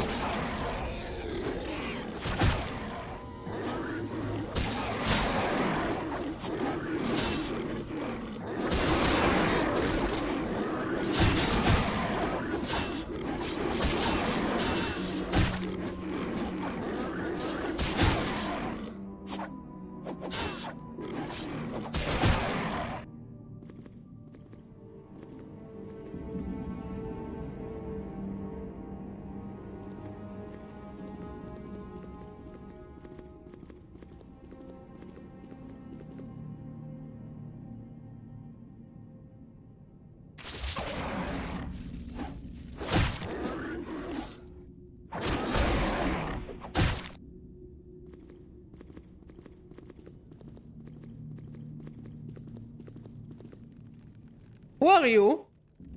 Who are you?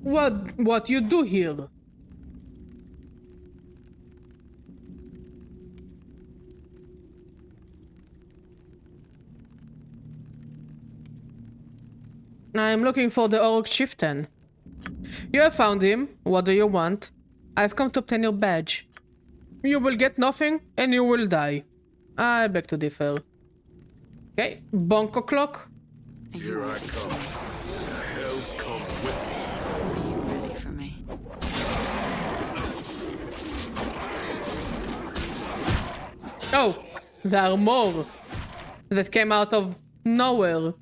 What you do here? I am looking for the Orc Chieftain. You have found him. What do you want? I've come to obtain your badge. You will get nothing, and you will die. I beg to differ. Okay, Bonko Clock. here I come. The hell's come with me. Are you ready for me? Oh, there are more that came out of nowhere.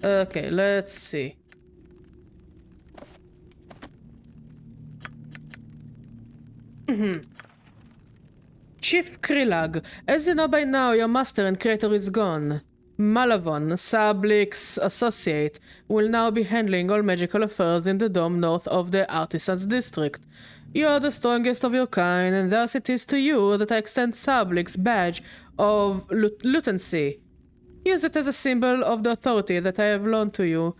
Okay, let's see. Chief Krilag, as you know by now, your master and creator is gone. Malavon, Sablix's associate, will now be handling all magical affairs in the dome north of the Artisans District. You are the strongest of your kind, and thus it is to you that I extend Sablix's badge of lieutenancy. Use it as a symbol of the authority that I have loaned to you.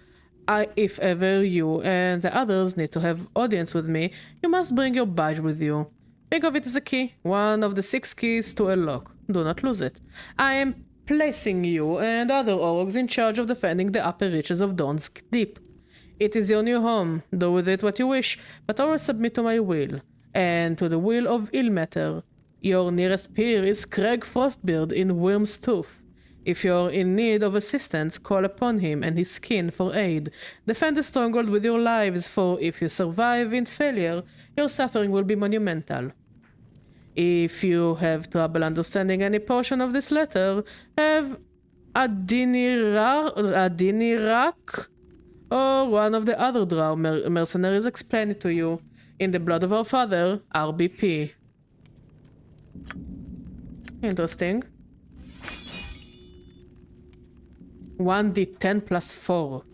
If ever you and the others need to have audience with me, you must bring your badge with you. Think of it as a key, one of the 6 keys to a lock. Do not lose it. I am placing you and other orcs in charge of defending the upper reaches of Dawn's Deep. It is your new home. Do with it what you wish, but always submit to my will, and to the will of Ilmater. Your nearest peer is Craig Frostbeard in Worm's Tooth. If you're in need of assistance, call upon him and his kin for aid. Defend the stronghold with your lives, for if you survive in failure, your suffering will be monumental. If you have trouble understanding any portion of this letter, have Adinirak or one of the other drow mercenaries explain it to you. In the blood of our father, RBP. Interesting. 1d10 plus 4.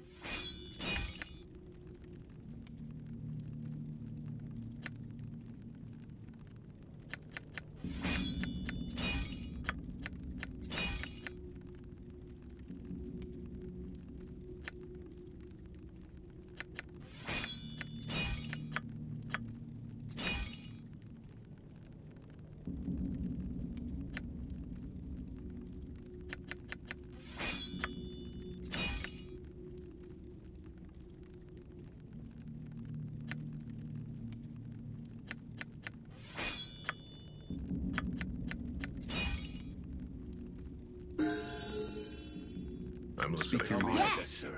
I'm Speak your listening. mind, good sir.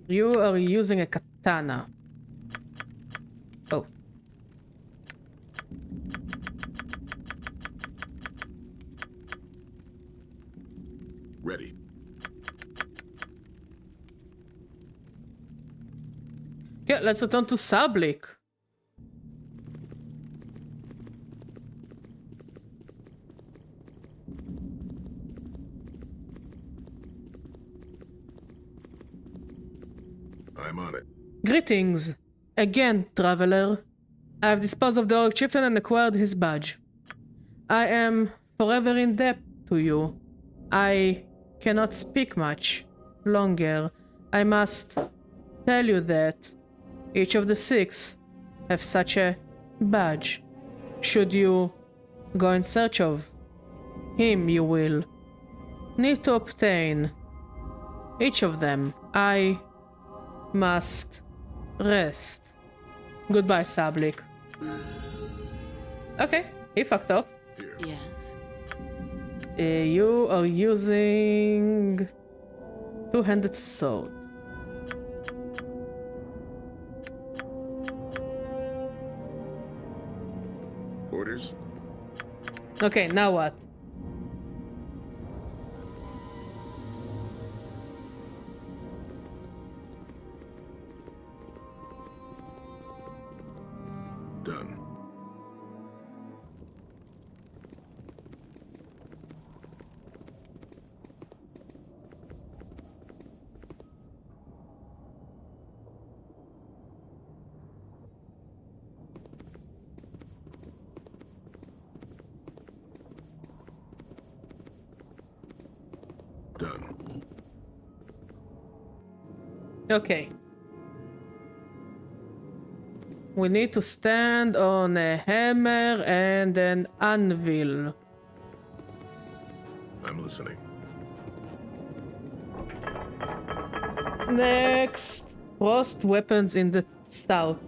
You are using a katana. Oh. Ready. Yeah, let's return to Sablik. I'm on it. Greetings. Again, traveler. I have disposed of the Orc Chieftain and acquired his badge. I am forever in debt to you. I cannot speak much longer. I must tell you that each of the 6 have such a badge. Should you go in search of him, you will need to obtain each of them. I must rest. Goodbye, Sablik. Okay, he fucked off. Here. Yes. You are using two-handed sword. Orders? Okay, now what? Done. Done. Okay. We need to stand on a hammer and an anvil. I'm listening. Next, frost weapons in the south.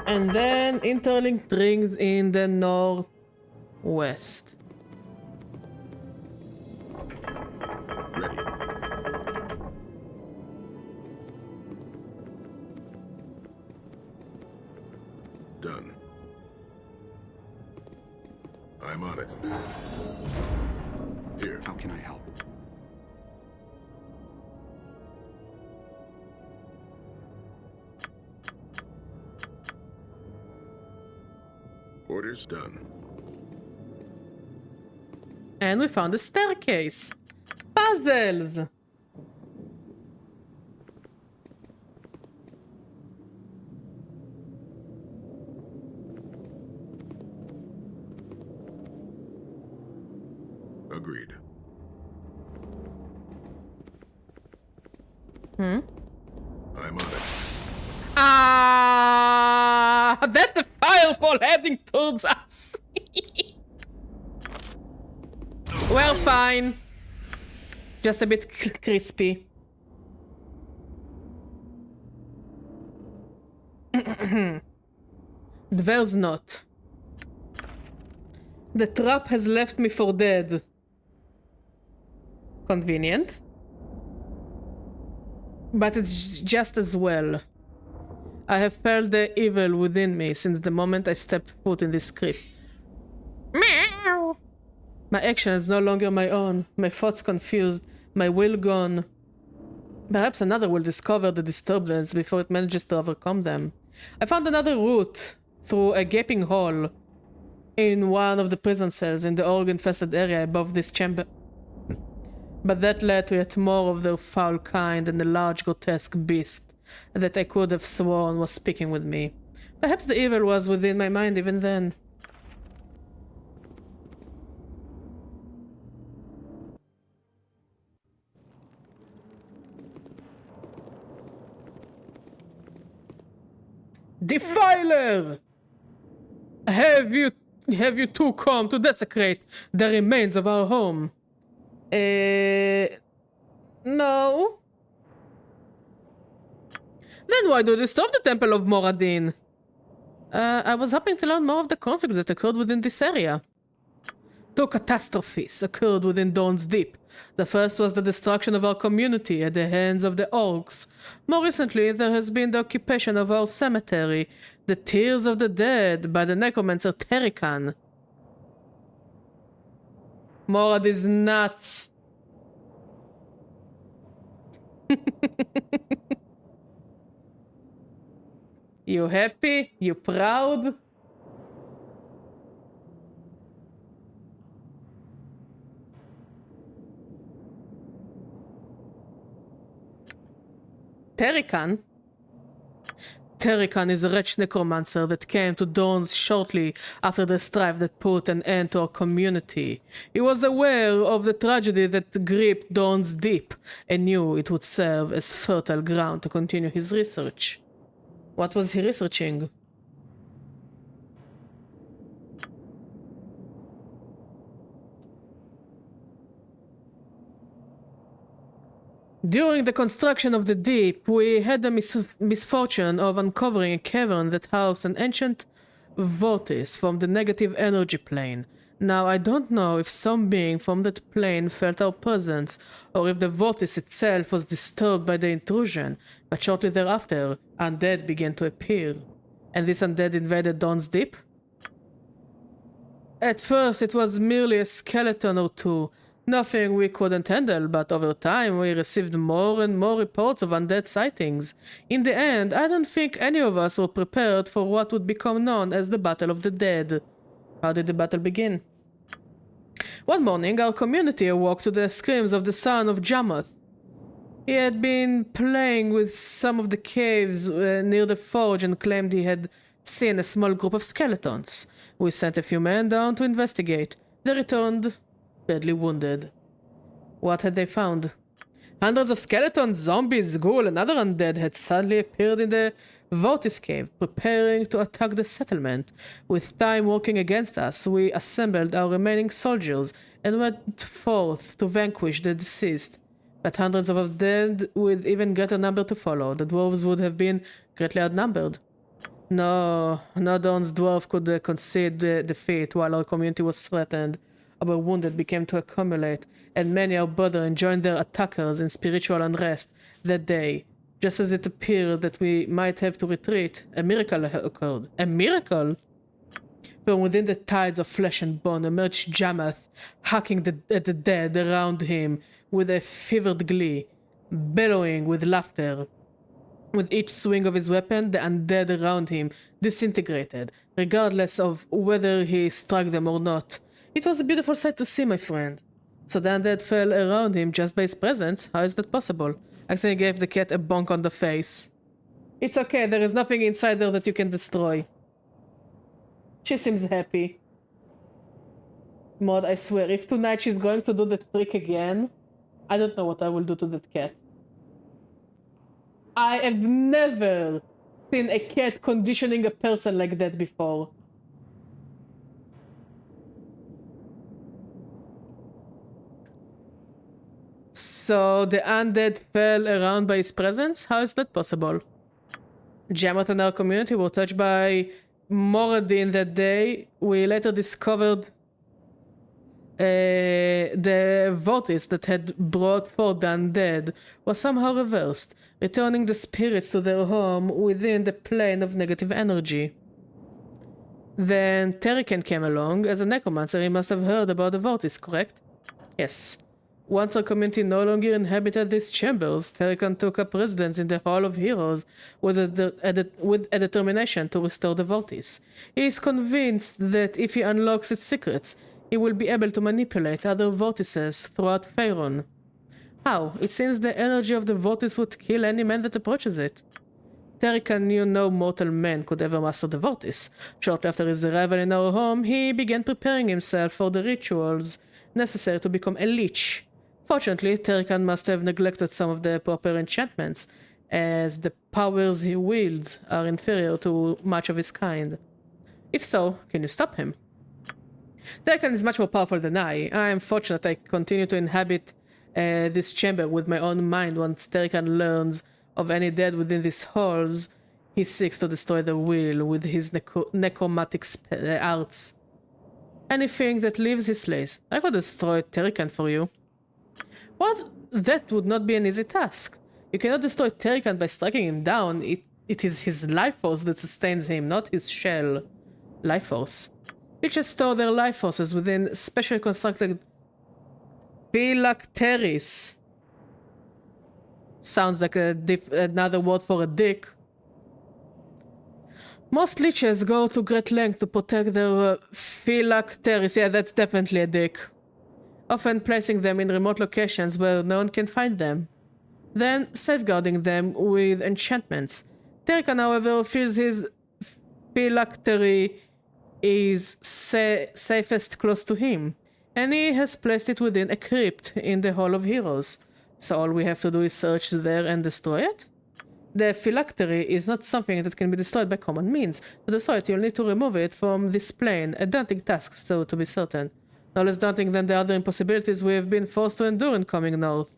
And then interlinked rings in the northwest. Ready. Done. I'm on it. Here. How can I help? Orders done. And we found a staircase. Puzzles! Agreed. I'm on it. Ah, that's a fireball heading towards us. Well, fine. Just a bit crispy. There's not. The trap has left me for dead. Convenient. But it's just as well. I have felt the evil within me since the moment I stepped foot in this crypt. Meow! My action is no longer my own, my thoughts confused, my will gone. Perhaps another will discover the disturbance before it manages to overcome them. I found another route through a gaping hole in one of the prison cells in the orc-infested area above this chamber. But that led to yet more of their foul kind and a large grotesque beast that I could have sworn was speaking with me. Perhaps the evil was within my mind even then. Defiler! Have you two come to desecrate the remains of our home? No. Then why do you disturb the Temple of Moradin? I was hoping to learn more of the conflict that occurred within this area. Two catastrophes occurred within Dawn's Deep. The first was the destruction of our community at the hands of the orcs. More recently, there has been the occupation of our cemetery, the Tears of the Dead, by the necromancer Terrikan. Morad is nuts. You happy? You proud? Terrikan? Terrikan is a wretched necromancer that came to Dawn's shortly after the strife that put an end to our community. He was aware of the tragedy that gripped Dawn's Deep and knew it would serve as fertile ground to continue his research. What was he researching? During the construction of the Deep, we had the misfortune of uncovering a cavern that housed an ancient vortex from the negative energy plane. Now, I don't know if some being from that plane felt our presence, or if the vortex itself was disturbed by the intrusion, but shortly thereafter, undead began to appear. And this undead invaded Dawn's Deep? At first, it was merely a skeleton or two, nothing we couldn't handle, but over time we received more and more reports of undead sightings. In the end, I don't think any of us were prepared for what would become known as the Battle of the Dead. How did the battle begin? One morning, our community awoke to the screams of the son of Jamoth. He had been playing with some of the caves near the forge and claimed he had seen a small group of skeletons. We sent a few men down to investigate. They returned badly wounded. What had they found? Hundreds of skeletons, zombies, ghoul, and other undead had suddenly appeared in the Vortis cave, preparing to attack the settlement. With time working against us, we assembled our remaining soldiers and went forth to vanquish the deceased. But hundreds of undead with even greater number to follow. The dwarves would have been greatly outnumbered. No Dawn's dwarf could concede defeat while our community was threatened. Our wounded began to accumulate, and many our brethren joined their attackers in spiritual unrest that day. Just as it appeared that we might have to retreat, a miracle occurred. A miracle? From within the tides of flesh and bone emerged Jamoth, hacking at the dead around him with a fevered glee, bellowing with laughter. With each swing of his weapon, the undead around him disintegrated, regardless of whether he struck them or not. It was a beautiful sight to see, my friend. So the undead fell around him just by his presence? How is that possible? Accidentally gave the cat a bonk on the face. It's okay, there is nothing inside there that you can destroy. She seems happy. Maud, I swear, if tonight she's going to do the trick again, I don't know what I will do to that cat. I have never seen a cat conditioning a person like that before. So the undead fell around by his presence? How is that possible? Jamoth and our community were touched by Moradin that day. We later discovered the vortex that had brought forth the undead was somehow reversed, returning the spirits to their home within the plane of negative energy. Then Terrikan came along. As a necromancer, he must have heard about the vortex, correct? Yes. Once our community no longer inhabited these chambers, Terrikan took up residence in the Hall of Heroes with a determination to restore the vortex. He is convinced that if he unlocks its secrets, he will be able to manipulate other vortices throughout Faerun. How? It seems the energy of the vortex would kill any man that approaches it. Terrikan knew no mortal man could ever master the vortex. Shortly after his arrival in our home, he began preparing himself for the rituals necessary to become a lich. Fortunately, Terrikan must have neglected some of the proper enchantments, as the powers he wields are inferior to much of his kind. If so, can you stop him? Terrikan is much more powerful than I. I am fortunate I continue to inhabit this chamber with my own mind once Terrikan learns of any dead within these halls, he seeks to destroy the will with his necromantic arts. Anything that leaves he slays. I could destroy Terrican for you. What? That would not be an easy task. You cannot destroy Terrican by striking him down. It is his life force that sustains him, not his shell. Life force. Creatures store their life forces within specially constructed phylacteries. Sounds like another word for a dick. Most leeches go to great length to protect their phylacteries. Yeah, that's definitely a dick. Often placing them in remote locations where no one can find them. Then safeguarding them with enchantments. Terrican, however, feels his phylactery is safest close to him, and he has placed it within a crypt in the Hall of Heroes. So all we have to do is search there and destroy it? The phylactery is not something that can be destroyed by common means. To destroy it, you'll need to remove it from this plane, a daunting task, so to be certain. No less daunting than the other impossibilities we have been forced to endure in coming north.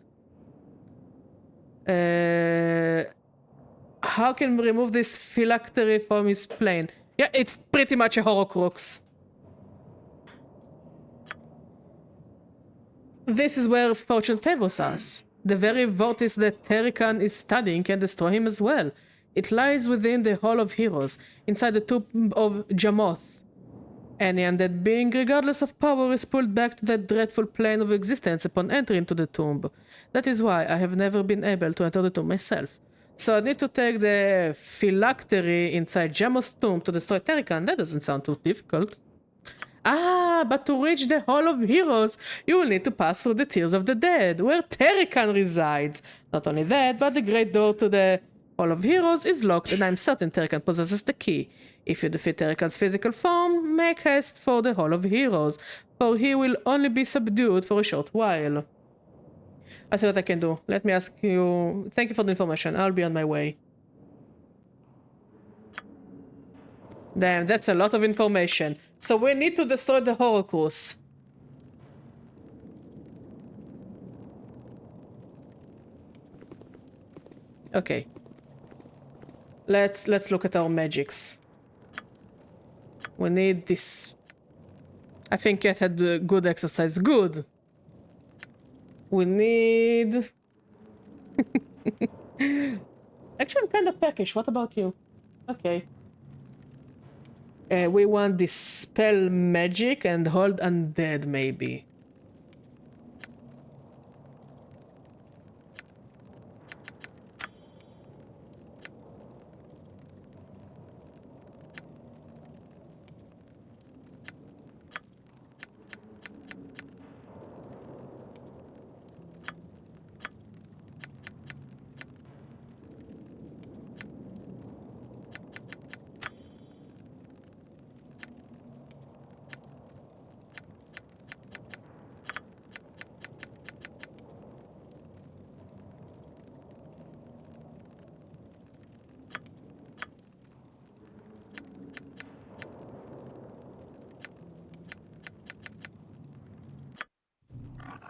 How can we remove this phylactery from his plane? Yeah, it's pretty much a Horcrux. This is where fortune favors us. The very vortex that Terrican is studying can destroy him as well. It lies within the Hall of Heroes, inside the tomb of Jamoth. Any undead being, regardless of power, is pulled back to that dreadful plane of existence upon entering into the tomb. That is why I have never been able to enter the tomb myself. So I need to take the phylactery inside Jamoth's tomb to destroy Terrican. That doesn't sound too difficult. Ah, but to reach the Hall of Heroes, you will need to pass through the Tears of the Dead, where Terrican resides. Not only that, but the great door to the Hall of Heroes is locked, and I'm certain Terrican possesses the key. If you defeat Terrican's physical form, make haste for the Hall of Heroes, for he will only be subdued for a short while. I see what I can do. Let me ask you... Thank you for the information. I'll be on my way. Damn, that's a lot of information. So we need to destroy the Horcrux. Okay. Let's look at our magics. We need this. I think Cat had good exercise. Good. We need... Actually, I'm kind of peckish. What about you? Okay. We want Dispel Magic and Hold Undead, maybe.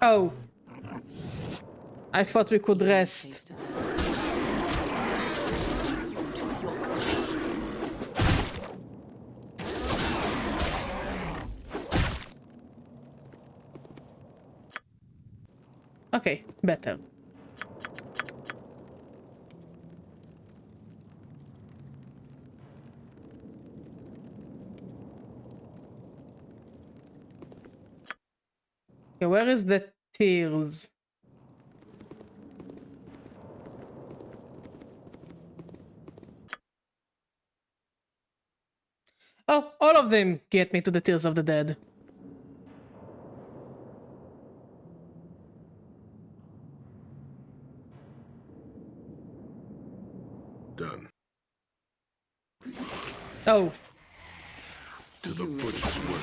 Oh. I thought we could rest. Okay, better. Okay, where is the tears? Oh, all of them get me to the Tears of the Dead. Done. Oh. To the butcher's work.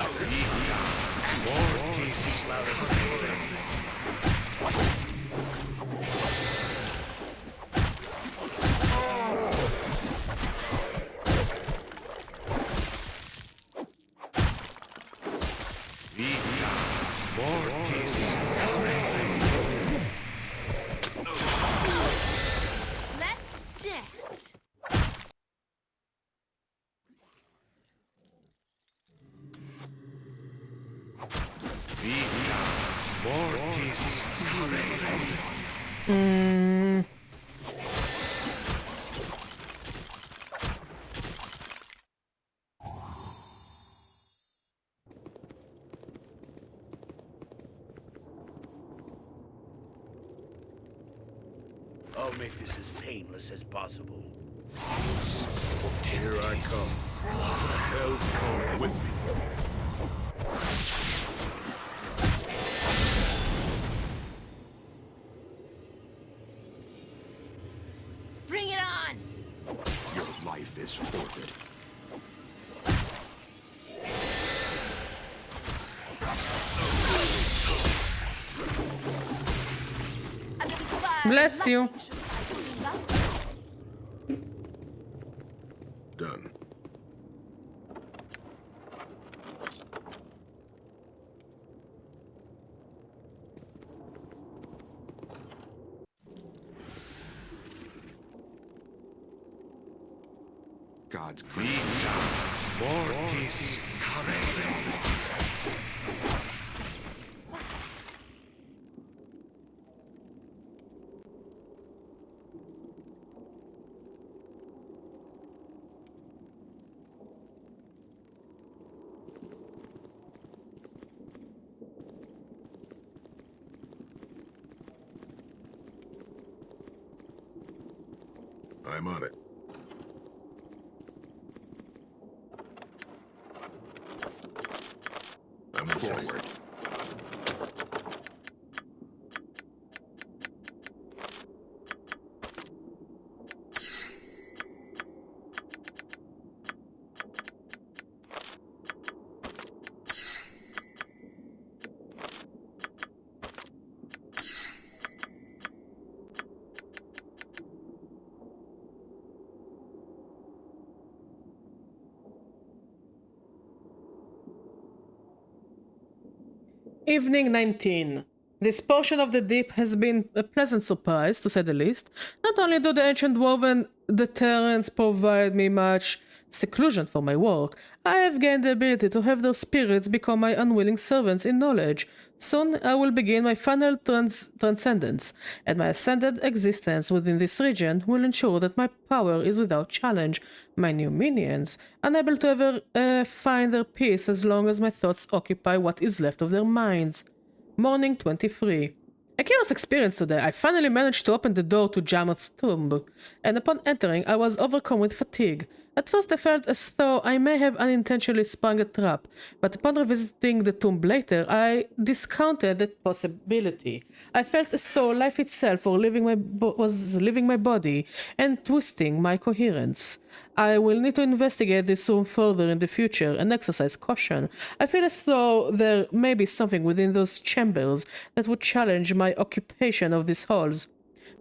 I'll make this as painless as possible. Here I come. The hells come with me. Bring it on! Your life is forfeit. Bless you. Done. God's great. Mortis I'm on it. I'm forward. Evening 19. This portion of the deep has been a pleasant surprise, to say the least. Not only do the ancient woven deterrents provide me much seclusion for my work, I have gained the ability to have their spirits become my unwilling servants in knowledge. Soon I will begin my final transcendence, and my ascended existence within this region will ensure that my power is without challenge. My new minions, unable to ever find their peace as long as my thoughts occupy what is left of their minds. Morning 23. A curious experience today. I finally managed to open the door to Jamoth's tomb, and upon entering I was overcome with fatigue. At first I felt as though I may have unintentionally sprung a trap, but upon revisiting the tomb later, I discounted that possibility. I felt as though life itself was leaving my body and twisting my coherence. I will need to investigate this room further in the future and exercise caution. I feel as though there may be something within those chambers that would challenge my occupation of these halls.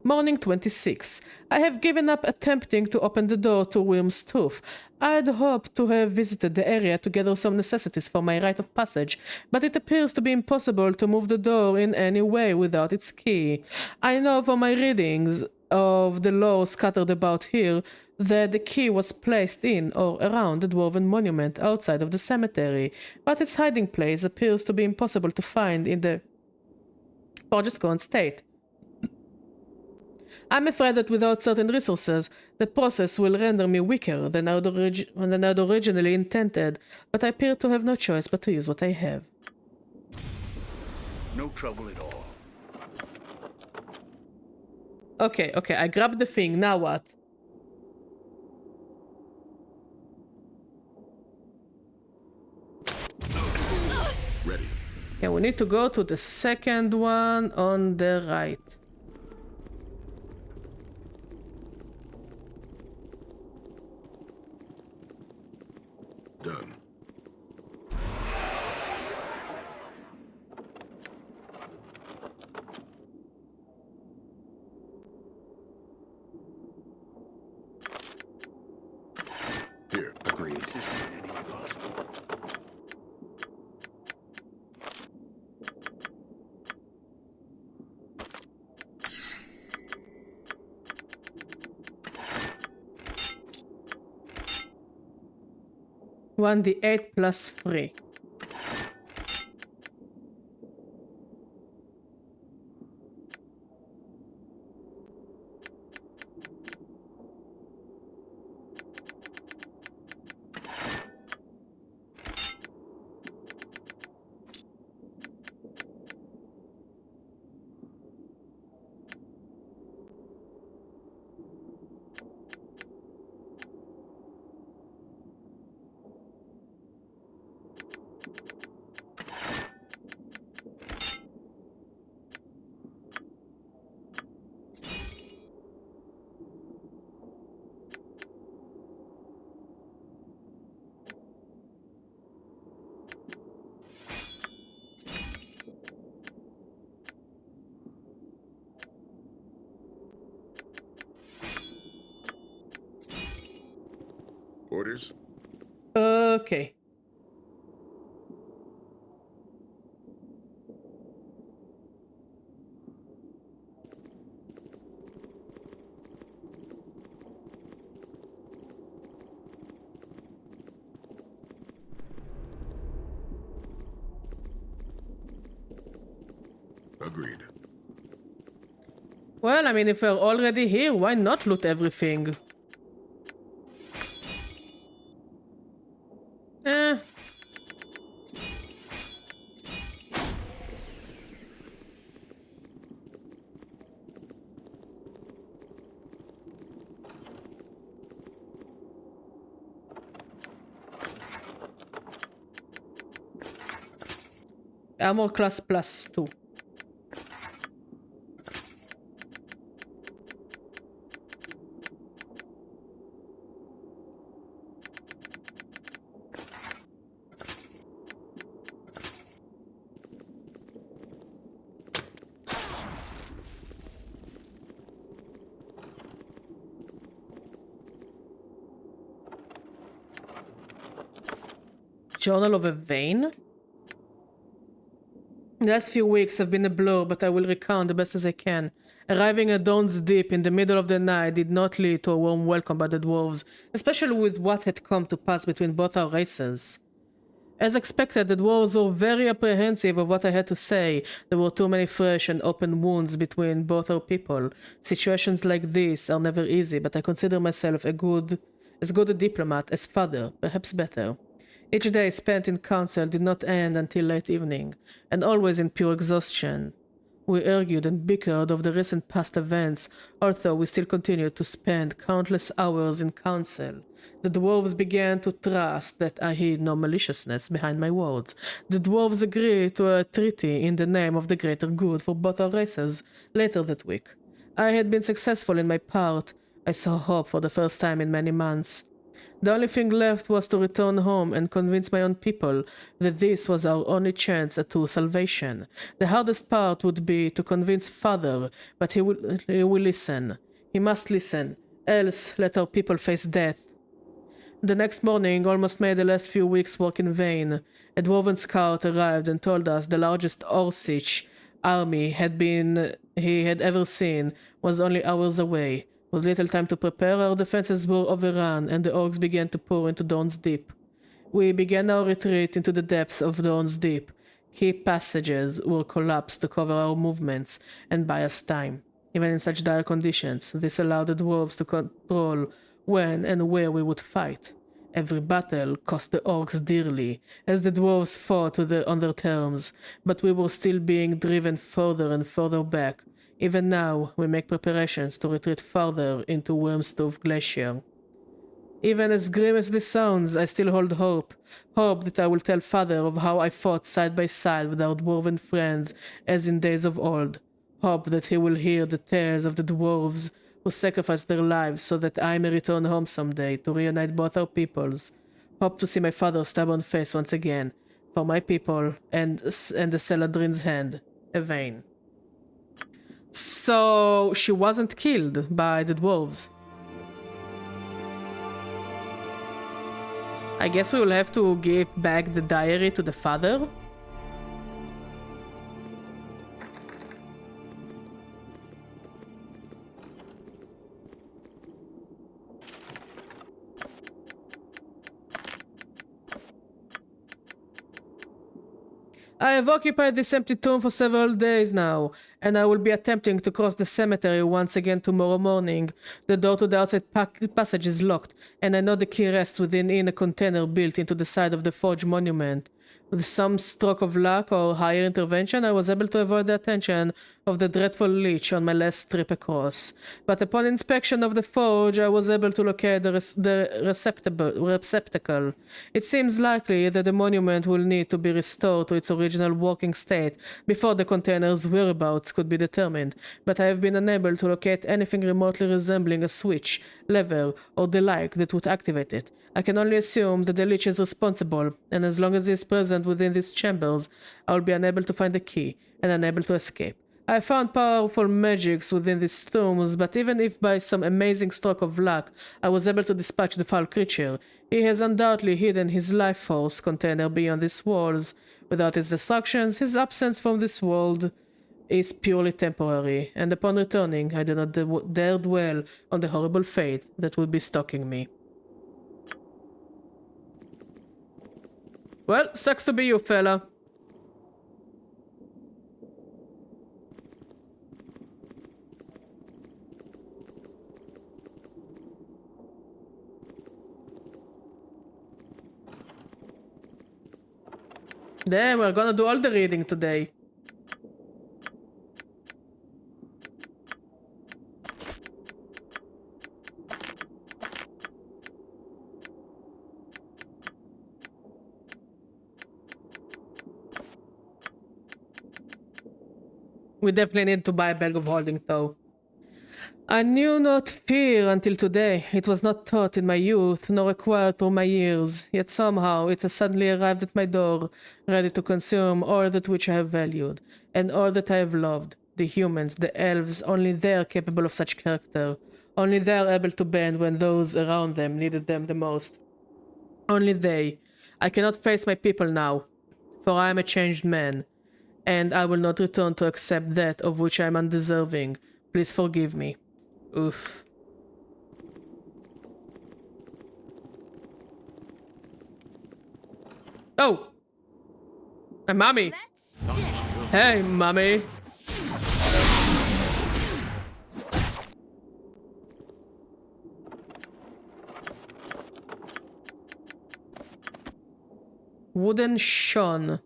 Morning 26. I have given up attempting to open the door to Wyrm's Tooth. I'd hoped to have visited the area to gather some necessities for my rite of passage, but it appears to be impossible to move the door in any way without its key. I know from my readings of the lore scattered about here that the key was placed in or around the dwarven monument outside of the cemetery, but its hiding place appears to be impossible to find in the forge's current state. I'm afraid that without certain resources, the process will render me weaker than I'd originally intended, but I appear to have no choice but to use what I have. No trouble at all. Okay, I grabbed the thing, now what? Ready. Okay, we need to go to the second one on the right. Done. Here. Agreed. Assist me in any way possible. One d8 plus 3. orders. Okay. Agreed. Well, I mean, if we're already here, why not loot everything? Eh. Armor class +2. Journal of a Vein? The last few weeks have been a blur, but I will recount the best as I can. Arriving at Dawn's Deep in the middle of the night did not lead to a warm welcome by the dwarves, especially with what had come to pass between both our races. As expected, the dwarves were very apprehensive of what I had to say. There were too many fresh and open wounds between both our people. Situations like this are never easy, but I consider myself as good a diplomat as father, perhaps better. Each day spent in council did not end until late evening, and always in pure exhaustion. We argued and bickered over the recent past events, although we still continued to spend countless hours in council. The dwarves began to trust that I hid no maliciousness behind my words. The dwarves agreed to a treaty in the name of the greater good for both our races later that week. I had been successful in my part. I saw hope for the first time in many months. The only thing left was to return home and convince my own people that this was our only chance at salvation. The hardest part would be to convince Father, but he will listen. He must listen, else let our people face death. The next morning almost made the last few weeks' work in vain. A dwarven scout arrived and told us the largest Orcish army he had ever seen was only hours away. With little time to prepare, our defenses were overrun, and the orcs began to pour into Dawn's Deep. We began our retreat into the depths of Dawn's Deep. Key passages were collapsed to cover our movements and buy us time. Even in such dire conditions, this allowed the dwarves to control when and where we would fight. Every battle cost the orcs dearly, as the dwarves fought on their terms, but we were still being driven further and further back. Even now, we make preparations to retreat farther into Wormstove Glacier. Even as grim as this sounds, I still hold hope. Hope that I will tell Father of how I fought side by side with our dwarven friends as in days of old. Hope that he will hear the tales of the dwarves who sacrificed their lives so that I may return home someday to reunite both our peoples. Hope to see my father's stubborn face once again, for my people and the Celadrin's hand, Evain. So she wasn't killed by the dwarves. I guess we will have to give back the diary to the father. I have occupied this empty tomb for several days now, and I will be attempting to cross the cemetery once again tomorrow morning. The door to the outside passage is locked, and I know the key rests within a container built into the side of the forge monument. With some stroke of luck or higher intervention, I was able to avoid the attention of the dreadful lich on my last trip across. But upon inspection of the forge, I was able to locate the receptacle. It seems likely that the monument will need to be restored to its original working state before the container's whereabouts could be determined, but I have been unable to locate anything remotely resembling a switch, lever, or the like that would activate it. I can only assume that the lich is responsible, and as long as he is present within these chambers, I will be unable to find the key and unable to escape. I found powerful magics within these tombs, but even if by some amazing stroke of luck I was able to dispatch the foul creature, he has undoubtedly hidden his life force container beyond these walls. Without his destructions, his absence from this world is purely temporary, and upon returning, I do not dare dwell on the horrible fate that will be stalking me. Well, sucks to be you, fella. Damn, we're gonna do all the reading today. We definitely need to buy a bag of holding, though. I knew not fear until today. It was not taught in my youth, nor acquired through my years. Yet somehow it has suddenly arrived at my door, ready to consume all that which I have valued, and all that I have loved. The humans, the elves, only they are capable of such character. Only they are able to bend when those around them needed them the most. Only they. I cannot face my people now, for I am a changed man, and I will not return to accept that of which I am undeserving. Please forgive me. Oof. Oh! Hey, mommy! Hey, mommy! Wooden Sean.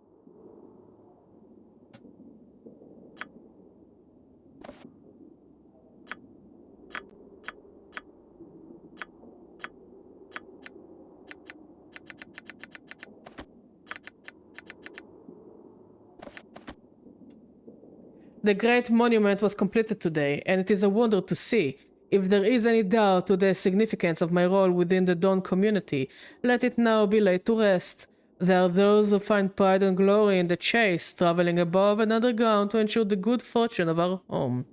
The great monument was completed today, and it is a wonder to see. If there is any doubt to the significance of my role within the Dawn community, let it now be laid to rest. There are those who find pride and glory in the chase, traveling above and underground to ensure the good fortune of our home.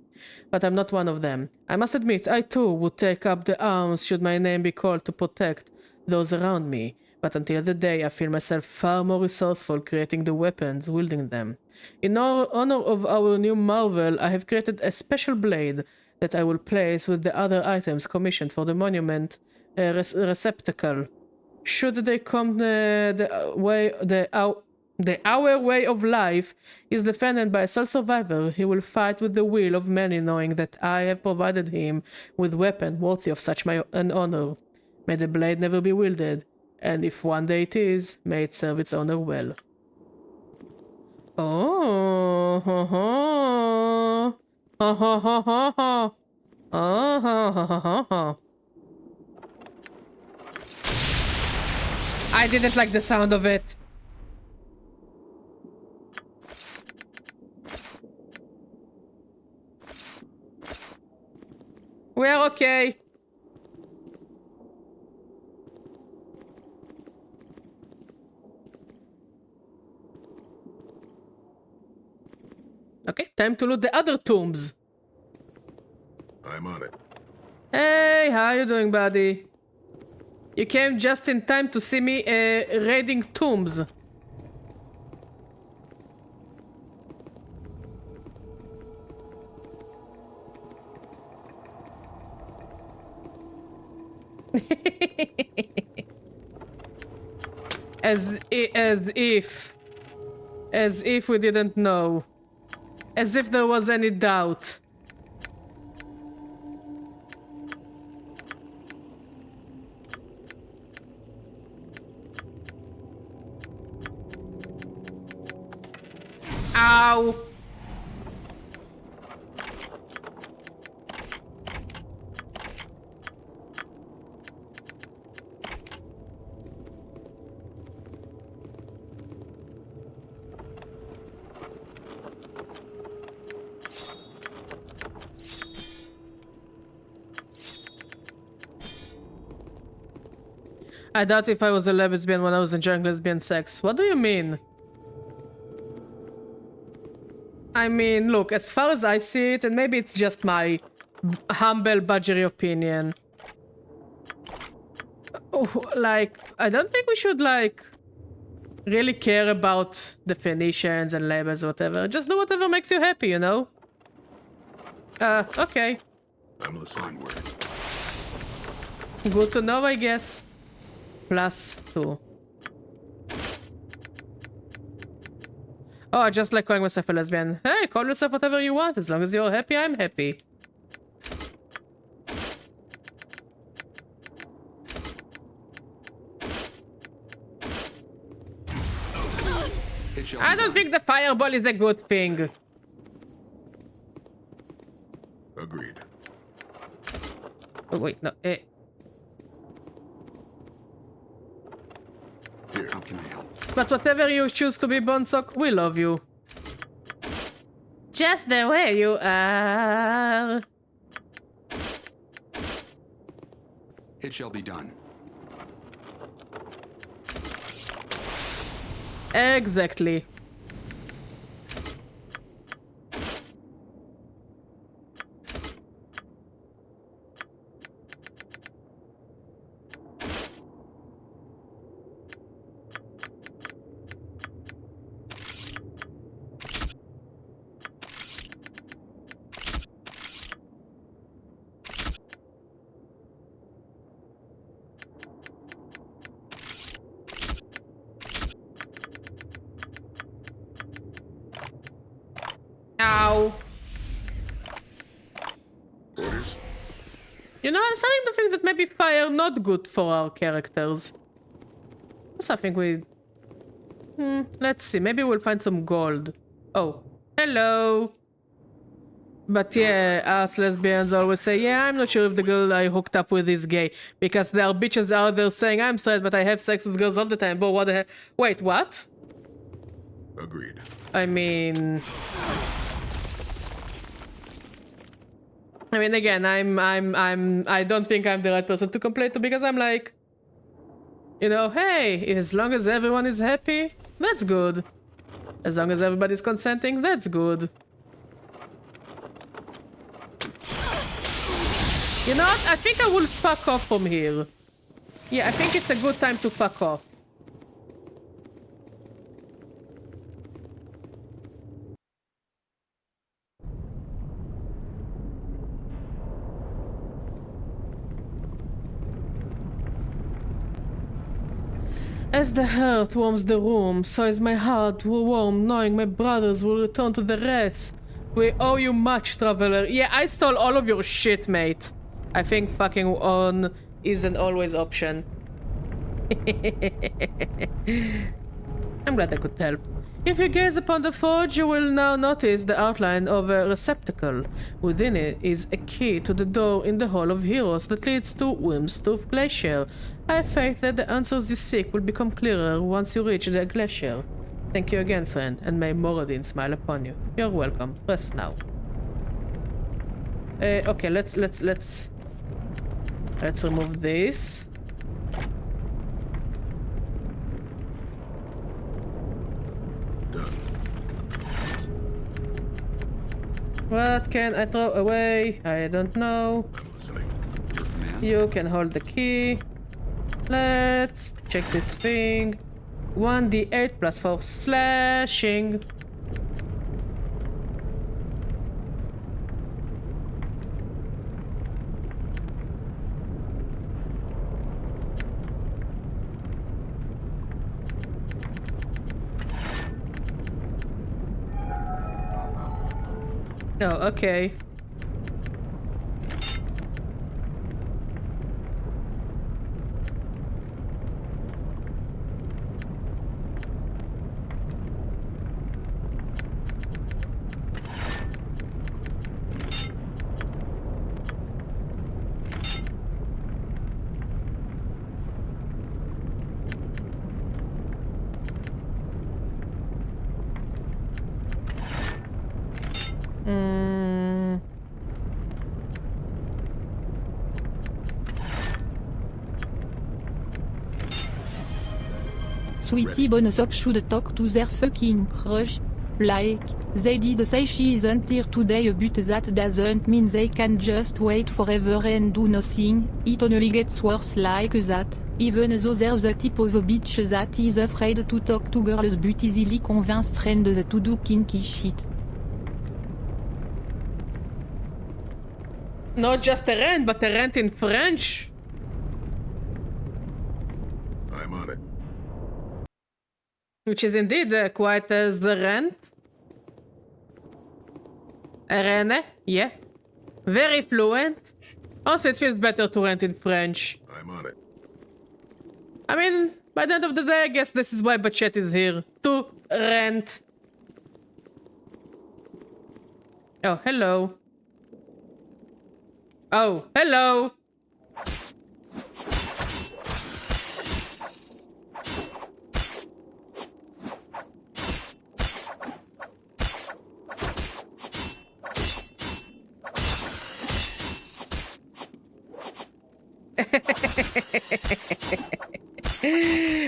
But I'm not one of them. I must admit, I too would take up the arms should my name be called to protect those around me. But until the day, I feel myself far more resourceful creating the weapons, wielding them. In honor of our new marvel, I have created a special blade that I will place with the other items commissioned for the monument receptacle. Should they come our way of life is defended by a sole survivor, he will fight with the will of many, knowing that I have provided him with weapon worthy of such an honor. May the blade never be wielded, and if one day it is, may it serve its owner well. Oh, ha ha, ha ha ha ha ha, ha ha ha ha ha. I didn't like the sound of it. We're okay. Okay, time to loot the other tombs. I'm on it. Hey, how you doing, buddy? You came just in time to see me raiding tombs. As if we didn't know. As if there was any doubt. Ow! I doubt if I was a lesbian when I was enjoying lesbian sex. What do you mean? I mean, look, as far as I see it, and maybe it's just my humble budgetary opinion. Oh, like, I don't think we should, like, really care about definitions and labels or whatever. Just do whatever makes you happy, you know? Okay. I'm listening. Onward. Good to know, I guess. +2. Oh, I just like calling myself a lesbian. Hey, call yourself whatever you want. As long as you're happy, I'm happy. I don't think the fireball is a good thing. Agreed. Oh, wait, no. Here. How can I help? But whatever you choose to be, Bonsok, we love you. Just the way you are. It shall be done. Exactly. Ow. Orders? You know, I'm starting to think that maybe fire not good for our characters. Something we... let's see, maybe we'll find some gold. Oh, hello. But yeah, us lesbians always say, yeah, I'm not sure if the girl I hooked up with is gay. Because there are bitches out there saying, I'm straight, but I have sex with girls all the time. But what the hell? Wait, what? Agreed. I mean, again, I don't think I'm the right person to complain to because I'm like, you know, hey, as long as everyone is happy, that's good. As long as everybody's consenting, that's good. You know what? I think I will fuck off from here. Yeah, I think it's a good time to fuck off. As the hearth warms the room, so is my heart warm, knowing my brothers will return to the rest. We owe you much, traveler. Yeah, I stole all of your shit, mate. I think fucking on isn't always option. I'm glad I could help. If you gaze upon the forge, you will now notice the outline of a receptacle. Within it is a key to the door in the Hall of Heroes that leads to Wimstooth Glacier. I have faith that the answers you seek will become clearer once you reach the glacier. Thank you again, friend, and may Moradin smile upon you. You're welcome. Rest now. Okay, let's remove this. What can I throw away? I don't know. I'm listening. Your command? You can hold the key. Let's check this thing. 1d8 plus 4 slashing. Oh, okay. Sweetie Bonesock should talk to their fucking crush. Like, they did say she isn't here today but that doesn't mean they can just wait forever and do nothing, it only gets worse like that, even though there's a type of bitch that is afraid to talk to girls but easily convince friends to do kinky shit. Not just a rent, but a rent in French. I'm on it. Which is indeed quite as the rent. Rene, yeah. Very fluent. Also, it feels better to rent in French. I'm on it. I mean, by the end of the day, I guess this is why Bachet is here. To rent. Oh, hello. Oh, hello.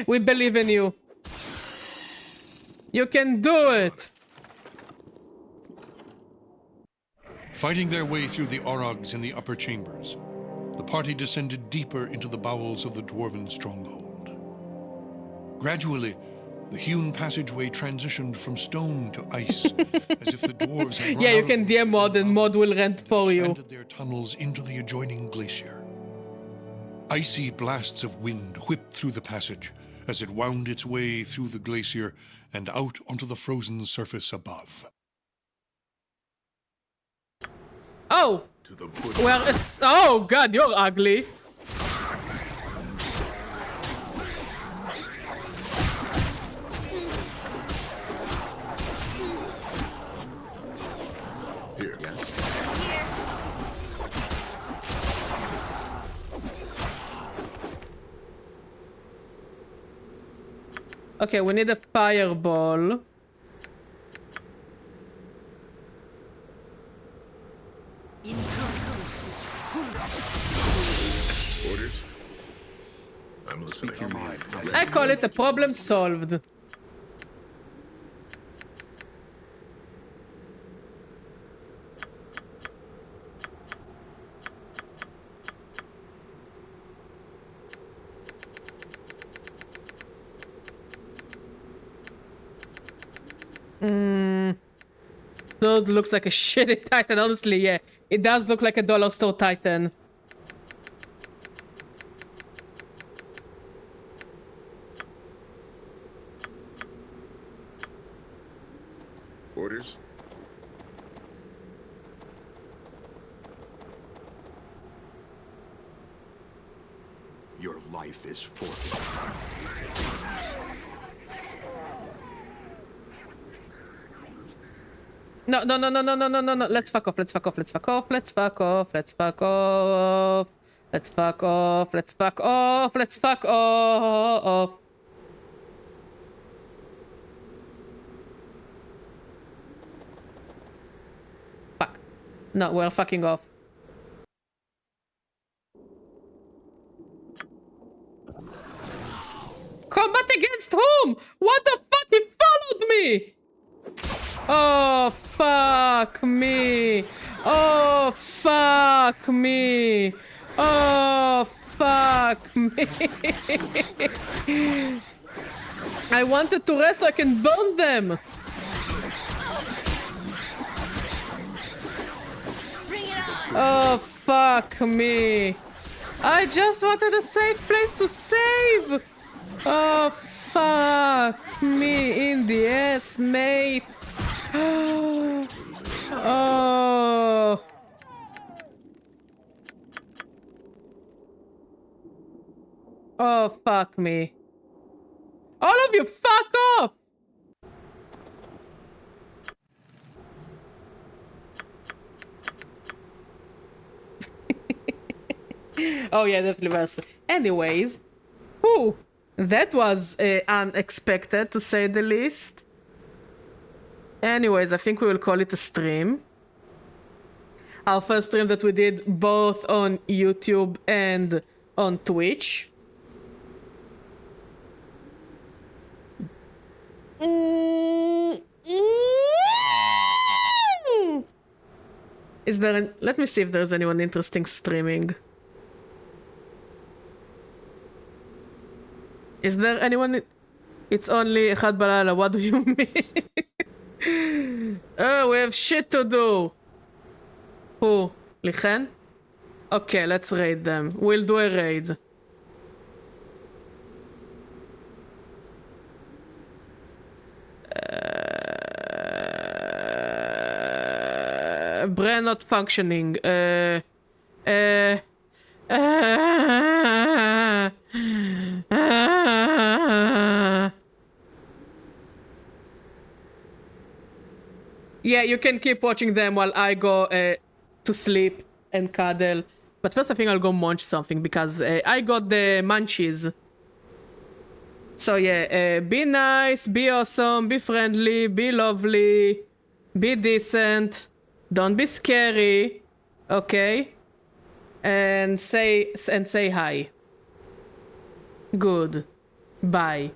We believe in you. You can do it. Fighting their way through the Orogs in the upper chambers, the party descended deeper into the bowels of the dwarven stronghold. Gradually, the hewn passageway transitioned from stone to ice, as if the dwarves had run Yeah, you out can of DM mod and mod will rent for you. expanded their tunnels into the adjoining glacier. Icy blasts of wind whipped through the passage as it wound its way through the glacier and out onto the frozen surface above. Oh! To the bush. Well, oh god, you're ugly. Here. Okay, we need a fireball. Orders? I'm listening. I call it a problem solved. Dude looks like a shitty Titan, honestly, yeah. It does look like a dollar store Titan. Orders? Your life is forfeit. No. Let's fuck off. Let's fuck off. Let's fuck off. Let's fuck off. Let's fuck off. Let's fuck off. Let's fuck off. Let's fuck off. Fuck. No, we're fucking off. Combat against whom? What the fuck? He followed me! Oh, fuck me. Oh, fuck me. Oh, fuck me. I wanted to rest so I can burn them. Oh, fuck me. I just wanted a safe place to save. Oh, fuck me in the ass, mate. Oh. Oh, fuck me. All of you, fuck off! Oh yeah, definitely was. Anyways, whew, that was unexpected to say the least. Anyways, I think we will call it a stream. Our first stream that we did both on YouTube and on Twitch. Mm-mm. Is there let me see if there's anyone interesting streaming. Is there anyone? It's only אחד בלילה, what do you mean? Oh, we have shit to do. Who? Lichen? Okay, let's raid them. We'll do a raid. Brain not functioning. Yeah, you can keep watching them while I go to sleep and cuddle. But first I think I'll go munch something because I got the munchies. So yeah, be nice, be awesome, be friendly, be lovely, be decent, don't be scary, okay? And say hi. Good. Bye.